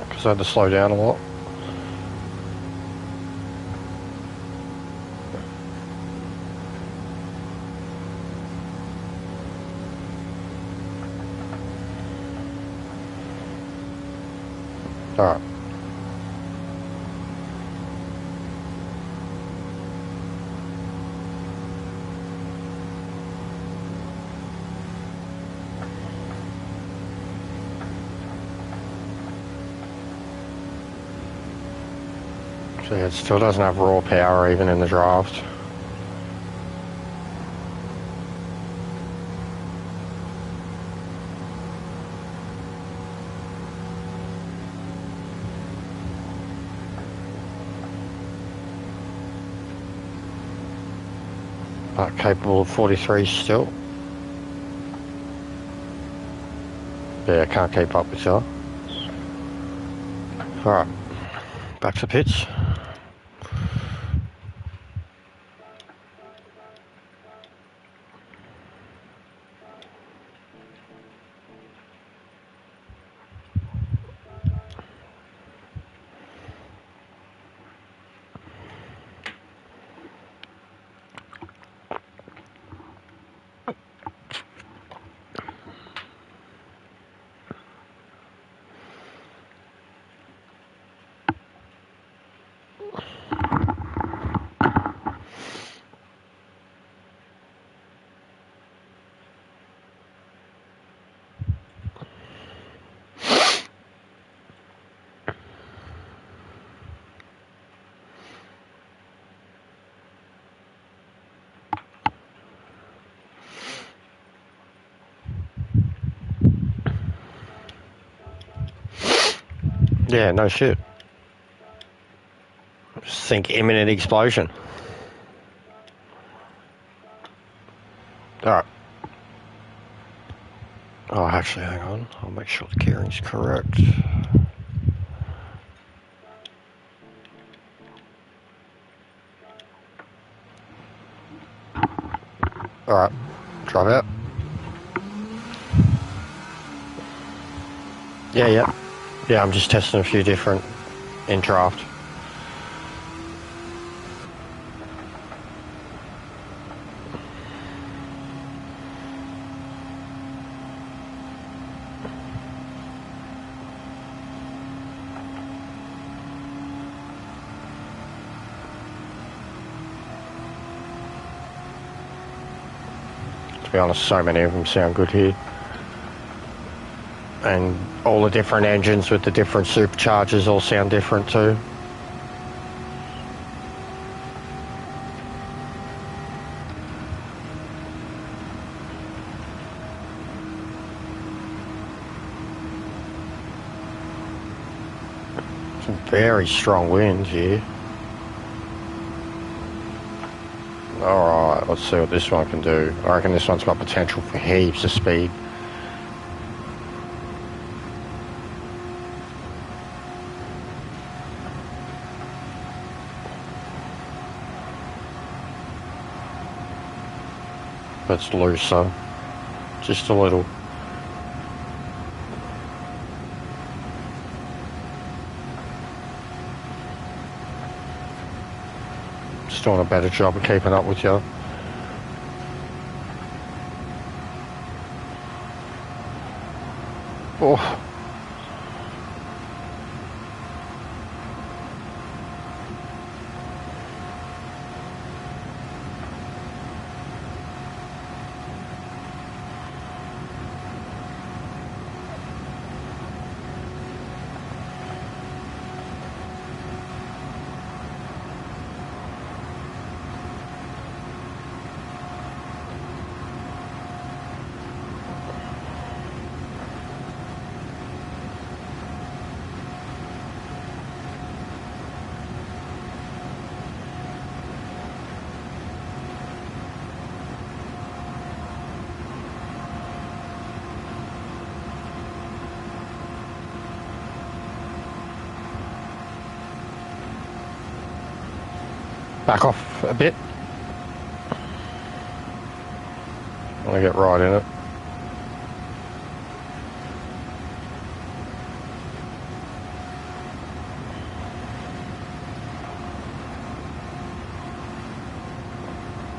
because I had to slow down a lot. Alright. So yeah, it still doesn't have raw power even in the draft. But capable of 43 still. Yeah, I can't keep up with her. Alright, back to pits. Yeah, no shit. Just think imminent explosion. Alright. Oh, actually, hang on. I'll make sure the gearing's correct. Alright, drive out. Yeah. Yeah, I'm just testing a few different in draft. To be honest, so many of them sound good here. And all the different engines with the different superchargers all sound different too. Some very strong winds here. Alright, let's see what this one can do. I reckon this one's got potential for heaps of speed. But it's looser. Just a little. Just doing a better job of keeping up with you. Oh. Back off a bit. I'm gonna get right in it.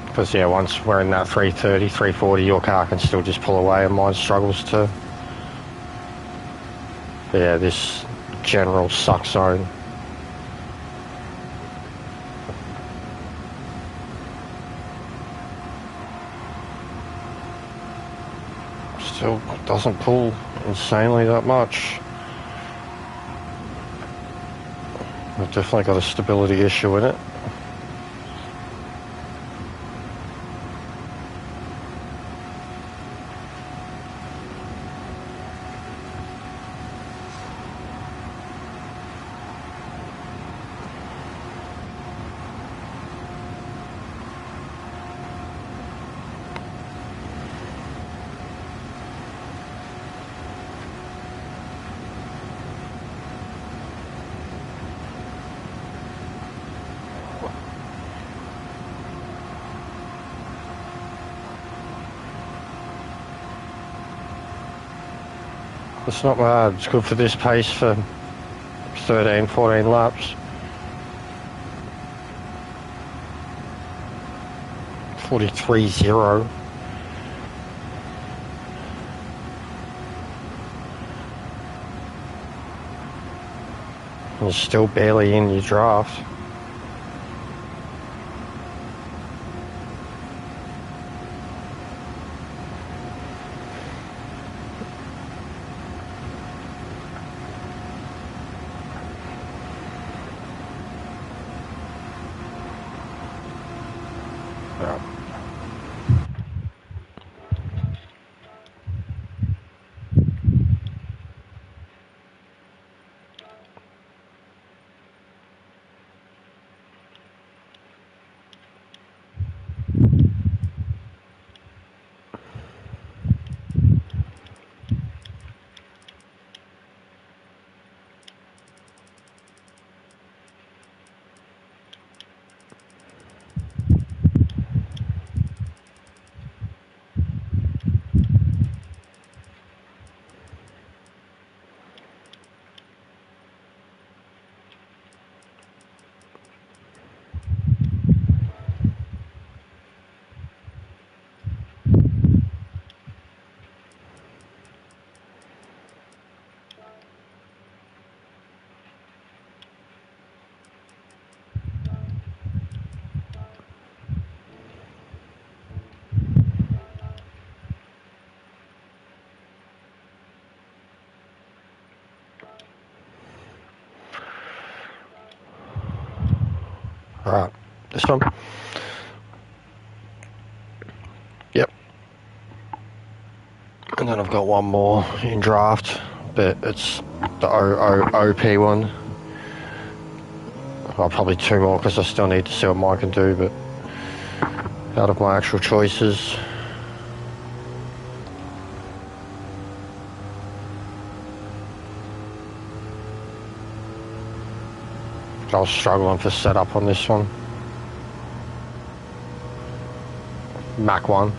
Because yeah, once we're in that 330, 340, your car can still just pull away and mine struggles to. But yeah, this general suck zone. Still doesn't pull insanely that much. We've definitely got a stability issue in it. It's not bad. It's good for this pace for 13, 14 laps. 43.0. You're still barely in your draft. Alright, this one. Yep. And then I've got one more in draft, but it's the OP one. Well, probably two more because I still need to see what mine can do, but out of my actual choices. I was struggling for setup on this one. Mac 1.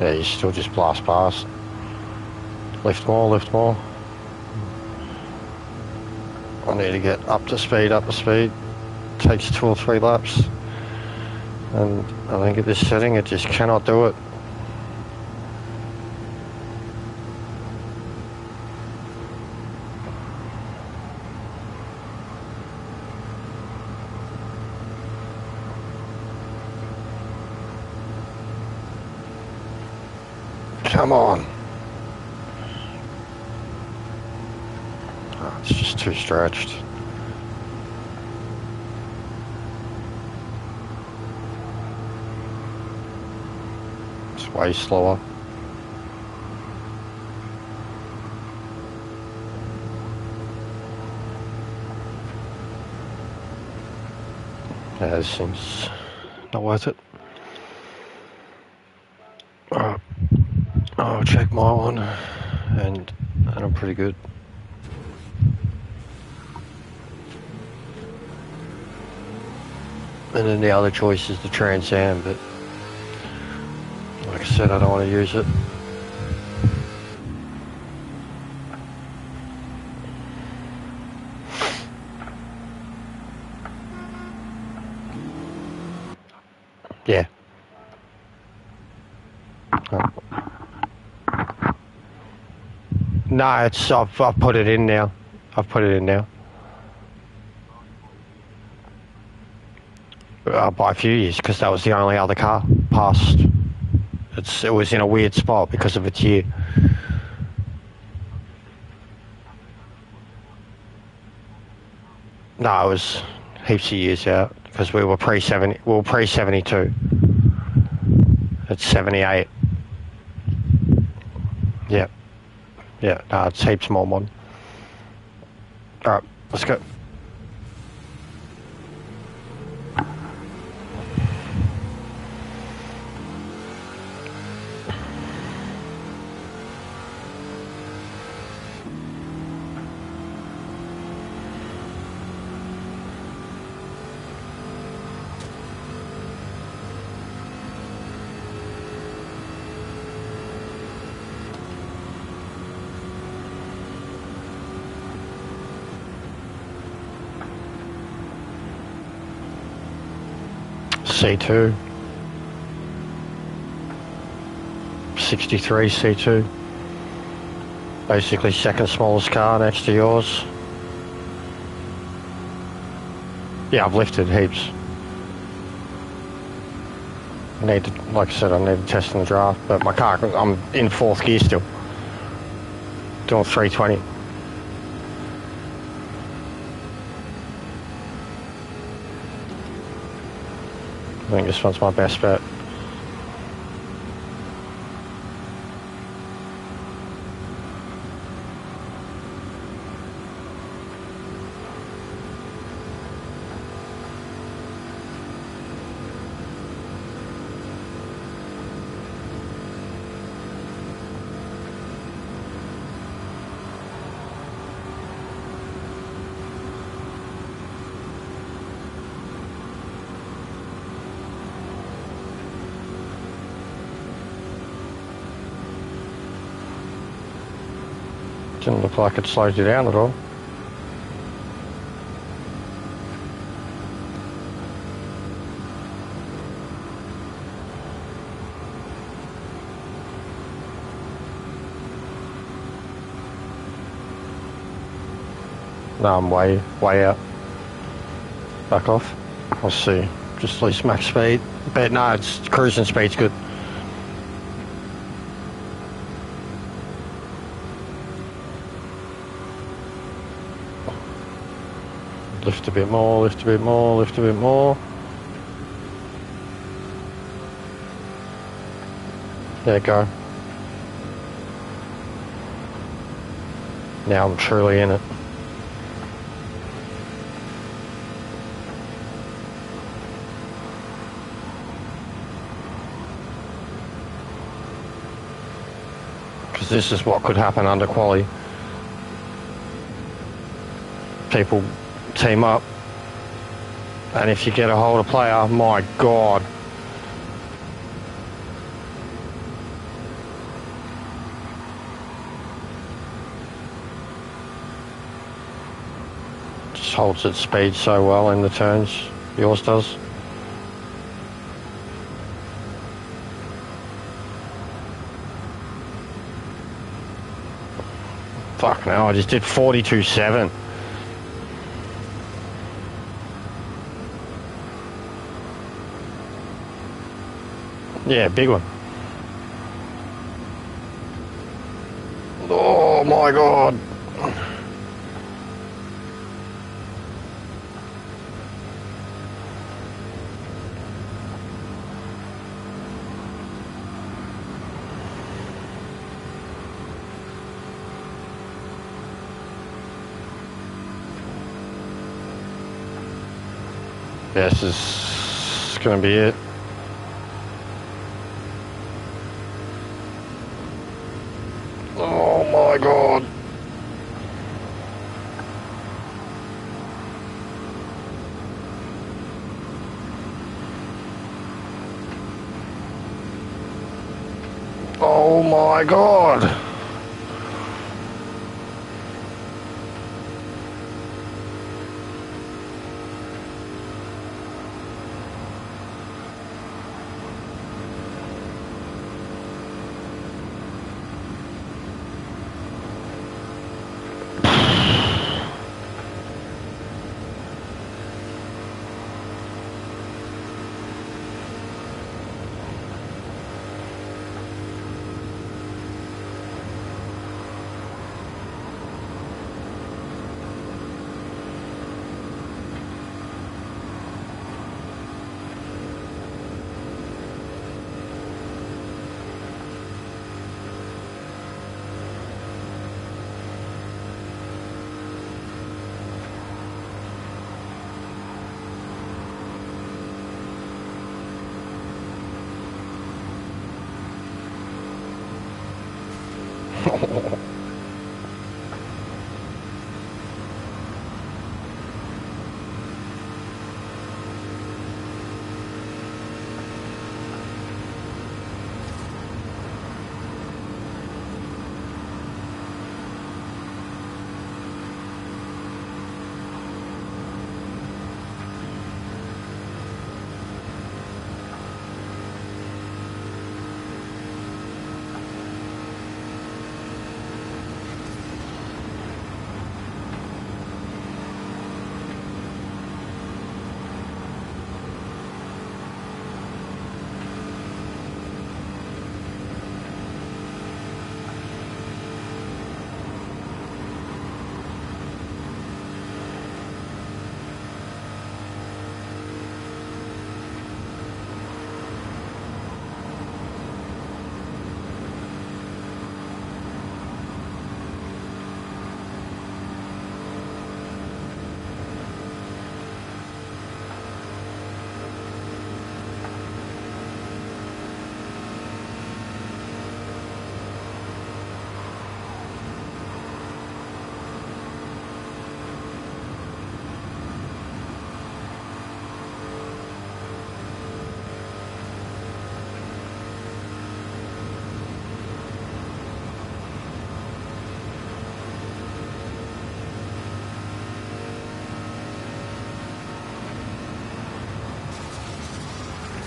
Yeah, you still just blast past. Lift more, lift more. I need to get up to speed, Takes 2 or 3 laps. And I think at this setting, it just cannot do it. Come on. Oh, it's just too stretched. It's way slower. Yeah, this seems not worth it. Alright. I'll check my one, and I'm pretty good. And then the other choice is the Trans Am, but like I said, I don't want to use it. Yeah. Oh. No, it's I've put it in now. By a few years, because that was the only other car past. It was in a weird spot because of its year. No, it was heaps of years out because we were pre-70. We were pre-72. It's 78. Yeah. Yeah. No, it's heaps more modern. All right, let's go. C2. 63 C2. Basically second smallest car next to yours. Yeah, I've lifted heaps. I need to, like I said, I need to test in the draft, but my car, I'm in 4th gear still. Doing 320. I think this one's my best bet. Didn't look like it slowed you down at all. No, I'm way out. Back off. I'll see. Just least max speed. But no, it's cruising speed's good. Lift a bit more, lift a bit more, lift a bit more. There you go. Now I'm truly in it. Because this is what could happen under quali. People team up, and if you get a hold of player, my God. Just holds its speed so well in the turns. Yours does. Fuck no, I just did 42.7. Yeah, big one. Oh my God. This is gonna be it. Oh my God. Oh my God.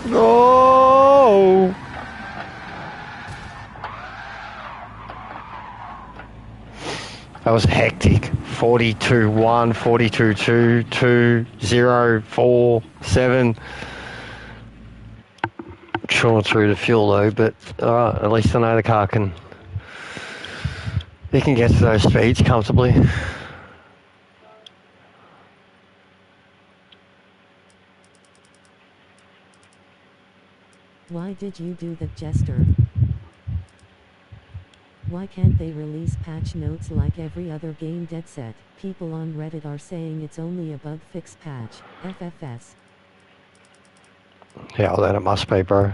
No! That was hectic. 42-1, 42-2, 2-0, 4-7. Chewing through the fuel though, but alright, at least I know the car can... It can get to those speeds comfortably. Why did you do that, Jester? Why can't they release patch notes like every other game? Dead set. People on Reddit are saying it's only a bug fix patch. FFS. Yeah, well then it must be, bro.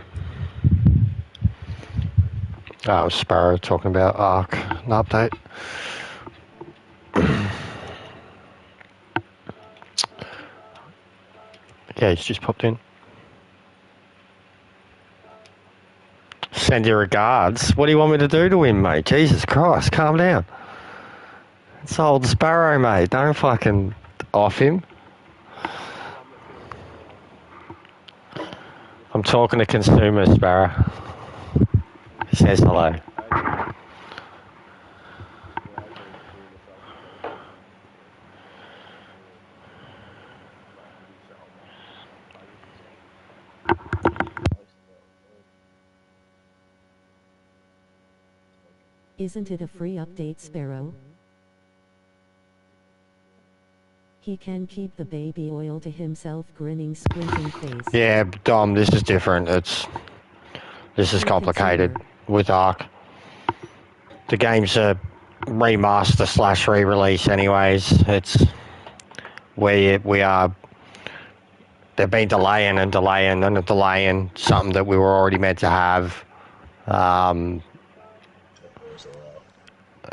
Oh, Sparrow talking about Arc, an update. Yeah, he's just popped in. Send your regards. What do you want me to do to him, mate? Jesus Christ, calm down. It's old Sparrow, mate. Don't fucking off him. I'm talking to consumer, Sparrow. He says hello. Isn't it a free update, Sparrow? He can keep the baby oil to himself, grinning, squinting face. Yeah, Dom, this is different. This is complicated with Arc. The game's a remaster / re-release anyways. It's we are... They've been delaying and delaying something that we were already meant to have.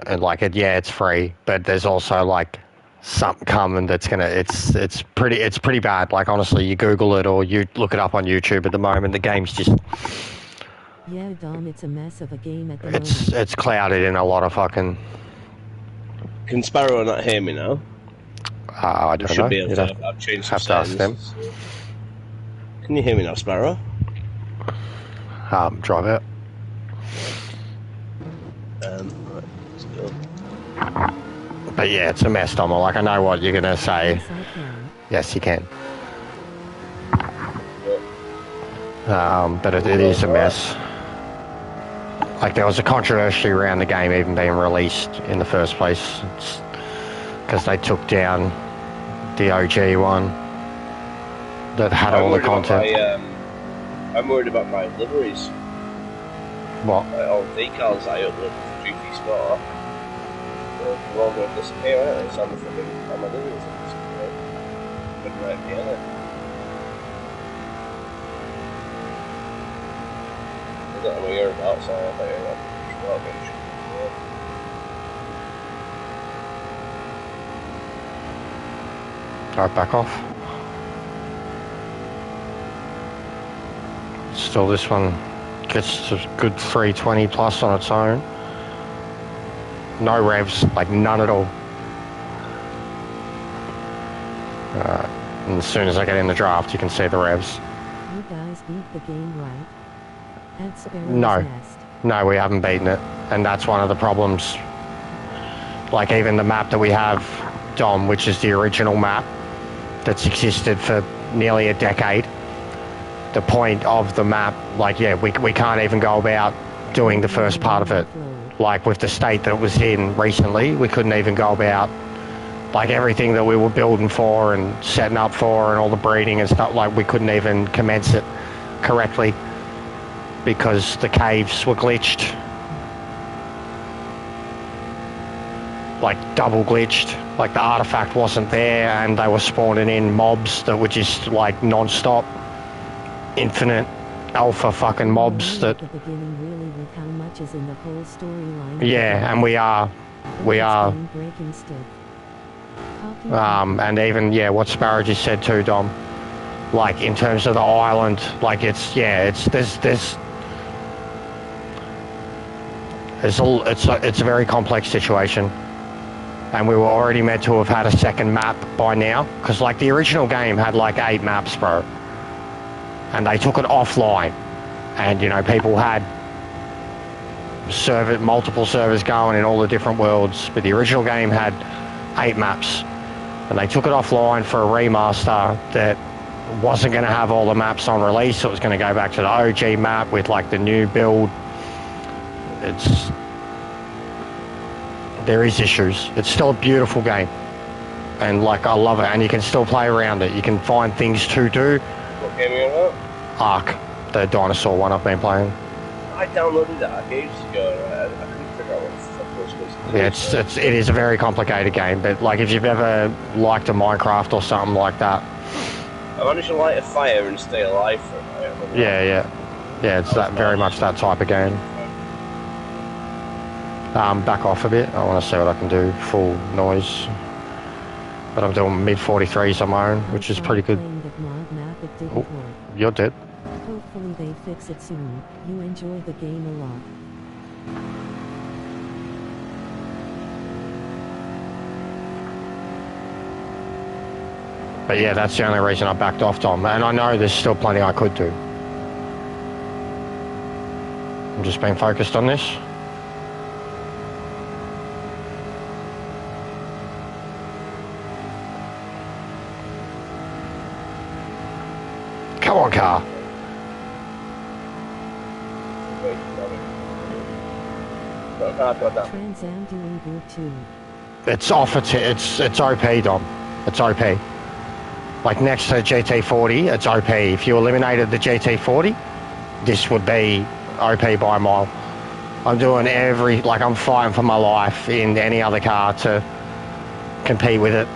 And like it's free, but there's also like something coming that's gonna it's pretty bad. Like honestly, you Google it or you look it up on YouTube at the moment. The game's just yeah, Dom, it's a mess of a game at the moment. It's clouded in a lot of fucking. Can Sparrow not hear me now? I don't know. Be able to. I've changed some have to ask them. Can you hear me now, Sparrow? Drive out. Right, let's go. But yeah, it's a mess, Dom. Like I know what you're gonna say. Yes, I can. Yes, you can. But it is a mess. Like there was a controversy around the game even being released in the first place. Because they took down the OG one that had all the content. I'm worried about my liveries. What? All the decals I uploaded to GT Sport. They're all going to disappear, aren't they? So I'm thinking, all my liveries are disappearing. Couldn't write me on it. I don't know what you're about, so I thought you were about sport bench. Alright, back off. Still, this one gets a good 320 plus on its own. No revs, like none at all. And as soon as I get in the draft, you can see the revs. You guys beat the game, right? At Sparrow's No. Nest. No, we haven't beaten it. And that's one of the problems. Like even the map that we have, Dom, which is the original map that's existed for nearly a decade. The point of the map, like, yeah, we can't even go about doing the first part of it. Like with the state that it was in recently, we couldn't even go about like everything that we were building for and setting up for and all the breeding and stuff. Like we couldn't even commence it correctly because the caves were glitched. Like double glitched, like the artifact wasn't there and they were spawning in mobs that were just like non-stop, infinite alpha fucking mobs that... The beginning really with how much is in the whole storyline. Yeah, and we are... Breaking stiff. And even, yeah, what Sparrow just said too, Dom. Like in terms of the island, like it's a very complex situation. And we were already meant to have had a second map by now. Because like the original game had like 8 maps, bro. And they took it offline. And, you know, people had multiple servers going in all the different worlds. But the original game had 8 maps. And they took it offline for a remaster that wasn't going to have all the maps on release. So it was going to go back to the OG map with like the new build. There is issues. It's still a beautiful game. And like, I love it. And you can still play around it. You can find things to do. What game are you on? Ark, the dinosaur one I've been playing. I downloaded that ages ago. I couldn't figure out what the fuck I was supposed to do. Yeah, it is a very complicated game, but like if you've ever liked a Minecraft or something like that. I managed to light a fire and stay alive for a night. Yeah, it's that very much that type of game. Back off a bit. I want to see what I can do. Full noise. But I'm doing mid 43s on my own, which is pretty good. Oh, you're dead. Hopefully they fix it soon. You enjoy the game a lot. But yeah, that's the only reason I backed off, Tom. And I know there's still plenty I could do. I'm just being focused on this. Come on, car. Trans Am doing good too. It's off. It's OP, Dom. It's OP. Like next to the GT40, it's OP. If you eliminated the GT40, this would be OP by a mile. I'm doing I'm fighting for my life in any other car to compete with it.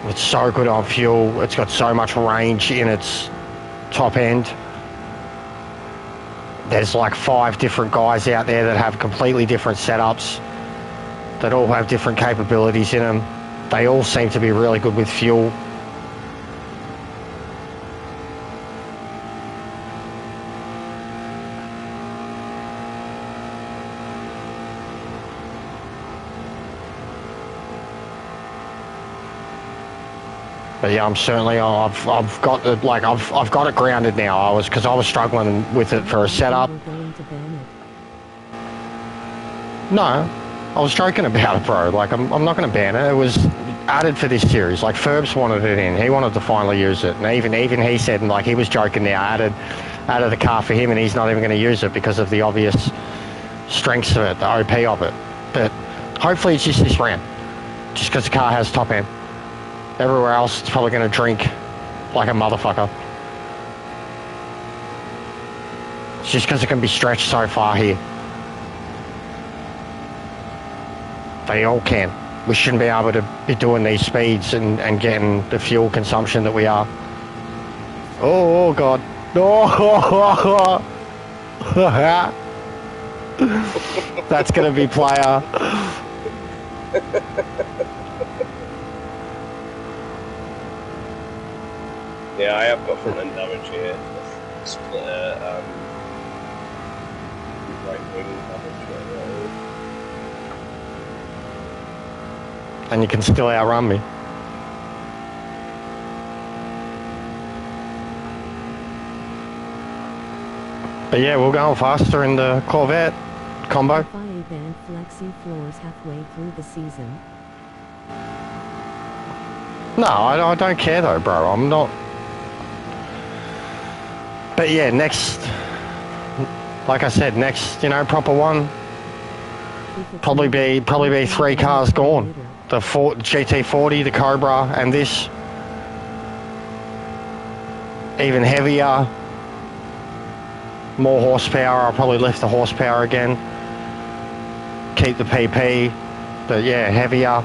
It's so good on fuel. It's got so much range in its top end. There's like 5 different guys out there that have completely different setups, that all have different capabilities in them. They all seem to be really good with fuel. But yeah, I've got it grounded now. Because I was struggling with it for a setup. No, I was joking about it, bro. Like, I'm not going to ban it. It was added for this series. Like, Ferbs wanted it in. He wanted to finally use it. And even he said, and like, he was joking now, added the car for him, and he's not even going to use it because of the obvious strengths of it, the OP of it. But hopefully it's just this round. Just because the car has top end. Everywhere else, it's probably going to drink like a motherfucker. It's just because it can be stretched so far here. They all can. We shouldn't be able to be doing these speeds and getting the fuel consumption that we are. Oh God. Oh, that's going to be player. Yeah, I have got front end damage here. Splitter and right wing damage right And you can still outrun me. But yeah, we're going faster in the Corvette combo. FIA banned flexi floors halfway through the season. No, I don't care though, bro. I'm not. But yeah, next, like I said, next, proper one, probably be 3 cars gone. The GT40, the Cobra, and this. Even heavier, more horsepower. I'll probably lift the horsepower again. Keep the PP, but yeah, heavier.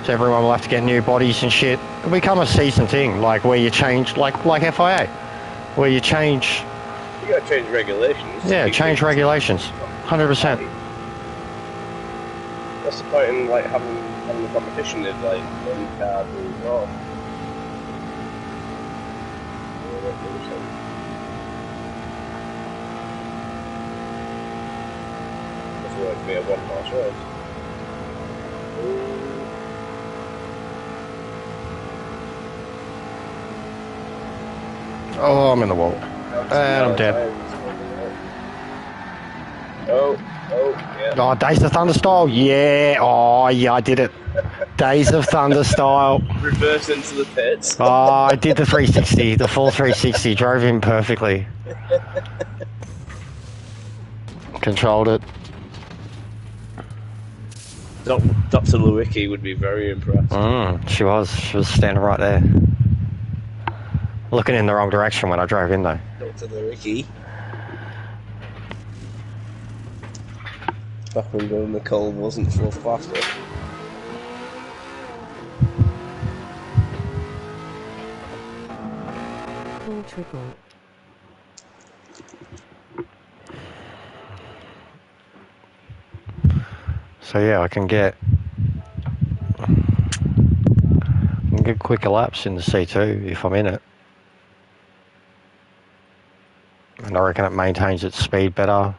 So everyone will have to get new bodies and shit. It'll become a season thing, like where you change, like FIA. Where you change... You gotta change regulations. Yeah, change regulations. 100%. What's the point in, like, having the competition if, like, one car goes wrong? That's why it'd be a one-horse race. Oh, I'm in the wall. And I'm dead. Oh, Oh, yeah. Oh, Days of Thunder style? Yeah. Oh, yeah, I did it. Days of Thunder style. Reverse into the pits. Oh, I did the 360, the full 360. Drove in perfectly. Controlled it. Dr. Lewicki would be very impressed. She was standing right there. Looking in the wrong direction when I drove in, though. Dr. Lewicki. Back when Bill Nicole wasn't fourth faster. Full triple. So yeah, I can get quicker laps in the C2 if I'm in it. And I reckon it maintains its speed better.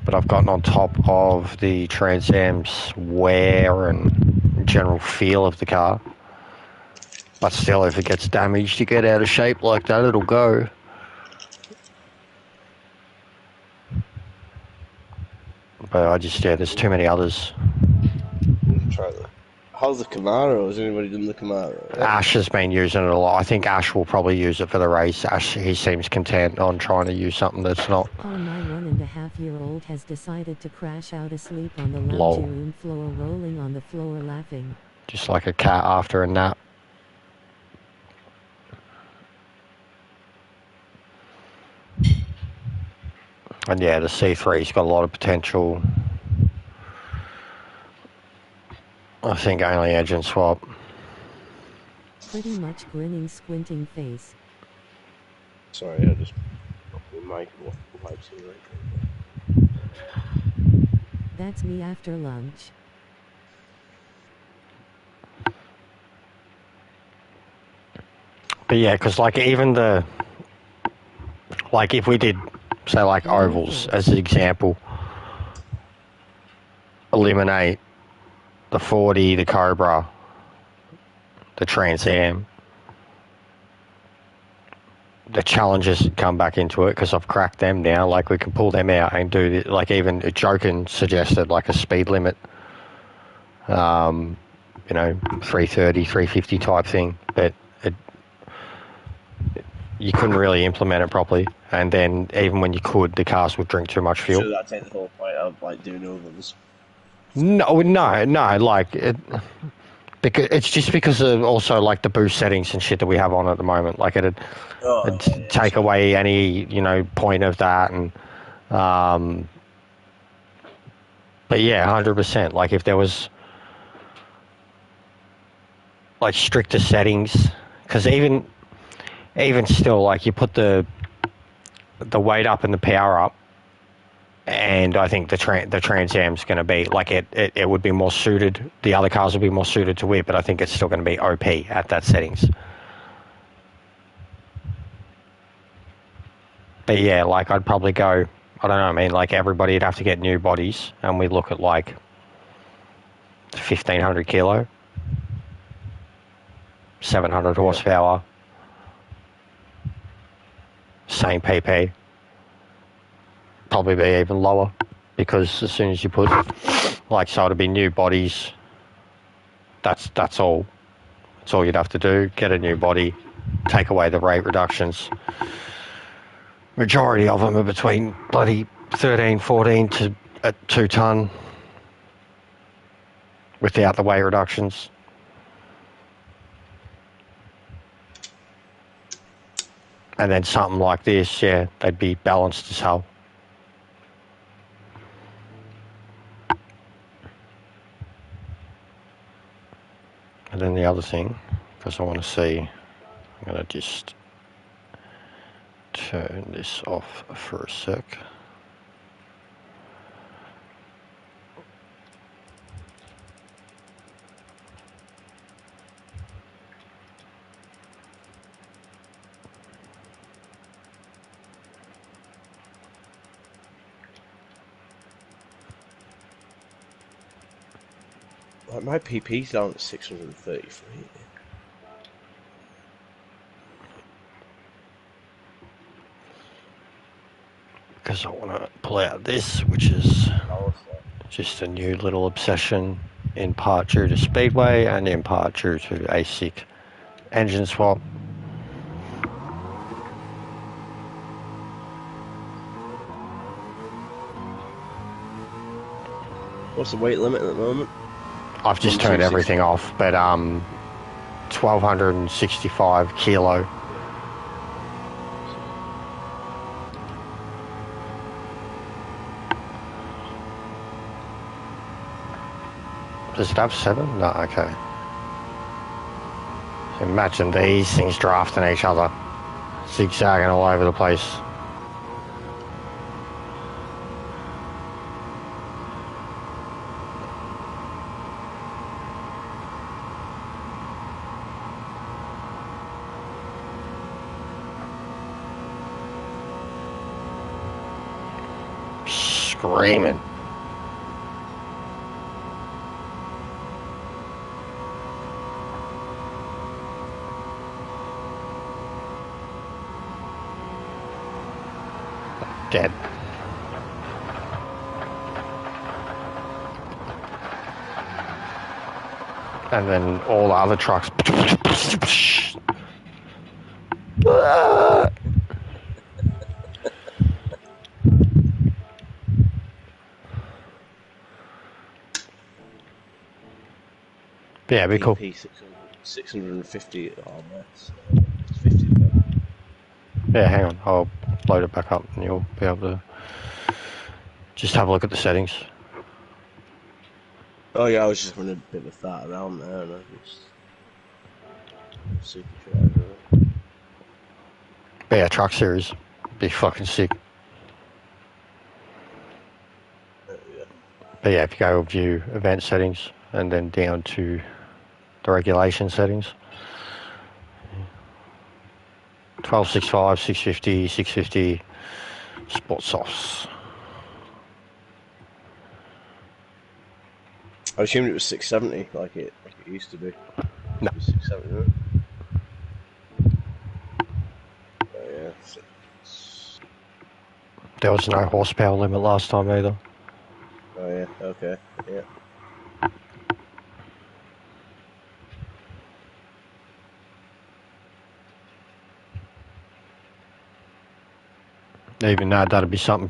But I've gotten on top of the Trans Am's wear and general feel of the car. But still, if it gets damaged, you get out of shape like that, it'll go. But I just, yeah, there's too many others. Try that. How's the Camaro? Has anybody done the Camaro? Yeah. Ash has been using it a lot. I think Ash will probably use it for the race. Ash, he seems content on trying to use something that's not. Oh, my 1.5-year-old has decided to crash out asleep on the Lol. lounge room floor, rolling on the floor laughing. Just like a cat after a nap. And yeah, the C3's got a lot of potential. I think only engine swap. Pretty much grinning, squinting face. Sorry, I just got the mic off the pipes here, right? That's me after lunch. But yeah, because like even the, like if we did, say like ovals as an example, eliminate the 40, the Cobra, the Trans Am, the Challengers come back into it because I've cracked them now. Like we can pull them out and do like even Jokin suggested like a speed limit, you know, 330, 350 type thing, but you couldn't really implement it properly. And then even when you could, the cars would drink too much fuel. So that take the whole point of like doing ovals. No, like it, because it's just because of also like the boost settings and shit that we have on at the moment. Like it'd take away any point of that, and but yeah, 100%. Like if there was like stricter settings, because even still, like you put the weight up and the power up. And I think the Trans Am's going to be like it would be more suited. The other cars would be more suited to it, but I think it's still going to be OP at that settings. But yeah, like I'd probably go. I don't know. I mean, like everybody'd have to get new bodies, and we look at like 1,500 kilo, 700 horsepower, same PP. Probably be even lower, because as soon as you put like, so it'd be new bodies. That's all. That's all you'd have to do. Get a new body, take away the rate reductions. Majority of them are between bloody 13, 14 to at 2 ton without the weight reductions. And then something like this, yeah, they'd be balanced as hell. And then the other thing, because I want to see, I'm going to just turn this off for a sec. Like my PP's down at 633. because I want to pull out this, which is Power slot. just a new little obsession, in part due to Speedway and in part due to ASIC engine swap. What's the weight limit at the moment? I've just turned everything off, but 1265 kilo. Does it have 7? No, okay. Imagine these things drafting each other, zigzagging all over the place. Screaming. Dead. And then all the other trucks. Yeah, it'd be cool. 650 RMS. 50. Yeah, hang on. I'll load it back up and you'll be able to just have a look at the settings. Oh yeah, I was just having a bit of a thought around there, and I just supercharger. But yeah, truck series. Be fucking sick. Yeah. But yeah, if you go view event settings and then down to the regulation settings. 1265, 650, 650, sport softs. I assumed it was 670, like it used to be. No. It was 670, right? Oh yeah. There was no horsepower limit last time either. Oh yeah. Okay. Yeah. Even though that'd be something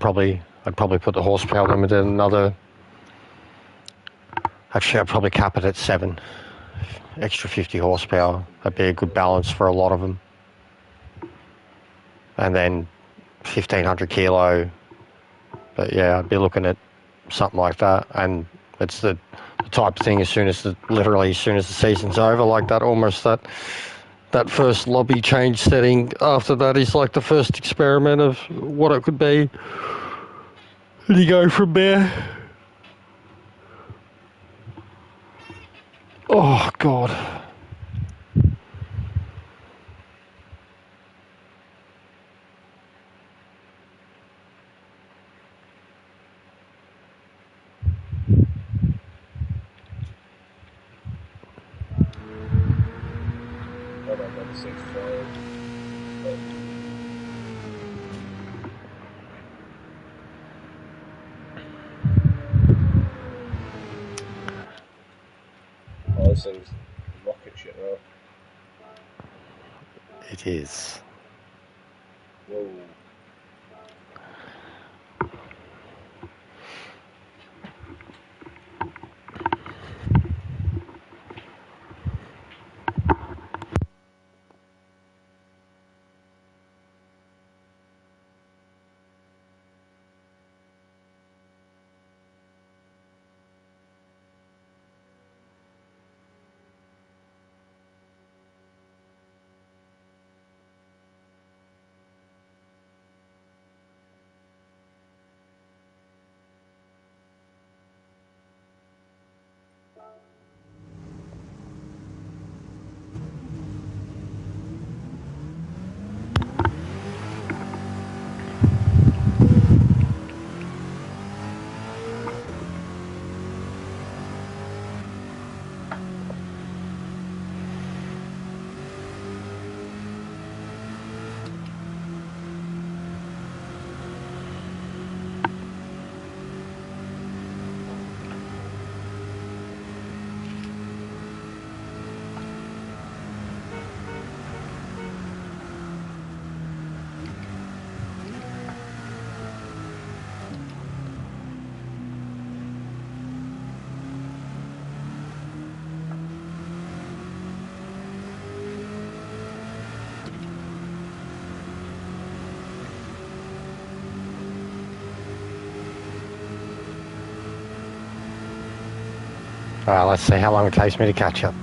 I'd probably put the horsepower limit at another. Actually, I'd probably cap it at 7. Extra 50 horsepower. That'd be a good balance for a lot of them. And then 1500 kilo. But yeah, I'd be looking at something like that. And it's the type of thing as soon as the season's over, like that, almost that first lobby change setting after that is like the first experiment of what it could be. And you go from there. Oh, God. Hold on, let me see forward. Oh, this thing's rocket shit now. It is. Whoa. Let's see how long it takes me to catch up.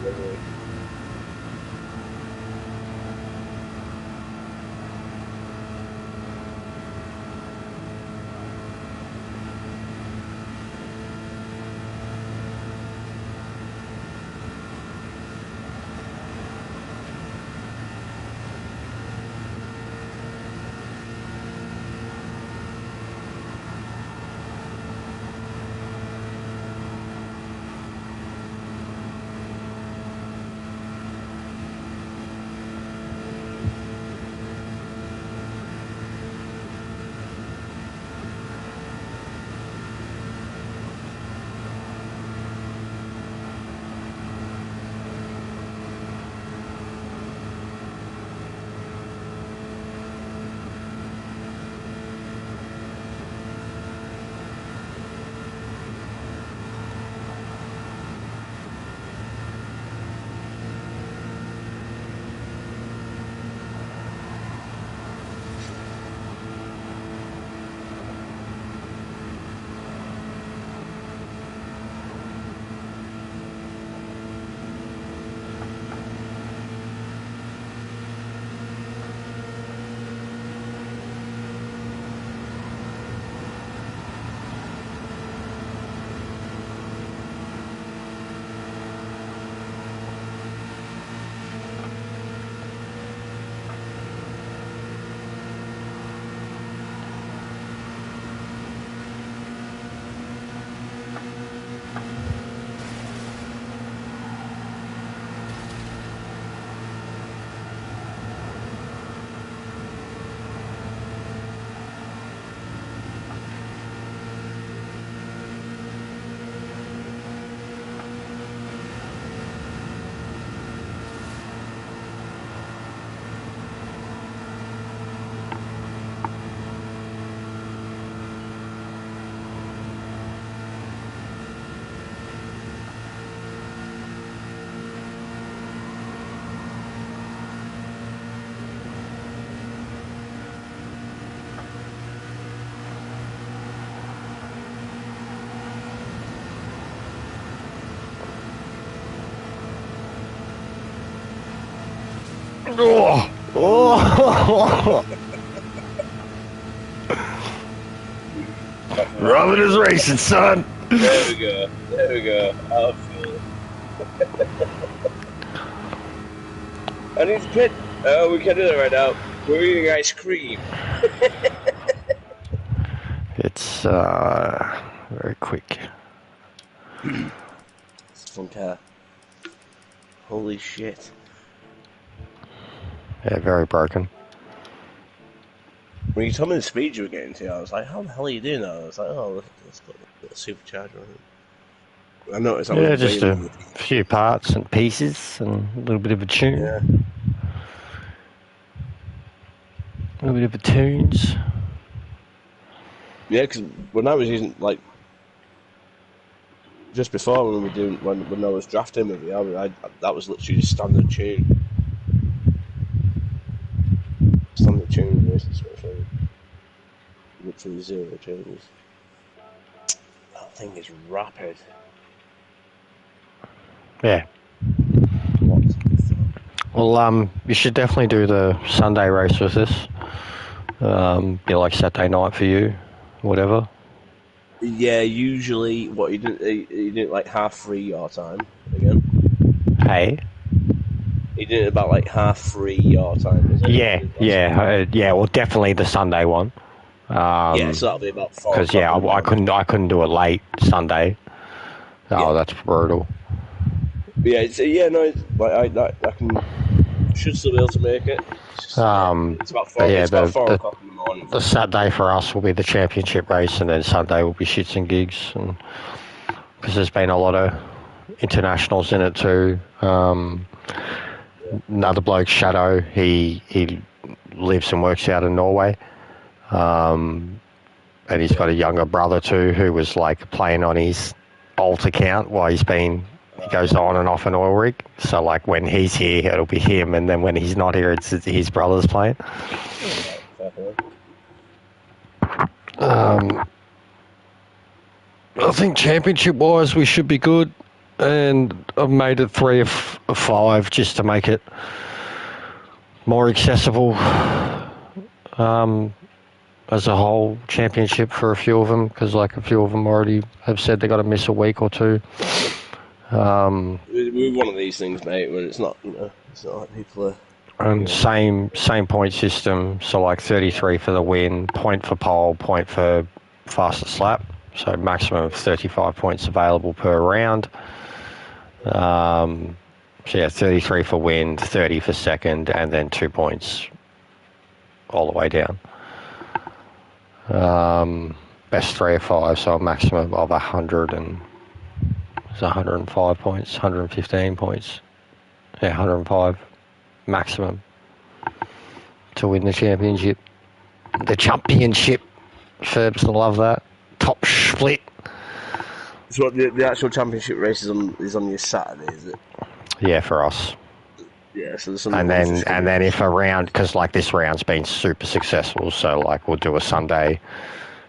Literally. Oh! Oh! Robin is racing, son. There we go. There we go. I'll feel it. I need to pit. Oh, we can't do that right now. We're eating ice cream. It's very quick. Holy shit. Yeah, very broken. When you told me the speed you were getting to, I was like, how the hell are you doing that? I was like, oh, let's got a supercharger on it. I noticed I was Yeah, way just a more. few parts and pieces and a little bit of a tune. Yeah. A little bit of a tunes. Yeah, because when I was using, like, just before when we were doing, when I was drafting with you, that was literally just standard tune. Standard tune, basically. Literally zero changes. That thing is rapid. Yeah. Well, you should definitely do the Sunday race with us. Be like Saturday night for you, whatever. Yeah, usually, what, you did like 3:30 your time, again? Hey? You did it about like 3:30 your time, is it? Yeah. Well, definitely the Sunday one. Yeah, so that'll be about 4 Because I couldn't do it late Sunday. Oh, Yeah. that's brutal. Yeah, I should still be able to make it. It's about 4. Yeah, It's about 4 o'clock in the morning. The Saturday for us will be the championship race, and then Sunday will be shits and gigs, and because there's been a lot of internationals in it too. Another bloke, Shadow, he lives and works out in Norway, and he's got a younger brother too who was like playing on his alt account while he goes on and off an oil rig. So like when he's here, it'll be him, and then when he's not here, it's his brother's playing. I think championship-wise, we should be good, and I've made it 3 of 5 just to make it more accessible as a whole championship for a few of them, because like a few of them already have said they got to miss a week or two. With one of these things, mate, when it's not like people are. And same point system, so like 33 for the win, point for pole, point for fastest lap, so maximum of 35 points available per round. So yeah, 33 for win, 30 for second, and then 2 points all the way down. Best 3 of 5, so a maximum of 105 points, 115 points. Yeah, 105 maximum to win the championship. The championship. Ferbs love that. Top split. So the actual championship race is on your Saturday, is it? Yeah, for us. Yeah, so there's and then if a round, because like this round's been super successful, so like we'll do a Sunday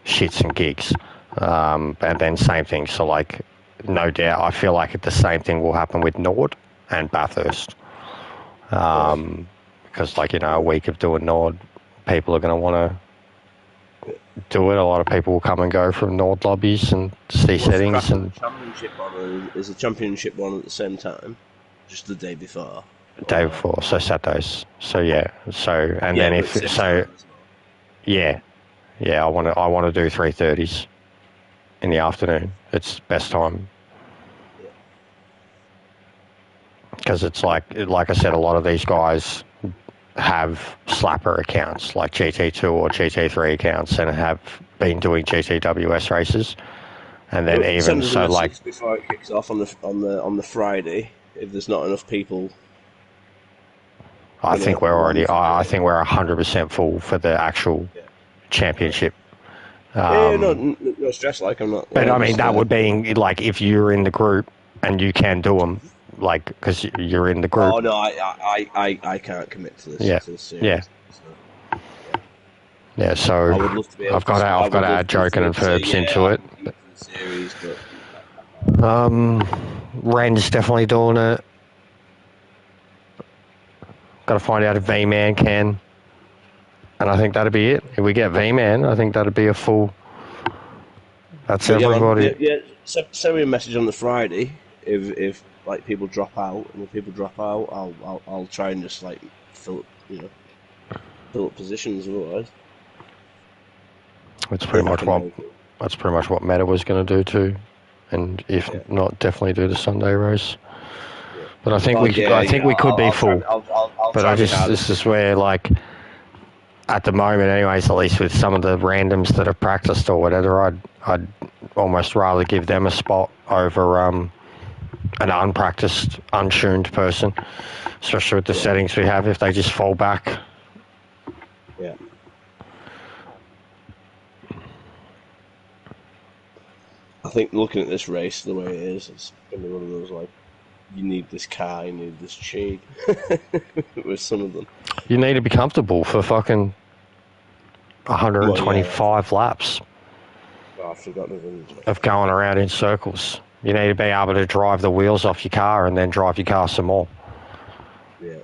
shits and gigs, and then same thing. So like, no doubt, I feel like the same thing will happen with Nord and Bathurst. Because like, a week of doing Nord, people are going to want to do it. A lot of people will come and go from Nord lobbies and see settings. And is the championship one at the same time, just the day before? Day before, so Saturdays. So yeah, and then if so, yeah, I want to do 3:30s in the afternoon. It's best time. Because it's like I said, a lot of these guys have slapper accounts like GT2 or GT3 accounts and have been doing GTWS races, and then even so, like before it kicks off on the Friday, if there's not enough people. I think we're 100% full for the actual championship. No stress. Like I'm not. But I mean, that would be like if you're in the group and you can do them. Like, because you're in the group. Oh no, I can't commit to this. Yeah, yeah. So I would love to be able I've got to add Joking and Ferbs into it. Ren's definitely doing it. Got to find out if V-Man can, and I think that'd be it. If we get V-Man, I think that'd be a full. That's everybody. Yeah. Send me a message on the Friday if like people drop out, and if people drop out, I'll try and just like fill up positions otherwise. That's pretty much what Meta was going to do too, and if not, definitely do the Sunday race. But I think we could be full. But this is where, like, at the moment, anyways, at least with some of the randoms that have practiced or whatever, I'd almost rather give them a spot over an unpracticed, untuned person, especially with the settings we have. If they just fall back. Yeah. I think looking at this race the way it is, it's going to be one of those, like, you need this car, you need this chain. With some of them. You need to be comfortable for fucking 125 laps I've forgotten of going around in circles. You need to be able to drive the wheels off your car and then drive your car some more. Yeah.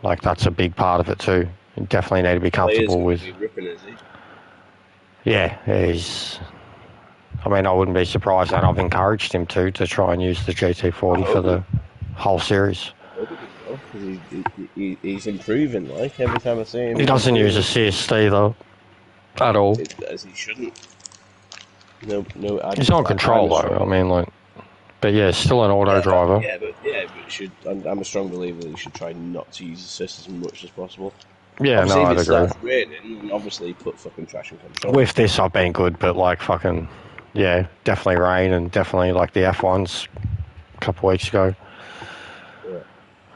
Like, that's a big part of it too. You definitely need to be comfortable with... Ripping, is he? Yeah, he's... I mean, I wouldn't be surprised, and I've encouraged him to try and use the GT40 for the whole series. He's improving, like, every time I see him. He doesn't use assist either, at all. As he shouldn't. No. He's on control, though, I mean, like... But yeah, still an auto driver. But I'm a strong believer that you should try not to use assist as much as possible. Yeah, obviously, no, I'd agree. If it starts raining, obviously put fucking traction control. With this, I've been good, but like fucking... Yeah, definitely rain and definitely like the F1s a couple of weeks ago.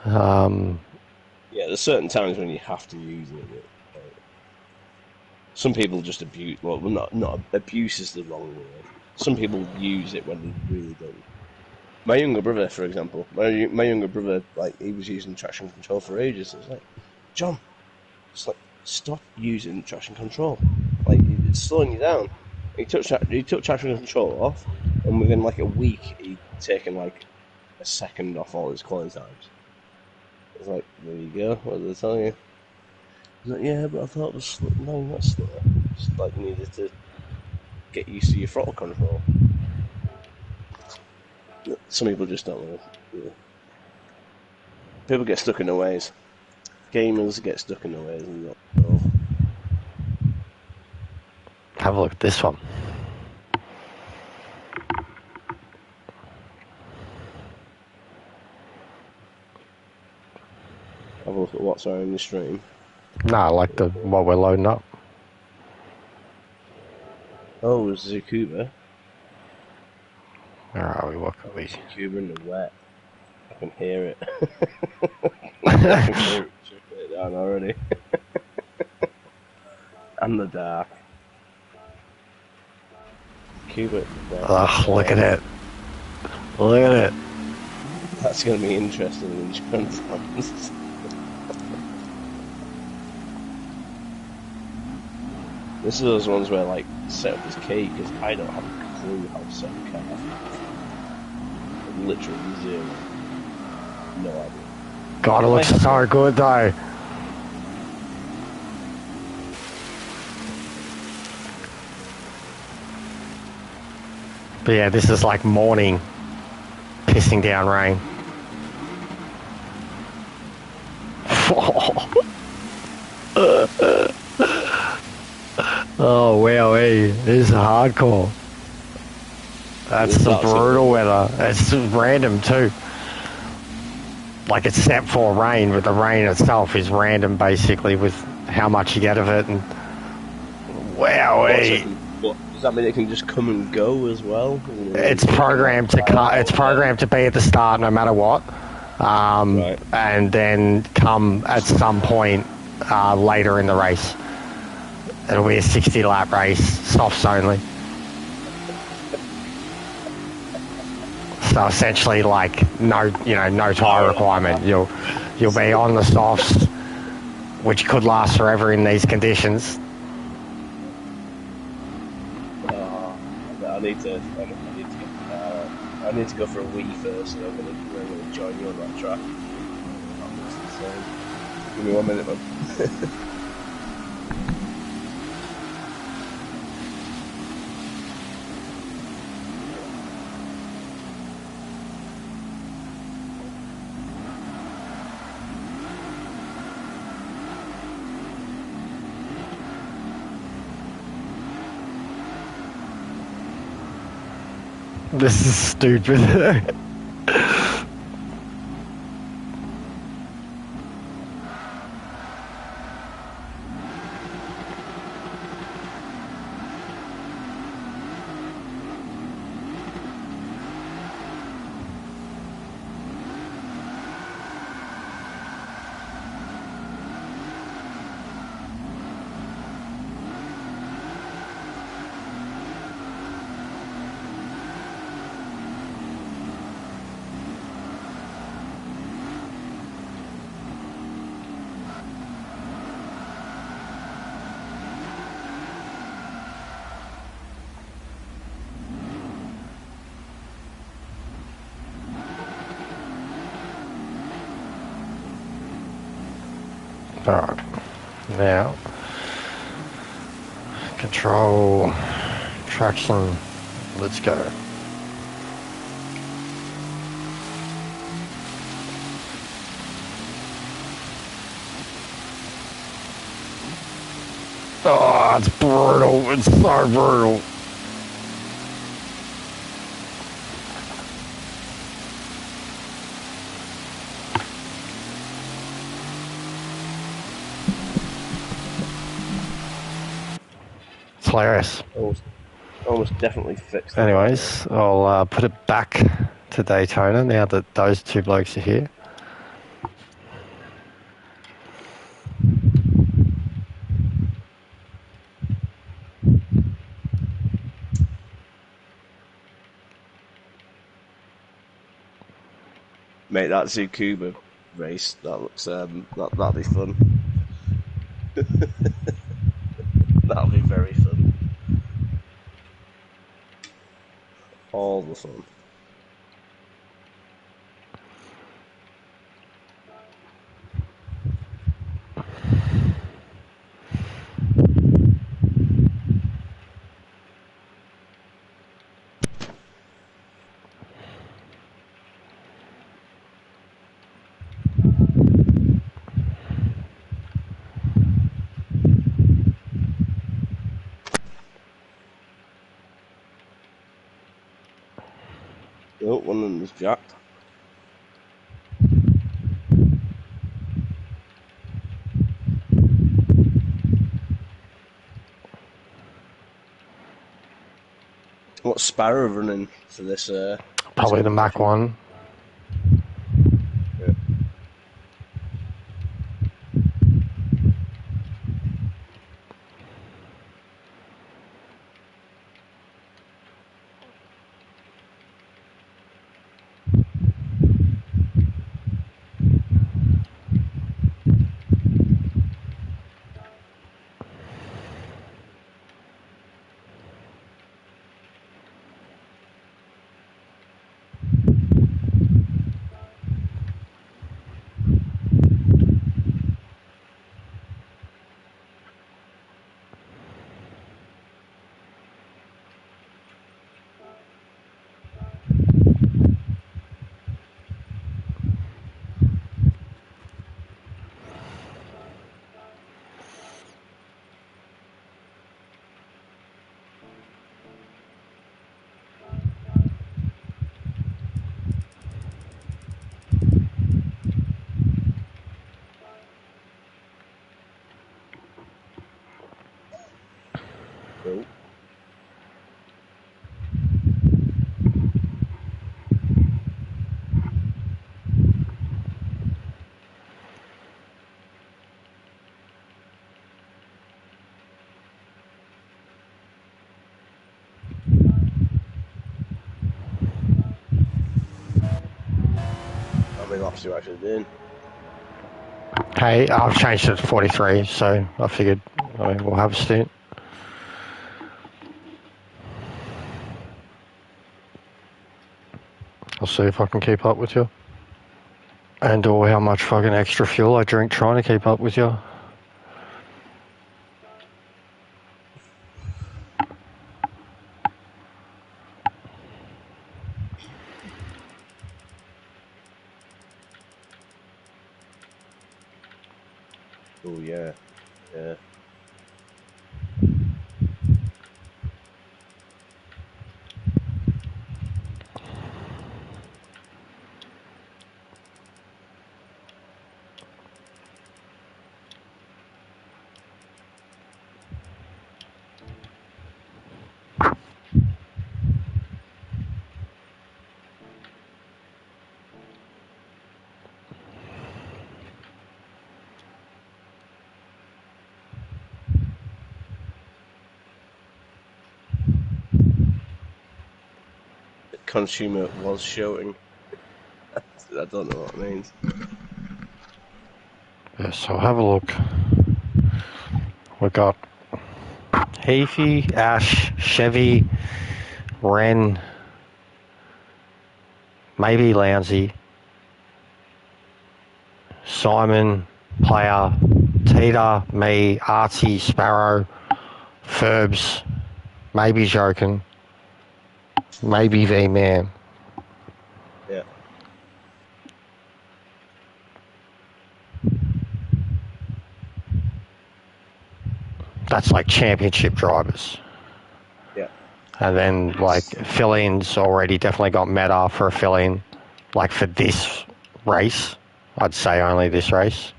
Yeah. There's certain times when you have to use it. Some people just abuse. Well, not abuse is the wrong word. Some people use it when they really don't. My younger brother, for example, my younger brother, like, he was using traction control for ages. I was like, John, it's like, stop using traction control. Like, it's slowing you down. He took traction control off, and within like a week, he'd taken like a second off all his quality times. I was like, there you go, what did I tell you? He's like, yeah, but I thought it was slow. No, not slow. It's like you needed to get used to your throttle control. Some people just don't know. Yeah. People get stuck in their ways. Gamers get stuck in their ways and not know. Have a look at this one. Have a look at what's on the stream. No, I like what we're loading up. Oh, it's Zukuba. Where are we? What can we... Zukuba in the wet. I can hear it. I can hear it trickling it down already. And the dark. Look at it. Look at it. That's going to be interesting in John's. This is those ones where, like, setup is key, because I don't have a clue how to set a car. Literally zero. No idea. God, it looks so good though. But yeah, this is like morning, pissing down rain. Oh wow, hey, this is hardcore. That's some brutal weather. It's random too. Like, it's set for rain, but the rain itself is random basically with how much you get of it. And wow, hey. Does that mean it can just come and go as well? It's programmed to it's programmed to be at the start no matter what, right. And then come at some point later in the race. It'll be a 60-lap race, softs only. So essentially, like, no tire requirement. You'll be on the softs, which could last forever in these conditions. I need to go for a wee first, and I'm going to join you on that track. Give me 1 minute, man. This is stupid. Alright. Now, control, traction, let's go. Oh, it's brutal. It's so brutal. It's hilarious. Almost definitely fixed it. Anyways, I'll put it back to Daytona now that those two blokes are here. Mate, that Zukuba race, that looks, that'll be fun. That'll be very fun. All the fun. Oh, one of them was jacked. What's Sparrow running for this? Probably the Mach 1. Yeah. Cool. How many laps are you actually doing? Hey, I've changed it to 43, so I figured we'll have a stint. I'll see if I can keep up with you. And or how much fucking extra fuel I drink trying to keep up with you. Oh yeah, yeah. The consumer was shouting. I don't know what it means. Yeah, so have a look. We got Heafy, Ash, Chevy, Ren, maybe Lounsey, Simon, Player, Teeter, me, Artsy, Sparrow, Ferbs, maybe Jokin, maybe V-Man. Yeah. That's like championship drivers. Yeah. And then, like, fill-ins already definitely got meta for a fill-in. Like, for this race, I'd say only this race.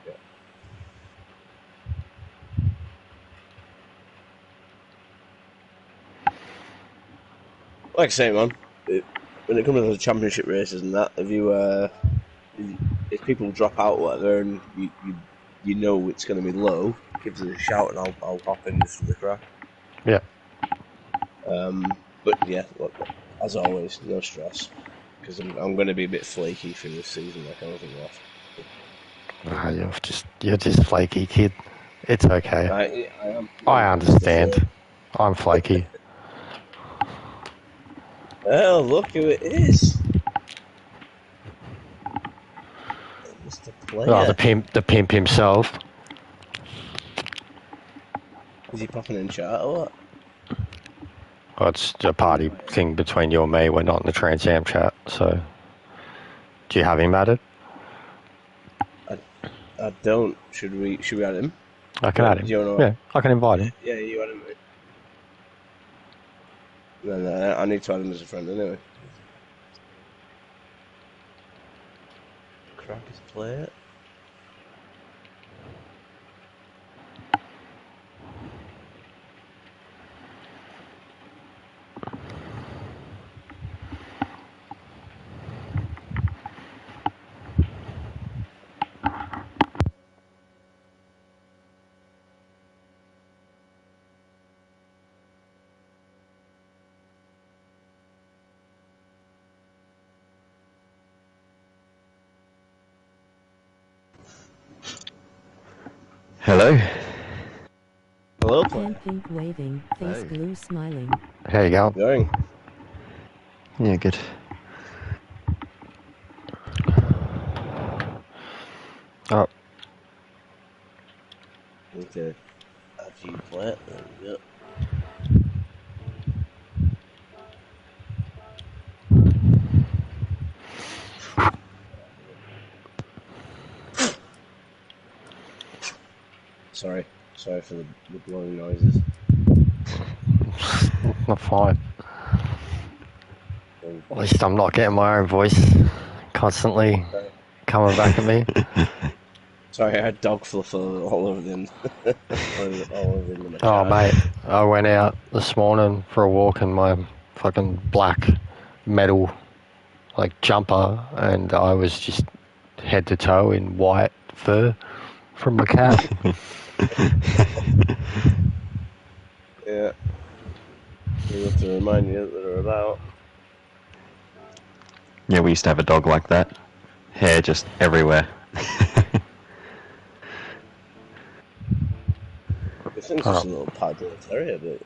Yeah. Like I say, man, when it comes to the championship races and that, if people drop out or whatever and you know it's going to be low, give us a shout and I'll hop in just for the crack. Yeah. But yeah, look, as always, no stress because I'm going to be a bit flaky through this season, like anything else. Oh, you're just flaky, kid. It's okay. I am. I understand. I'm flaky. Oh, look who it is, Mr. Player. Oh, the pimp himself. Is he popping in chat or what? Well, it's a party thing between you and me. We're not in the Trans Am chat, so do you have him added? I don't. Should we add him? I can add him. Yeah, I can invite him. Yeah, you add him. Then I need to add him as a friend anyway. Crackers Player. Hello. Hello, Player. Hand pink waving, face blue smiling. There you go. Going. Yeah, good. Oh, Okay. After you play it, there we go. Sorry for the blowing noises. not fine. At least I'm not getting my own voice constantly coming back at me. Sorry, I had dog fluff all over the all over the Oh, mate, I went out this morning for a walk in my fucking black metal, like, jumper, and I was just head to toe in white fur from my cat. Yeah. We have to remind you that they're about. Yeah, we used to have a dog like that. Hair just everywhere. This thing's just a little Padre Terrier, but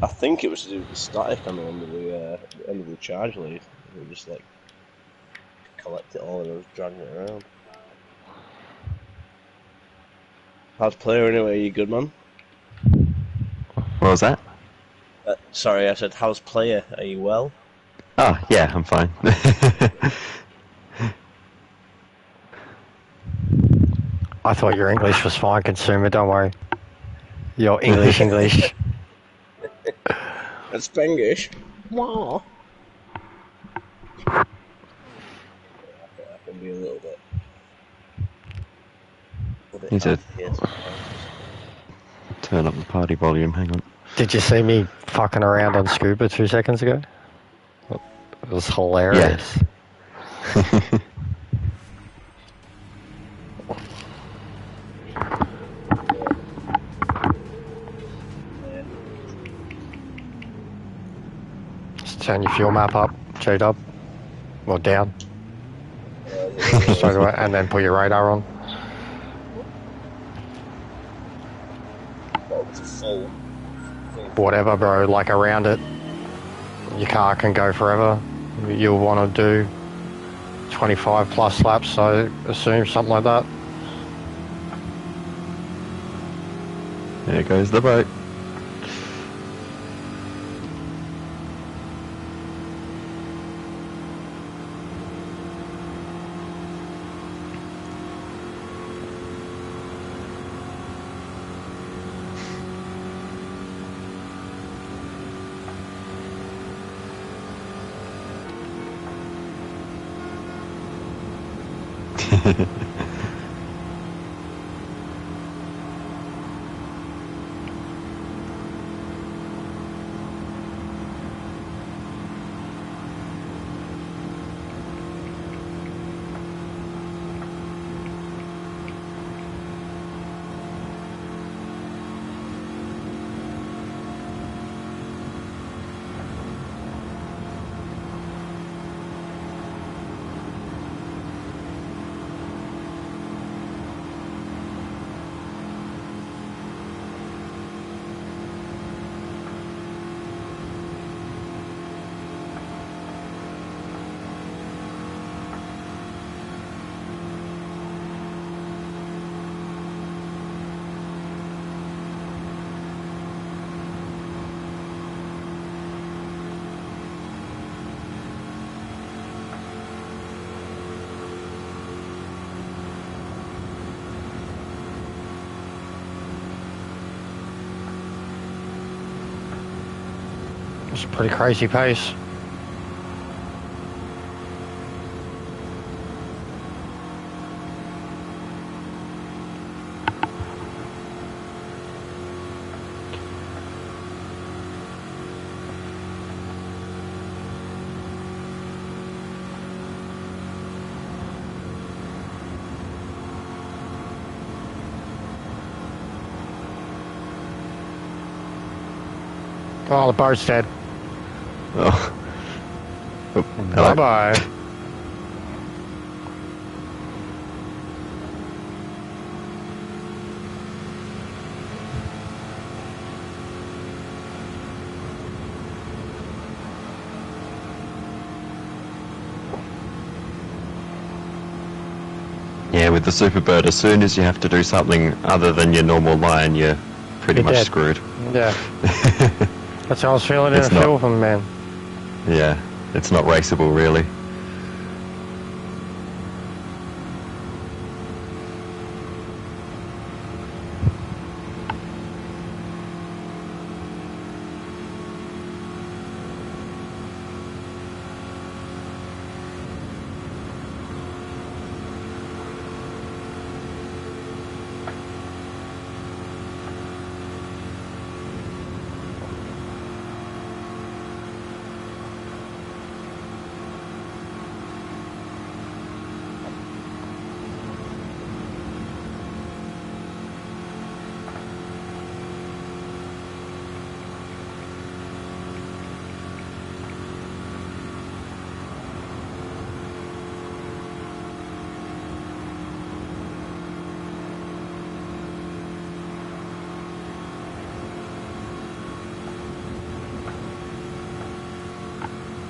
I think it was to do with the static on the end of the charge lead. We just like collect it all and I was dragging it around. How's Player anyway? You good, man? What was that? Sorry, I said how's Player? Are you well? Oh, yeah, I'm fine. I thought your English was fine, consumer, don't worry. Your English. It's Spanglish. Wow. I can be a little bit Need to hard here sometimes. turn up the party volume, hang on. Did you see me fucking around on Scuba 2 seconds ago? It was hilarious. Yeah. Just turn your fuel map up, J-Dub. Or down. Straight away, and then put your radar on. Full. Whatever, bro, like around it. Your car can go forever. You'll want to do 25 plus laps, so assume something like that. There goes the boat. It's a pretty crazy pace. Oh, the boat's dead. Oh. Oh, hello. Bye-bye. Yeah, with the Superbird, as soon as you have to do something other than your normal line, you're pretty You're much dead. screwed. Yeah. That's how I was feeling in It's a not- few of them, man. Yeah, it's not raceable, really.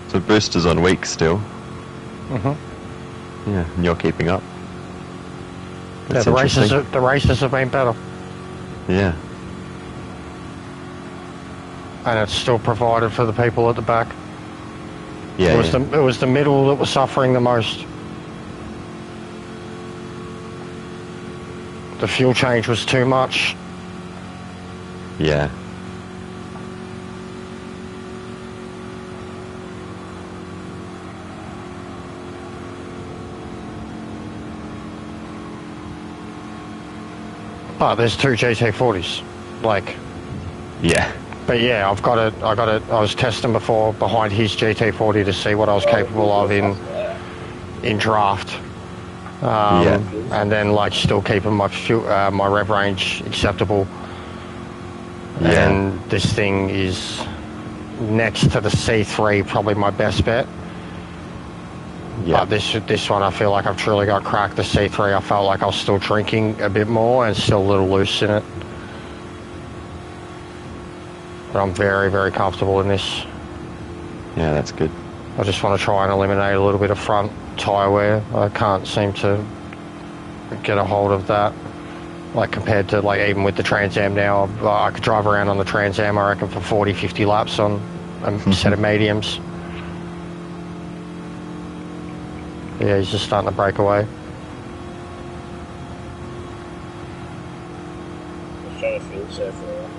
So Booster's on weak still. Mm-hmm. Yeah, and you're keeping up. Yeah, That's the races, interesting. the races have been better. Yeah. And it's still provided for the people at the back. Yeah, It was yeah. it was the middle that was suffering the most. The fuel change was too much. Yeah. But there's two GT40s. Like, Yeah. but yeah, I was testing before behind his GT40 to see what I was capable of in draft. Yeah. And then like still keeping my fuel, my rev range acceptable. Yeah. And this thing is next to the C3, probably my best bet. Yeah. But this one, I feel like I've truly got cracked. The C3, I felt like I was still drinking a bit more and still a little loose in it. But I'm very, very comfortable in this. Yeah, that's good. I just want to try and eliminate a little bit of front tyre wear. I can't seem to get a hold of that. Like compared to like even with the Trans Am now, I could drive around on the Trans Am, I reckon, for 40, 50 laps on a set of mediums. Yeah, he's just starting to break away. Just trying to feel safe for that.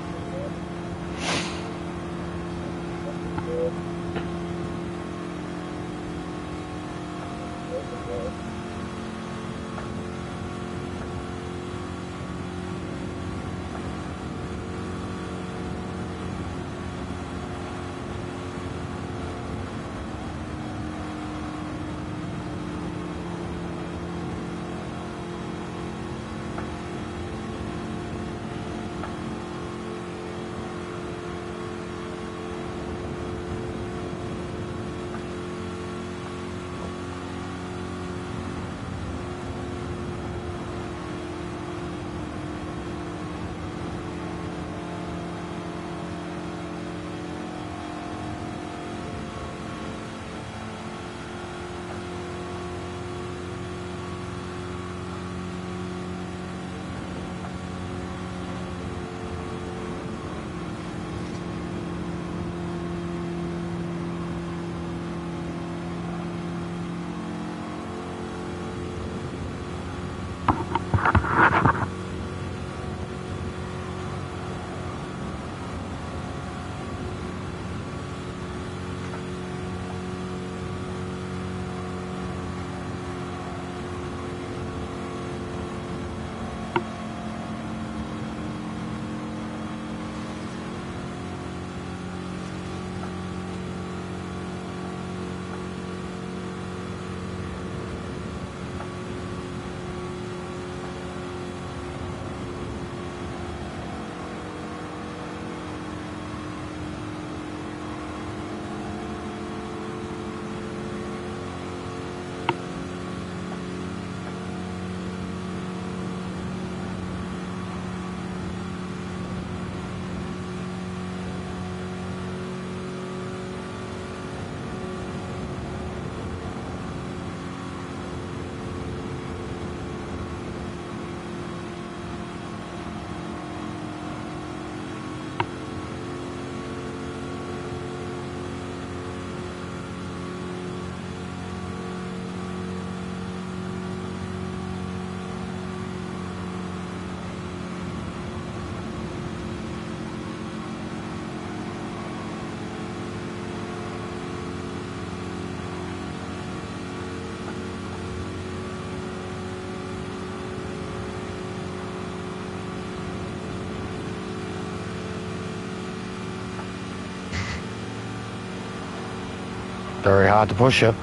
Very hard to push you.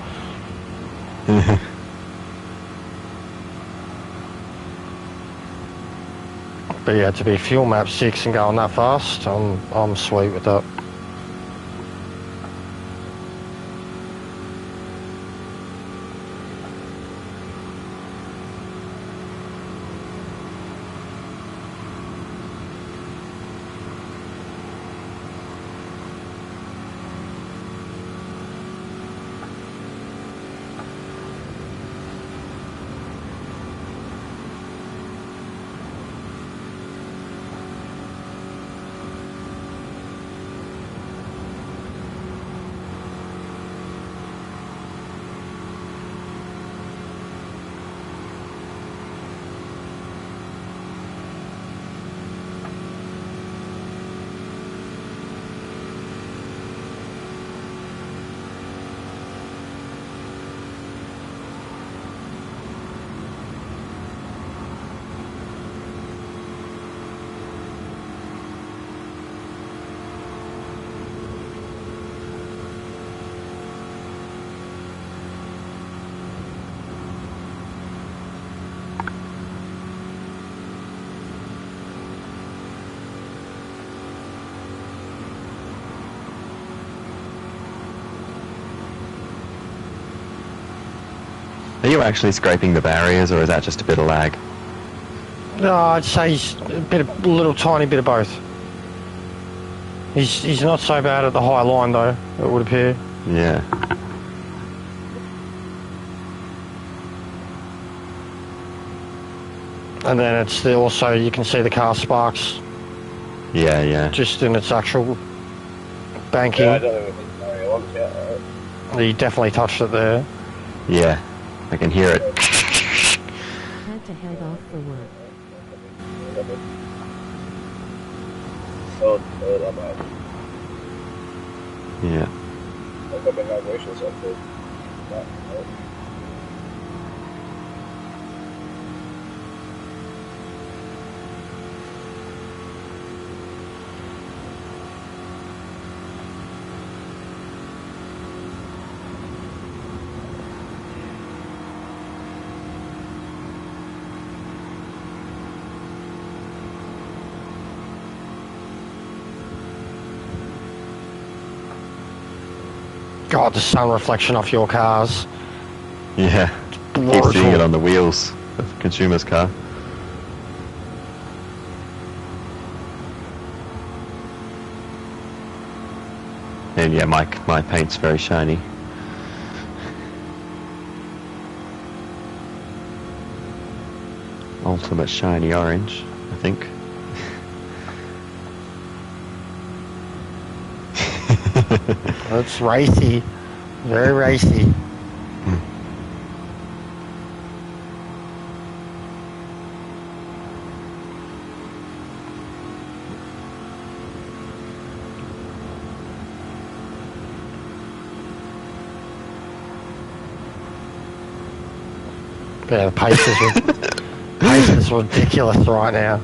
But yeah, to be fuel map 6 and going that fast, I'm sweet with that. Are you actually scraping the barriers, or is that just a bit of lag? No, I'd say he's a little tiny bit of both. He's not so bad at the high line though, it would appear. Yeah. And then it's also, you can see the car sparks Yeah. just in its actual banking. Yeah, I don't even think Mario wants yet, right? You definitely touched it there. Yeah, I can hear it. Had to head off for work. Oh, that might. Yeah. I've got my vibrations up for that. Right? God, the sun reflection off your cars. Yeah. Keep seeing it on the wheels of the consumer's car. And yeah, my paint's very shiny. Ultimate shiny orange, I think. It's racy. Very racy. Yeah, the pace is ridiculous right now.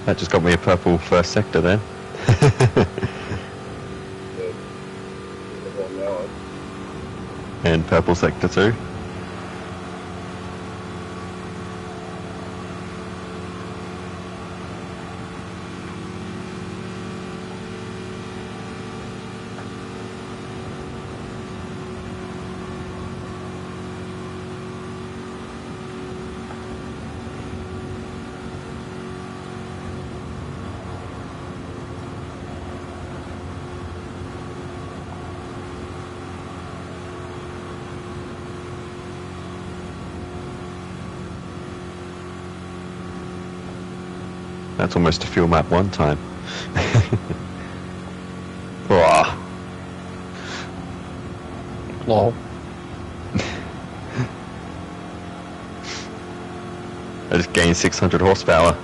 That just got me a purple first sector then. And purple sector too. That's almost a fuel map one time. Whoa. Lol. I just gained 600 horsepower.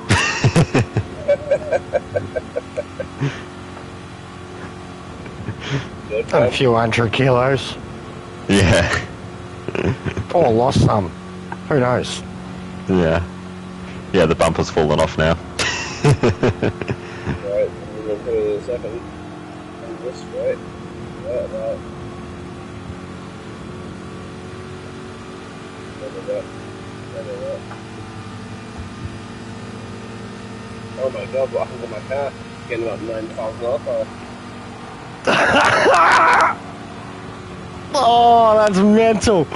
And a few hundred kilos. Yeah. Or lost some. Who knows? Yeah. Yeah, the bumper's fallen off now. Right, we're going to put it in a second. And this, right? That. Oh my god, what happened to my car? Getting about 9,000 horsepower. Oh, that's mental.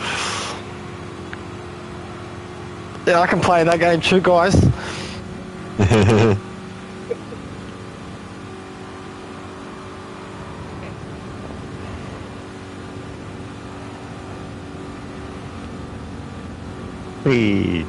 Yeah, I can play that game too, guys. Whee.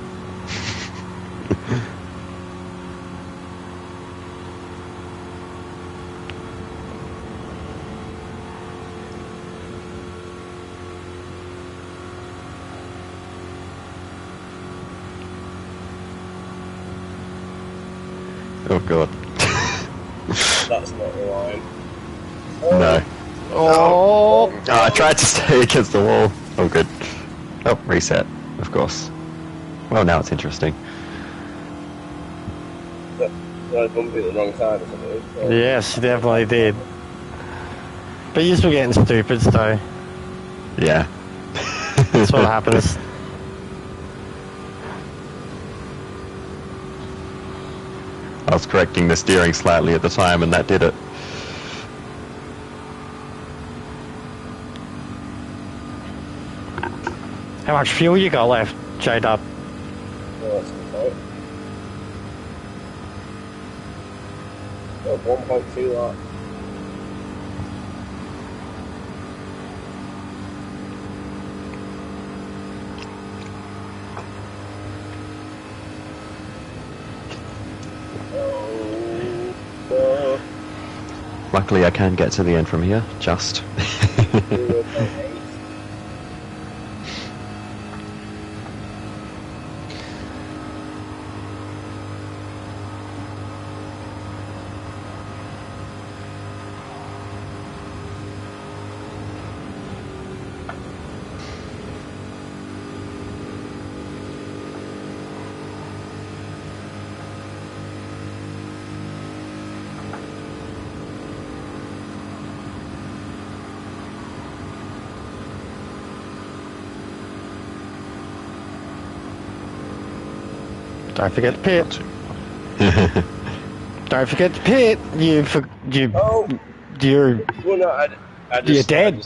Oh god. that's not the line. No. Oh, Oh, I tried to stay against the wall. Oh, good. Oh, reset, of course. Well, now it's interesting. Did I bump it at the wrong time or something? yes, you definitely did. But you're still getting stupid, so Yeah. that's what happens. I was correcting the steering slightly at the time, and that did it. How much fuel you got left, J-Dub? Oh, that's good point. Got 1.2 lot. Luckily, I can get to the end from here, just. 0.8. Don't forget the pit. Don't forget the pit. Oh! You're Well, no, I You're just, dead. I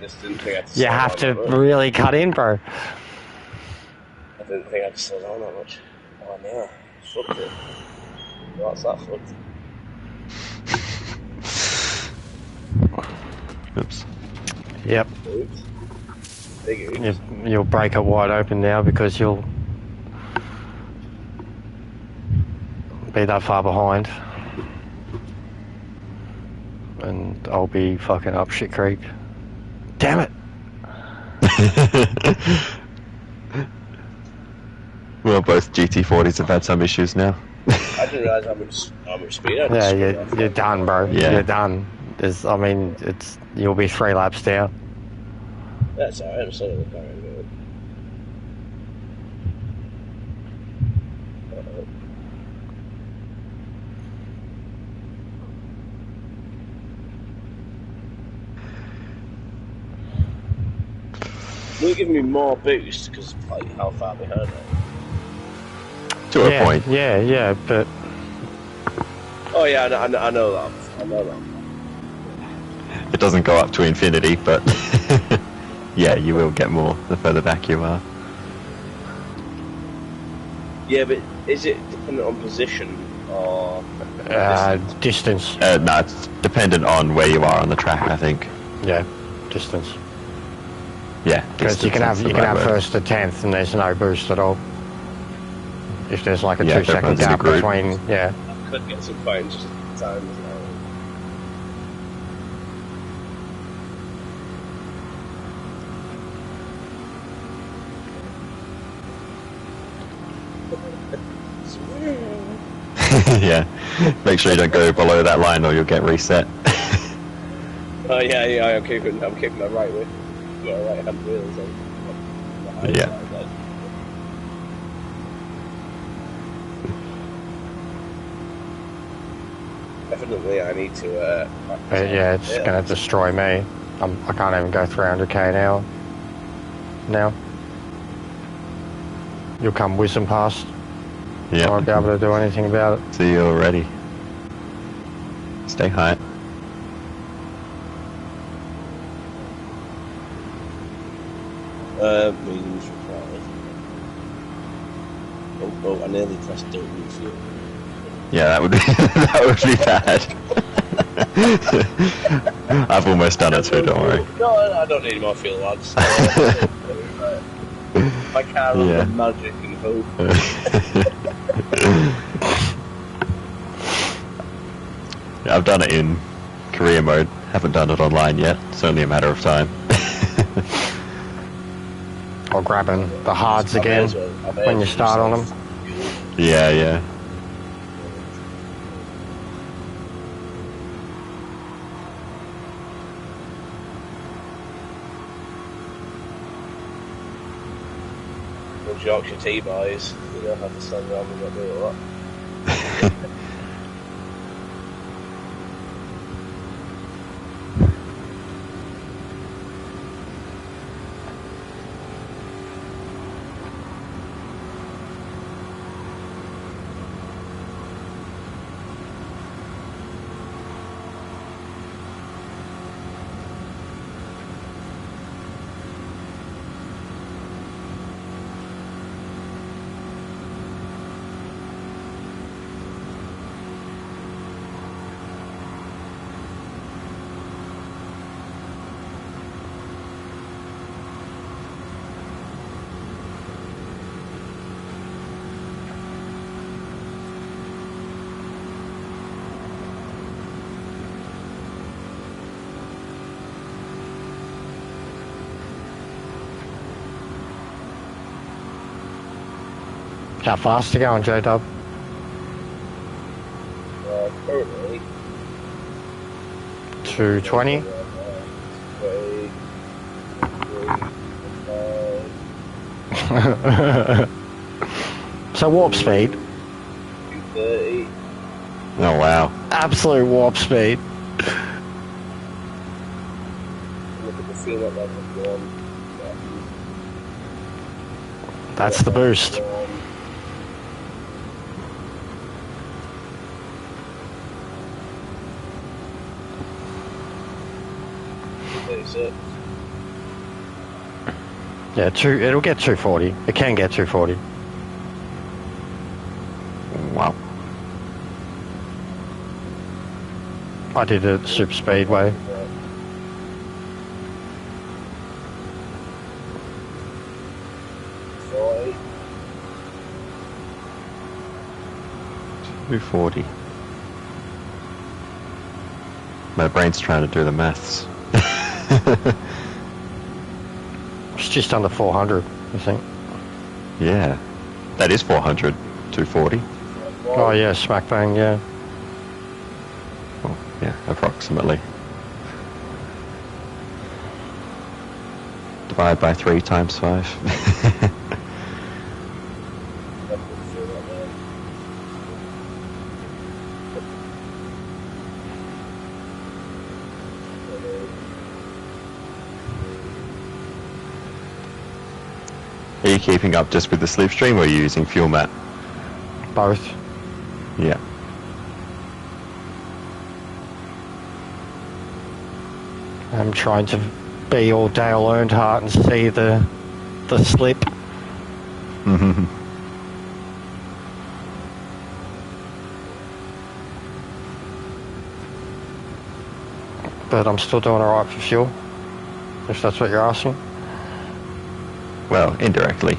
just didn't think I'd you slow have to down that much. really cut in, bro. I didn't think I'd slow down that much. Oh no, fucked it. What's that fucked? Oops. Yep. Oops. Big oops. You'll break it wide open now because you'll be that far behind. And I'll be fucking up shit creek. Damn it! Well, both GT40s have had some issues now. I didn't realise how much speed I Yeah, just you're done, bro. Yeah. You're done. You'll be 3 laps down. That's alright, I'm still in the car anyway. Will it give me more boost because like how far behind I am? To a point. Yeah, but Oh yeah, I know that. I know that. It doesn't go up to infinity, but yeah, you will get more the further back you are. Yeah, but is it dependent on position or distance. No, it's dependent on where you are on the track, I think. Yeah, distance. Yeah, Because you can have first to 10th and there's no boost at all. If there's like a Yeah, 2 second everyone's in a gap group. between, yeah. I could get some points just at times now. Yeah, make sure you don't go below that line or you'll get reset. Oh yeah, I'm keeping my right wheel. Yeah, right hand wheels on. Yeah. Definitely, I need to. Yeah, it's gonna destroy me. I can't even go 300k an hour. Now. You'll come whizzing past. I Yeah. won't be able to do anything about it. See you already. Stay high. Mediums required. Oh, I nearly pressed don't refuel. Yeah, that would be that would be bad. I've almost done it too. Don't worry. No, I don't need more fuel, lads. My car runs Yeah. on magic and hope. Yeah, I've done it in career mode. Haven't done it online yet. It's only a matter of time. Or grabbing the hards again when you start on them. Yeah. Those Yorkshire tea boys, you know how to stand around and not do a lot. How fast are you going, J-Dub? Currently, 220? 23, So warp speed? 230. Oh wow. Absolute warp speed. Look at the scene at level 1. That's the boost. 36. Yeah, it'll get 240. It can get 240. Wow. I did it at super speedway. Forty. 240. My brain's trying to do the maths. It's just under 400, I think. Yeah. That is 400. 240. Oh yeah, smack bang, yeah. Well, yeah, approximately. Divide by 3 times 5. Are you keeping up just with the slipstream or are you using fuel mat? Both. Yeah. I'm trying to be all Dale Earnhardt and see the slip. But I'm still doing alright for fuel, if that's what you're asking. Well, indirectly.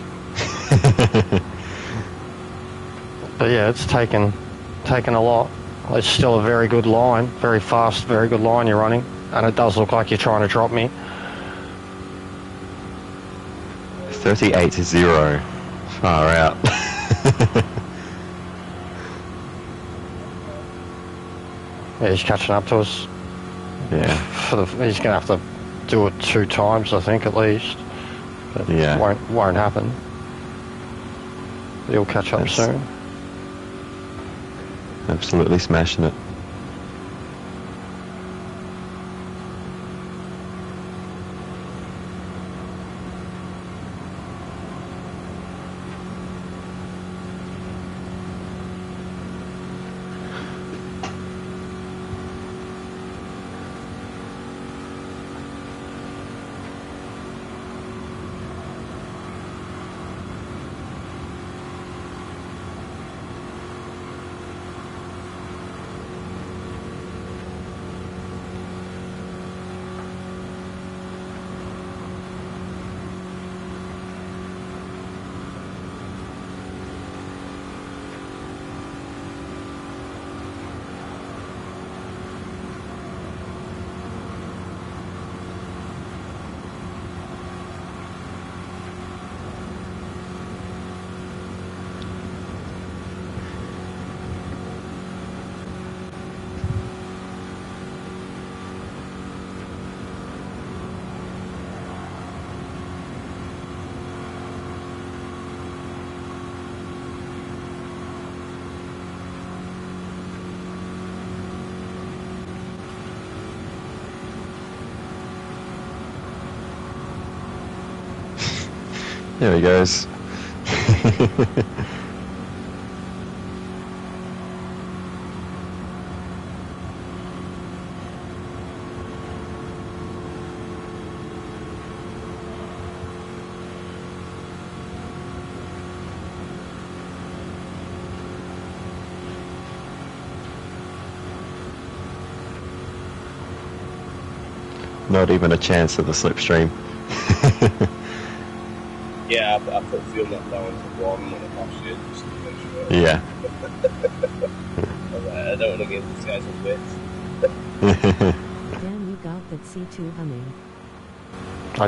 But yeah, it's taken a lot. It's still a very good line, very fast, very good line you're running, and it does look like you're trying to drop me. 38-0. Far out. Yeah, he's catching up to us. Yeah. He's going to have to do it 2 times, I think, at least. But Yeah. it won't happen. He'll catch up Yes. soon. Absolutely smashing it. There he goes. Not even a chance of the slipstream. Yeah, I put fuel net down to 1 when I passed you, just to make sure. Yeah. I was like, I don't want to give these guys a bit. Damn, you got that C2 humming. I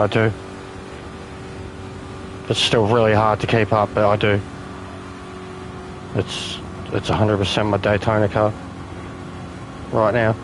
do. It's still really hard to keep up, but I do. It's 100% my Daytona car right now.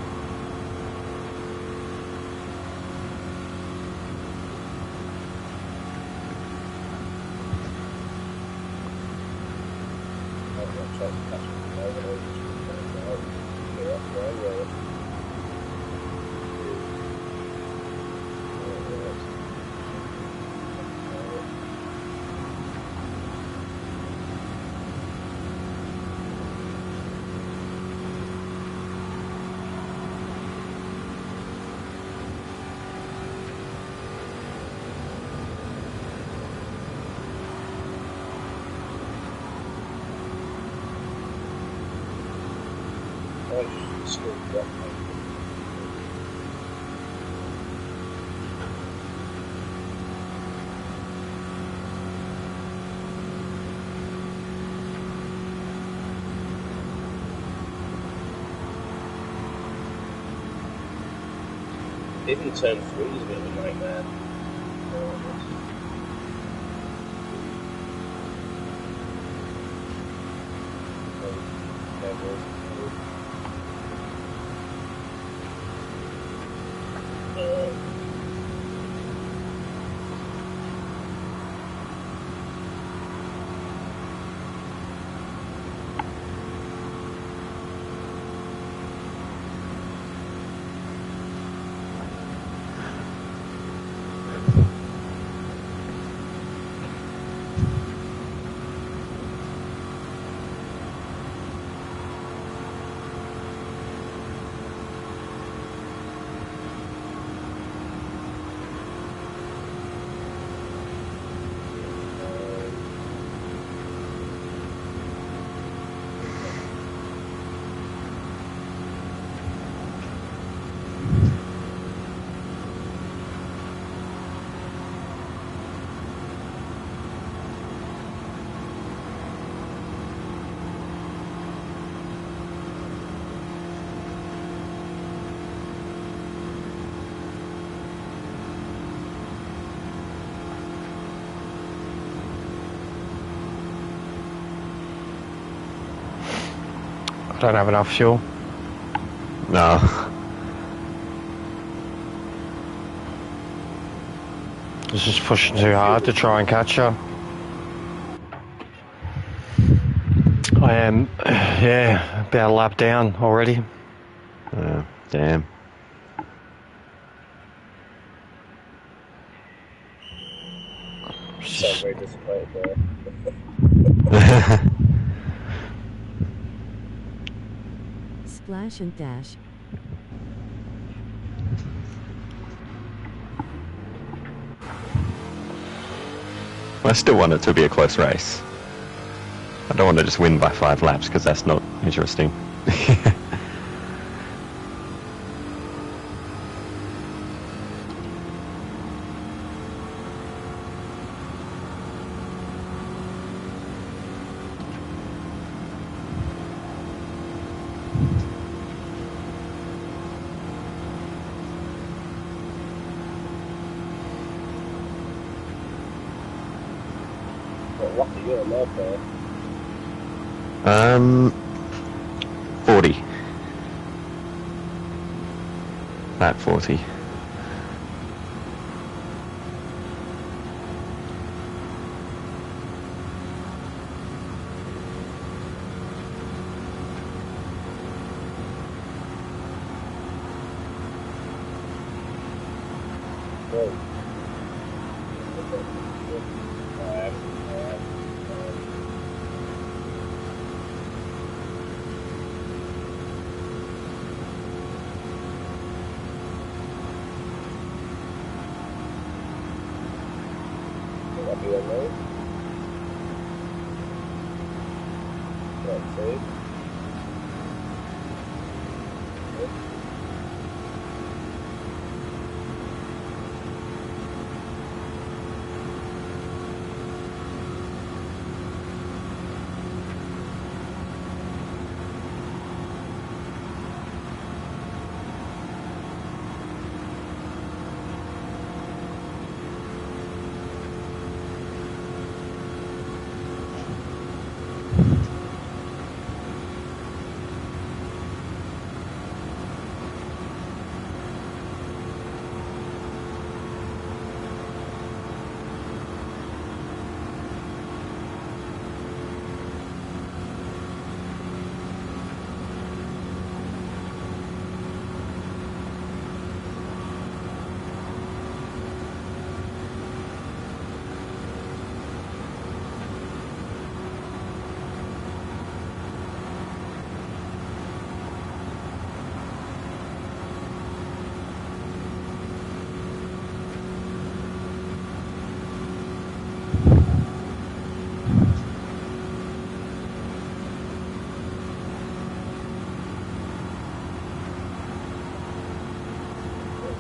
Even turn 3 is a bit of a nightmare. I don't have enough fuel. No. This is pushing too hard to try and catch her. I am, yeah, about a lap down already. Damn. You sound very disappointed there. Splash and dash. I still want it to be a close race. I don't want to just win by 5 laps because that's not interesting. What are you on there for? 40. Lap 40.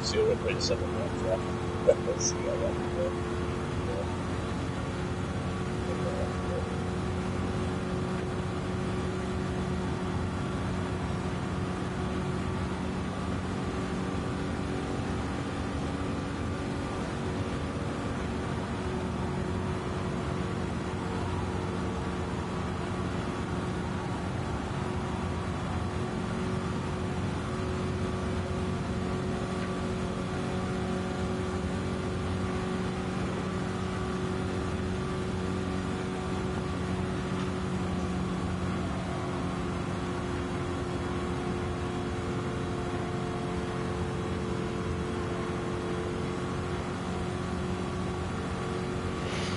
0.7 laps left. Let's see how that goes.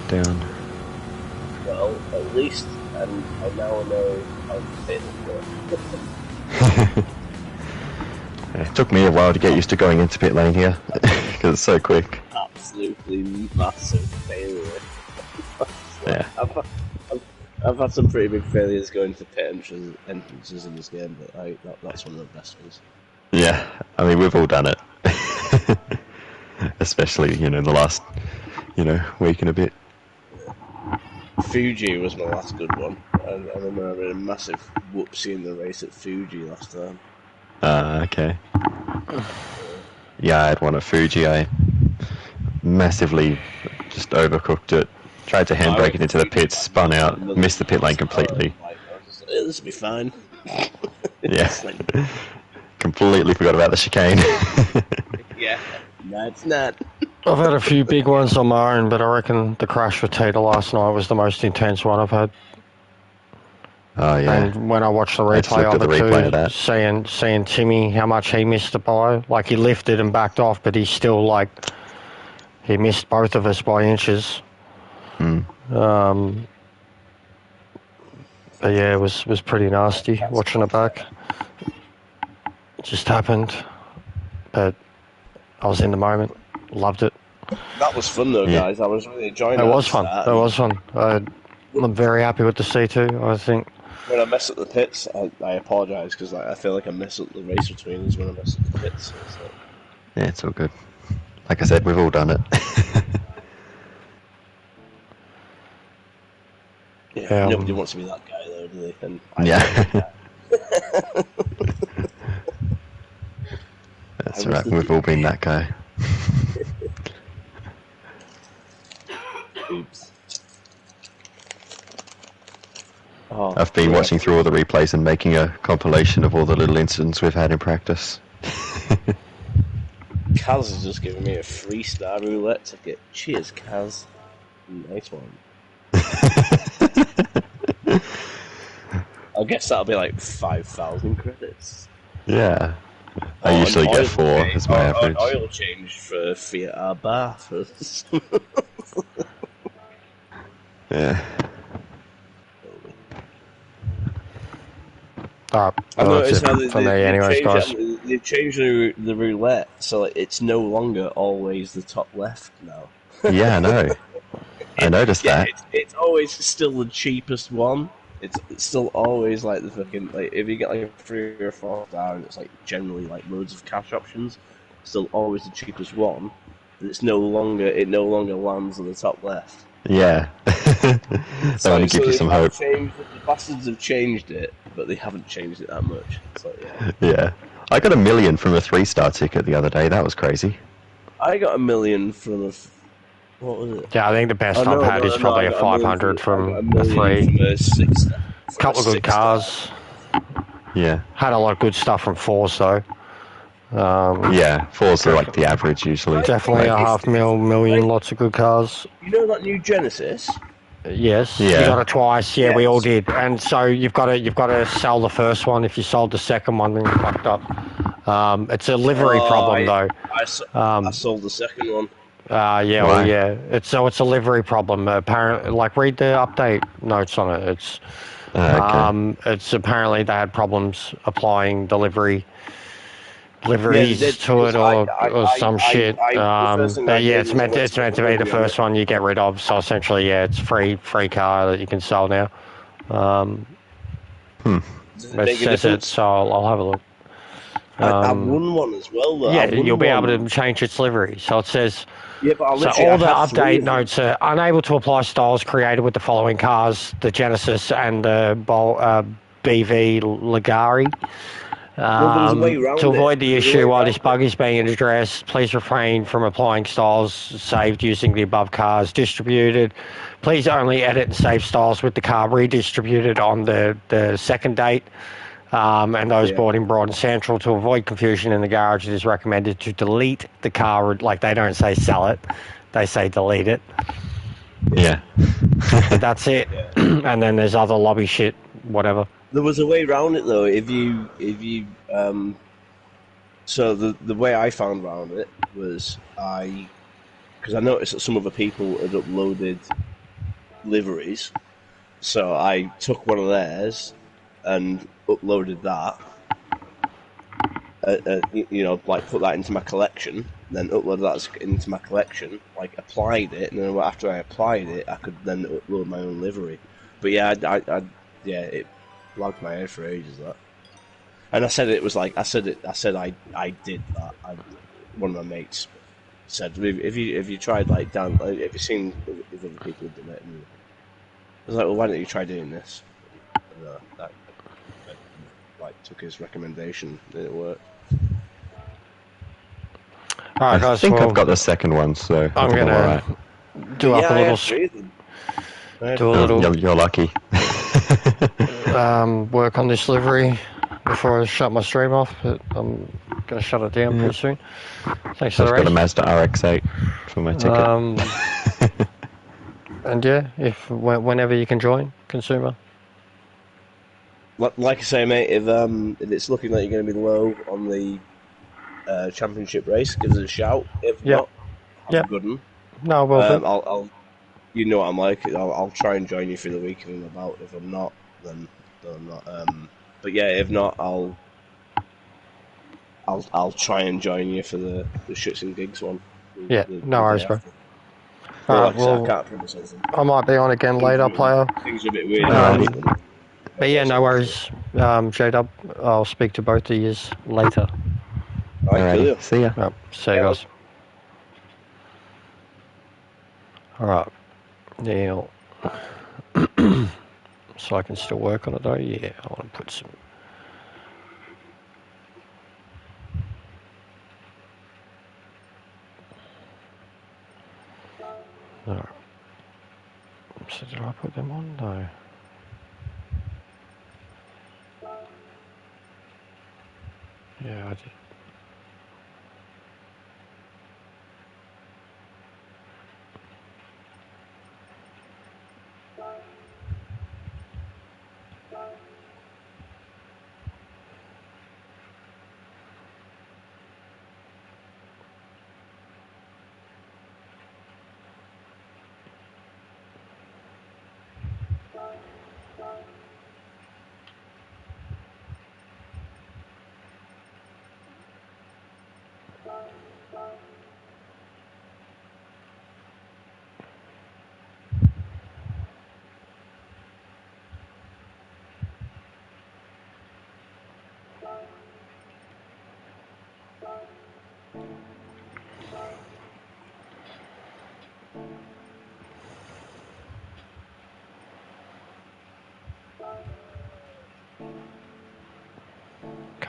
Down. Well, at least I now know how to fit it. It took me a while to get used to going into pit lane here because it's so quick. Absolutely massive failure. Yeah. I've had some pretty big failures going to pit entrances in this game, but that's one of the best ones. Yeah, I mean we've all done it, especially the last week and a bit. Fuji was my last good one. I remember having a massive whoopsie in the race at Fuji last time. Okay. Yeah, I had one at Fuji. I massively just overcooked it. Tried to handbrake it into the pits, spun out, missed the pit lane completely. This will be fine. Yeah. Completely forgot about the chicane. Yeah. No, it's not. I've had a few big ones on my own, but I reckon the crash with Tita last night was the most intense one I've had. Oh yeah. And when I watched the replay of it too, seeing Timmy, how much he missed it by, like he lifted and backed off, but he still he missed both of us by inches. Mm. But yeah, it was pretty nasty watching it back. It just happened, but I was in the moment, loved it. That was fun though, guys. I was really enjoying it. It was fun. It was fun. I'm very happy with the C2. I think. When I mess up the pits, I apologise because I feel like I mess up the race between us when I mess up the pits. So it's like... Yeah, it's all good. Like I said, we've all done it. Yeah, nobody wants to be that guy though, do they? And yeah. That's right, we've all been that guy. Oops. Oh, I've been watching through all the replays and making a compilation of all the little incidents we've had in practice. Kaz has just given me a 3-star roulette ticket. Cheers, Kaz. Nice one. I guess that'll be like 5,000 credits. Yeah. I usually get 4 as my average. Oil change for Fiat Abarth. Yeah. Alright, I well, that's noticed how it for me anyways, guys. they've changed the roulette, so it's no longer always the top left now. Yeah, I know. I noticed that. It's always still the cheapest one. It's still always like the fucking like if you get like a 3 or 4 star and it's like generally like loads of cash options, still always the cheapest one. But it no longer lands on the top left. Yeah. They want to give you some hope. The bastards have changed it, but they haven't changed it that much. So yeah. Yeah. I got $1 million from a 3-star ticket the other day. That was crazy. I got $1 million from a. What was it? Yeah, I think the best I've had is probably a 500 from a 3. From a 6. Couple of good cars. Yeah. Had a lot of good stuff from 4s though. Yeah, 4s are like the average usually. Definitely a $500,000, lots of good cars. You know that new Genesis? Yes, Yeah. you got it twice. Yeah, we all did. And so you've got to sell the first one. If you sold the second one, then you're fucked up. It's a livery problem though. I sold the second one. Yeah, well, yeah. It's a livery problem. Apparently, like read the update notes on it. It's it's apparently they had problems applying the liveries to it or some shit. But yeah, it's meant to be the first one you get rid of. So essentially, yeah, it's free car that you can sell now. It says it, so I'll have a look. I won one as well, though. Yeah, you'll be able to change its livery. So it says. Yeah, but so all the update notes are unable to apply styles created with the following cars: the Genesis and the BV Ligari. To avoid the issue while this bug is being addressed, please refrain from applying styles saved using the above cars distributed. Please only edit and save styles with the car redistributed on the second date. And those bought in Broad and Central. To avoid confusion in the garage, it is recommended to delete the car. Like, they don't say sell it, they say delete it. Yeah. That's it. And then there's other lobby shit, whatever. There was a way around it though. So the way I found around it was because I noticed that some other people had uploaded liveries, so I took one of theirs and uploaded that. Like put that into my collection, then upload that into my collection, like applied it, and then after I applied it, I could then upload my own livery. But yeah, it blocked my head for ages, that. And I said it was like I said I did that. One of my mates said, if you tried like down, have you seen if other people have done it? And I was like, well, why don't you try doing this? And, that like took his recommendation, and it worked. All right, guys, I think I've got the second one, so I'm gonna do up a little. You're lucky. Work on this livery before I shut my stream off, but I'm going to shut it down pretty soon. Thanks for the race. I've got a Mazda RX-8 for my ticket. And yeah, whenever you can join, consumer. Like I say, mate, if it's looking like you're going to be low on the championship race, give us a shout. If not, have a good one. No, well, I'll you know what I'm like. I'll try and join you for the week and about. If I'm not, then I'm not. But yeah, if not, I'll try and join you for the shits and gigs one. No worries, bro. Alright, well, I might be on again later, player. Things are a bit weird. But yeah, no worries, J-Dub. I'll speak to both of you later. Alright, see ya. Yep, see you guys. Alright, now, so I can still work on it though. Yeah, I want to put some. Alright. So did I put them on? No. Yeah, I did.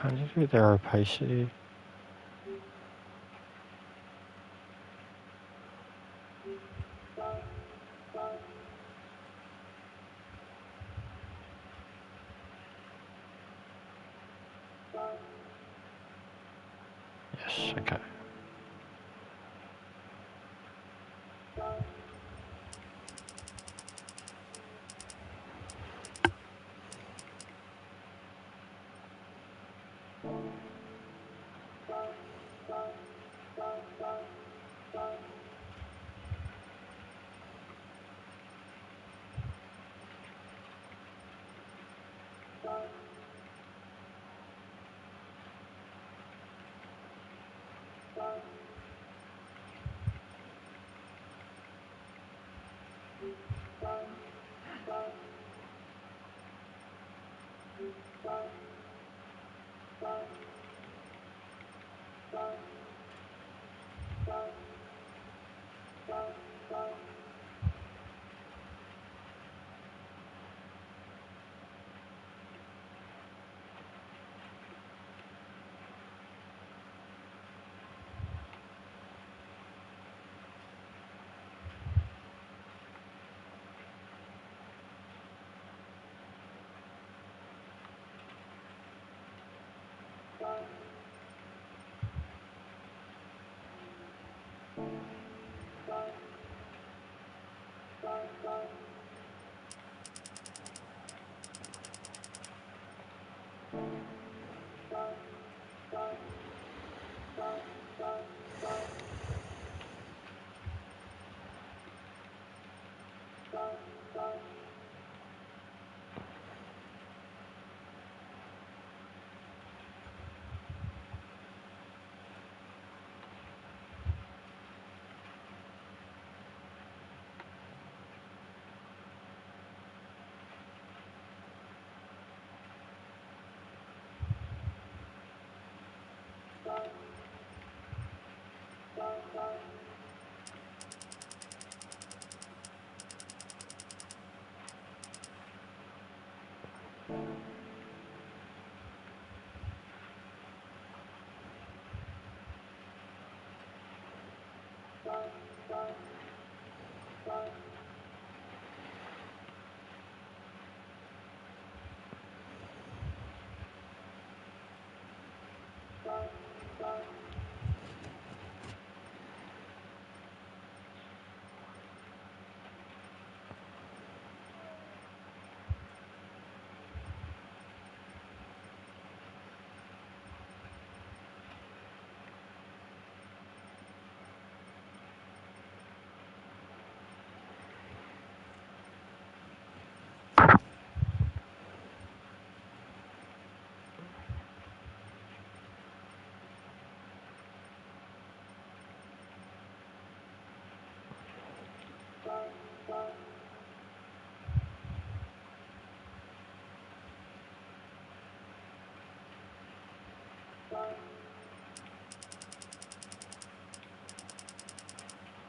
Trying to do their opacity. Yes, okay.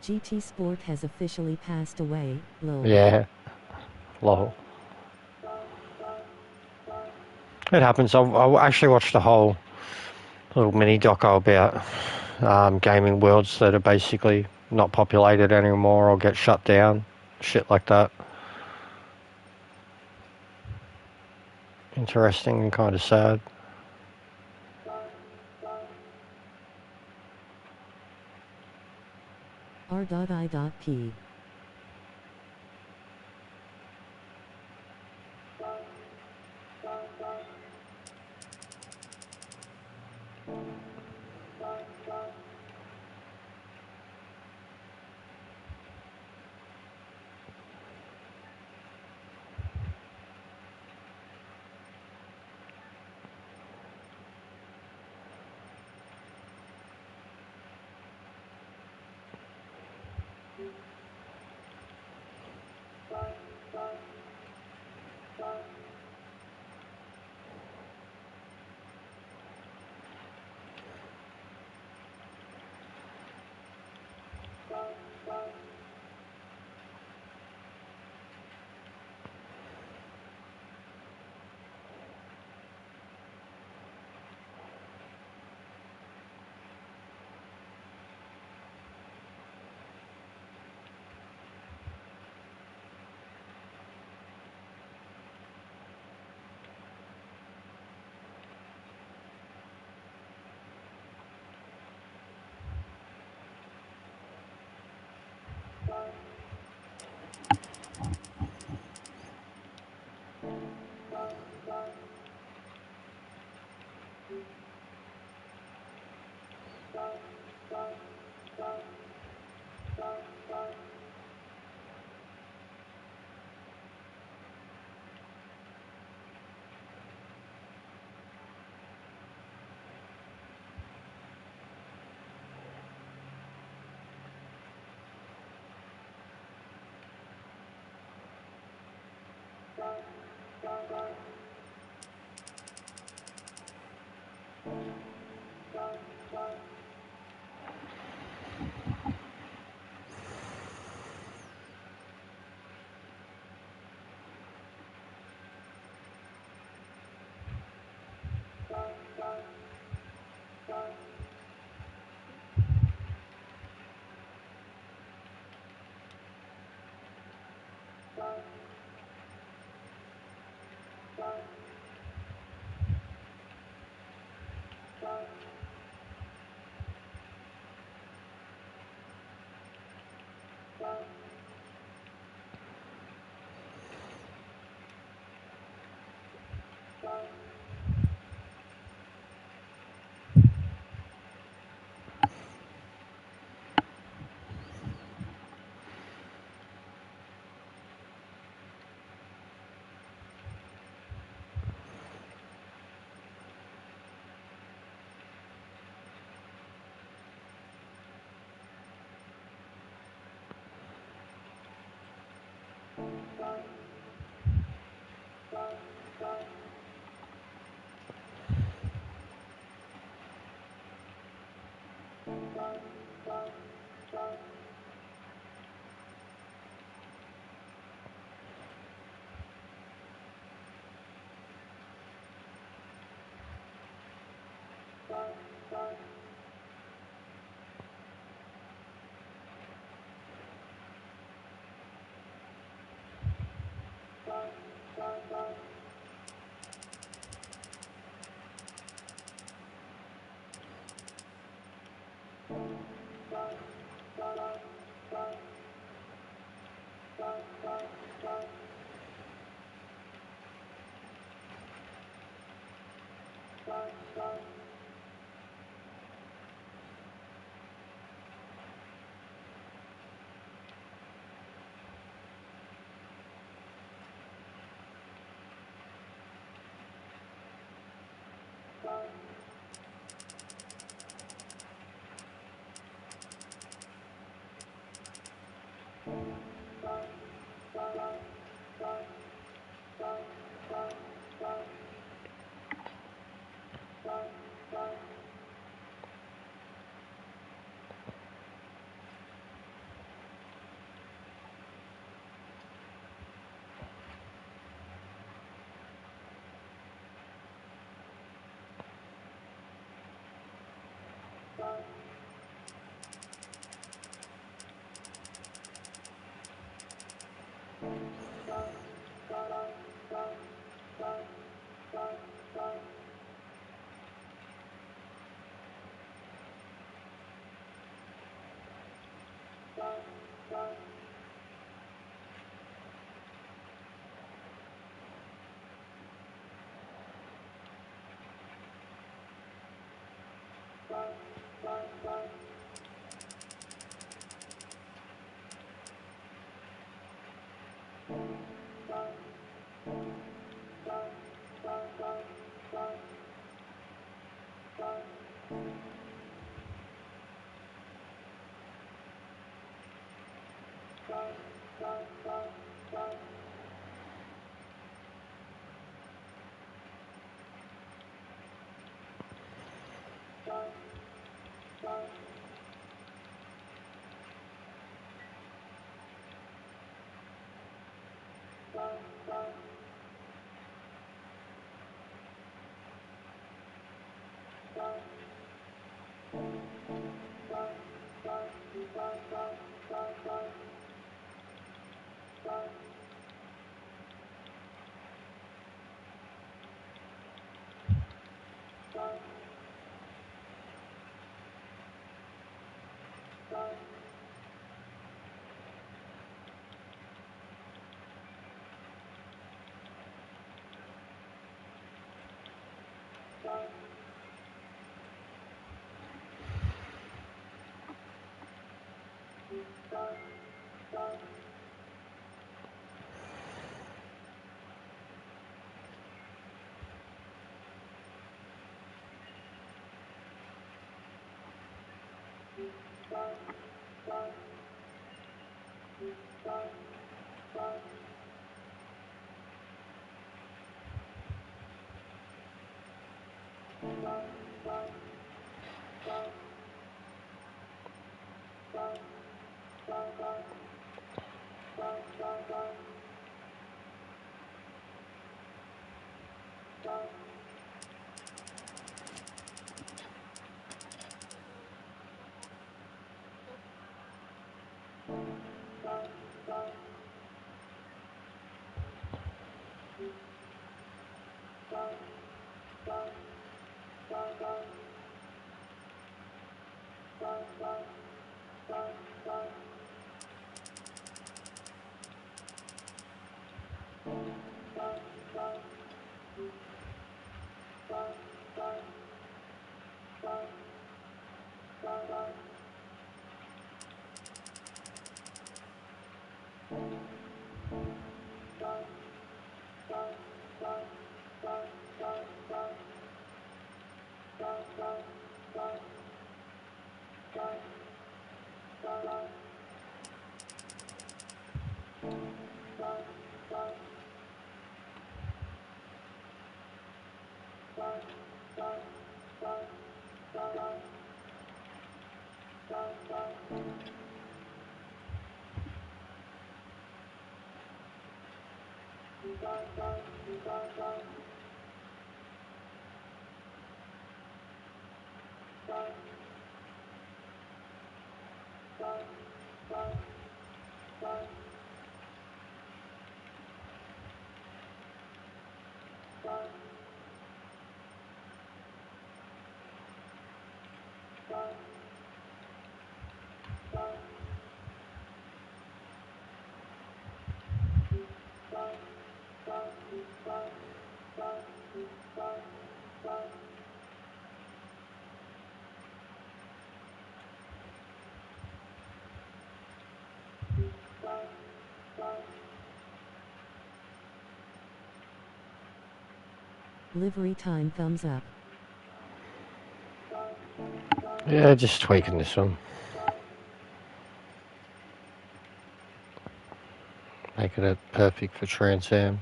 GT Sport has officially passed away, lol. Yeah, lol. It happens. I actually watched a whole little mini doco about gaming worlds that are basically not populated anymore or get shut down. Shit like that. Interesting and kind of sad. R.I.P. Livery time thumbs up. Yeah, just tweaking this one. Making it perfect for Trans Am.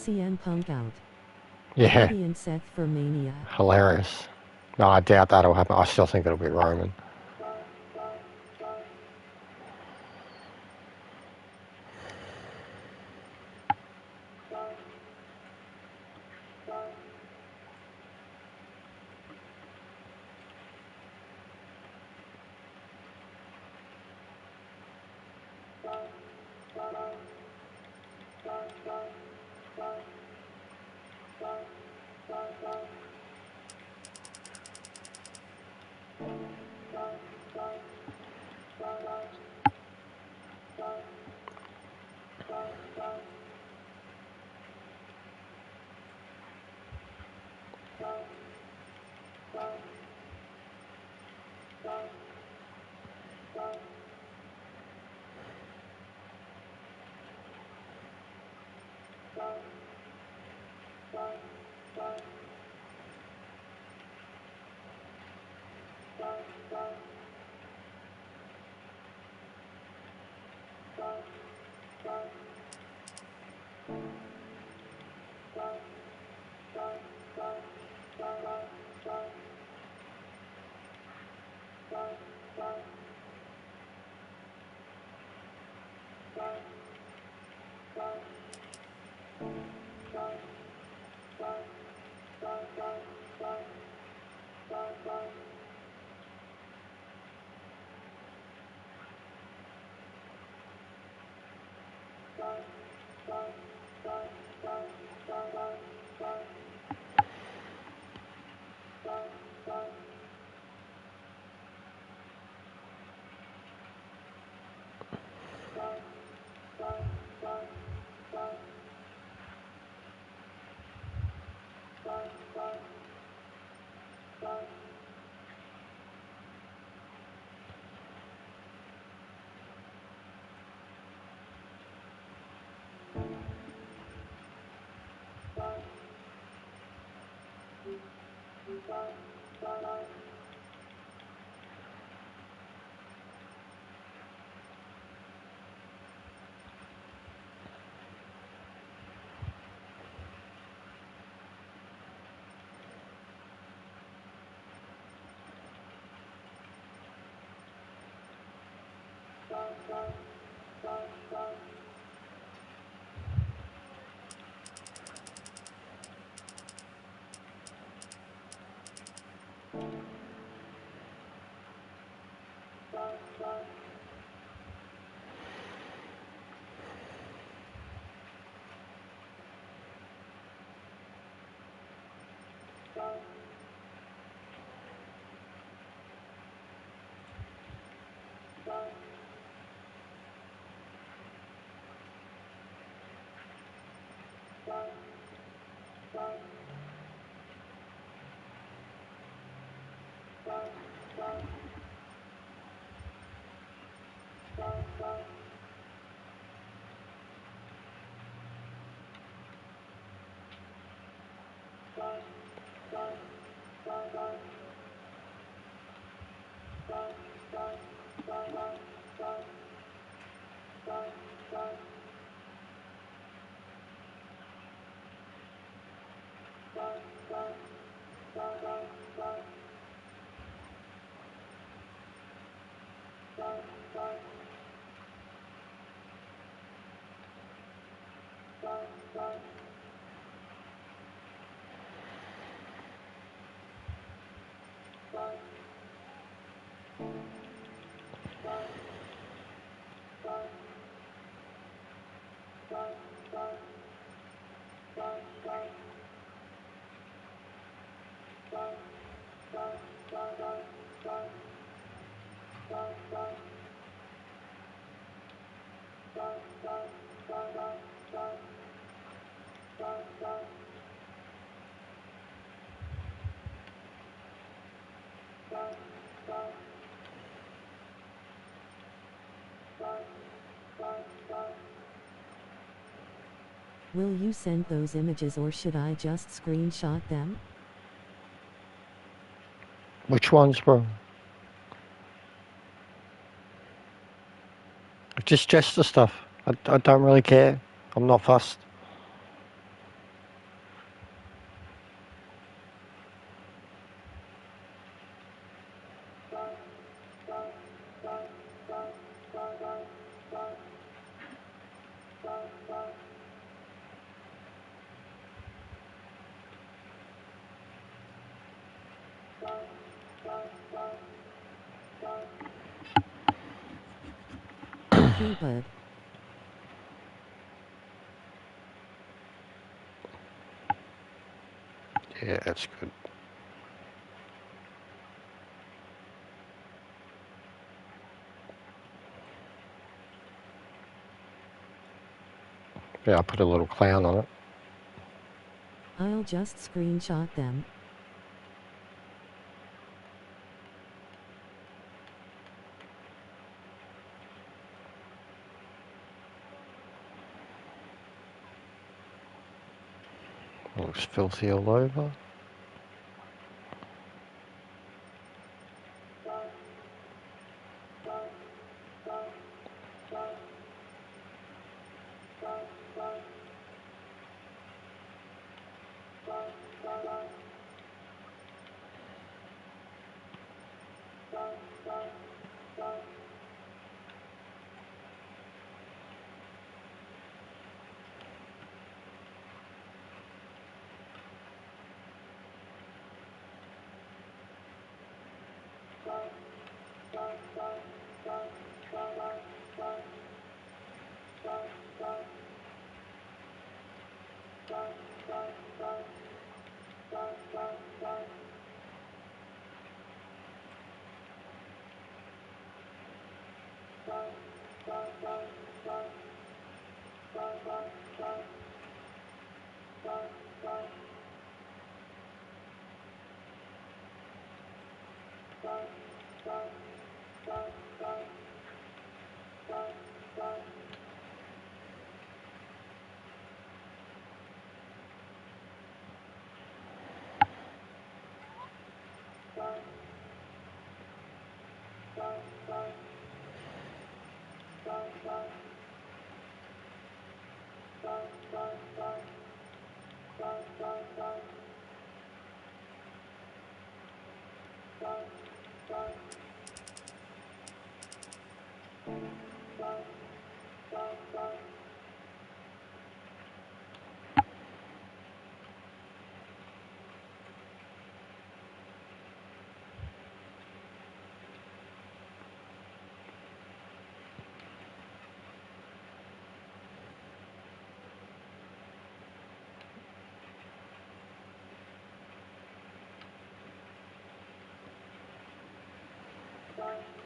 CM Punk out. Yeah, Eddie and Seth for Mania. hilarious. No, I doubt that'll happen. I still think it'll be Roman. Will you send those images or should I just screenshot them? Which ones, bro? Just the stuff. I don't really care. I'm not fussed. Cool, bud. Yeah, that's good. Yeah, I put a little clown on it. I'll just screenshot them. Looks filthy all over.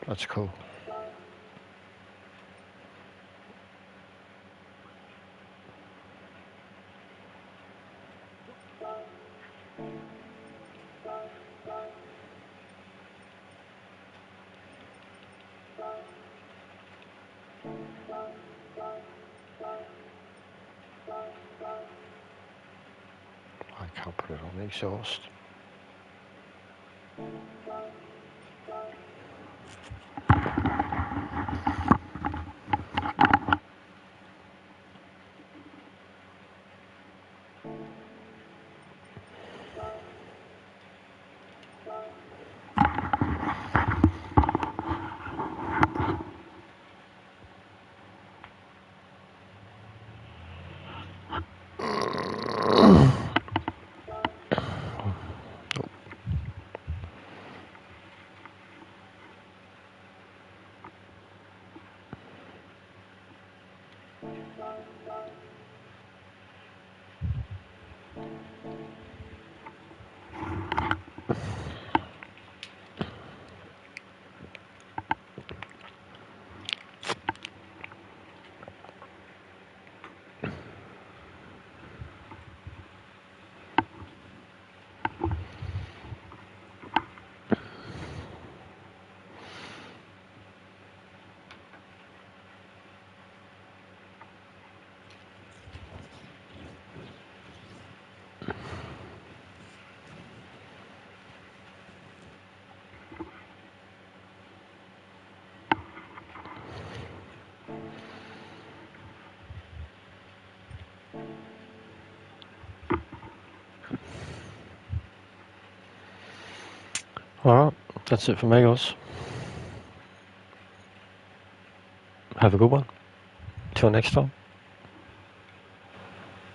That's cool. I can't put it on the exhaust. Alright, that's it for me, guys. Have a good one. Till next time.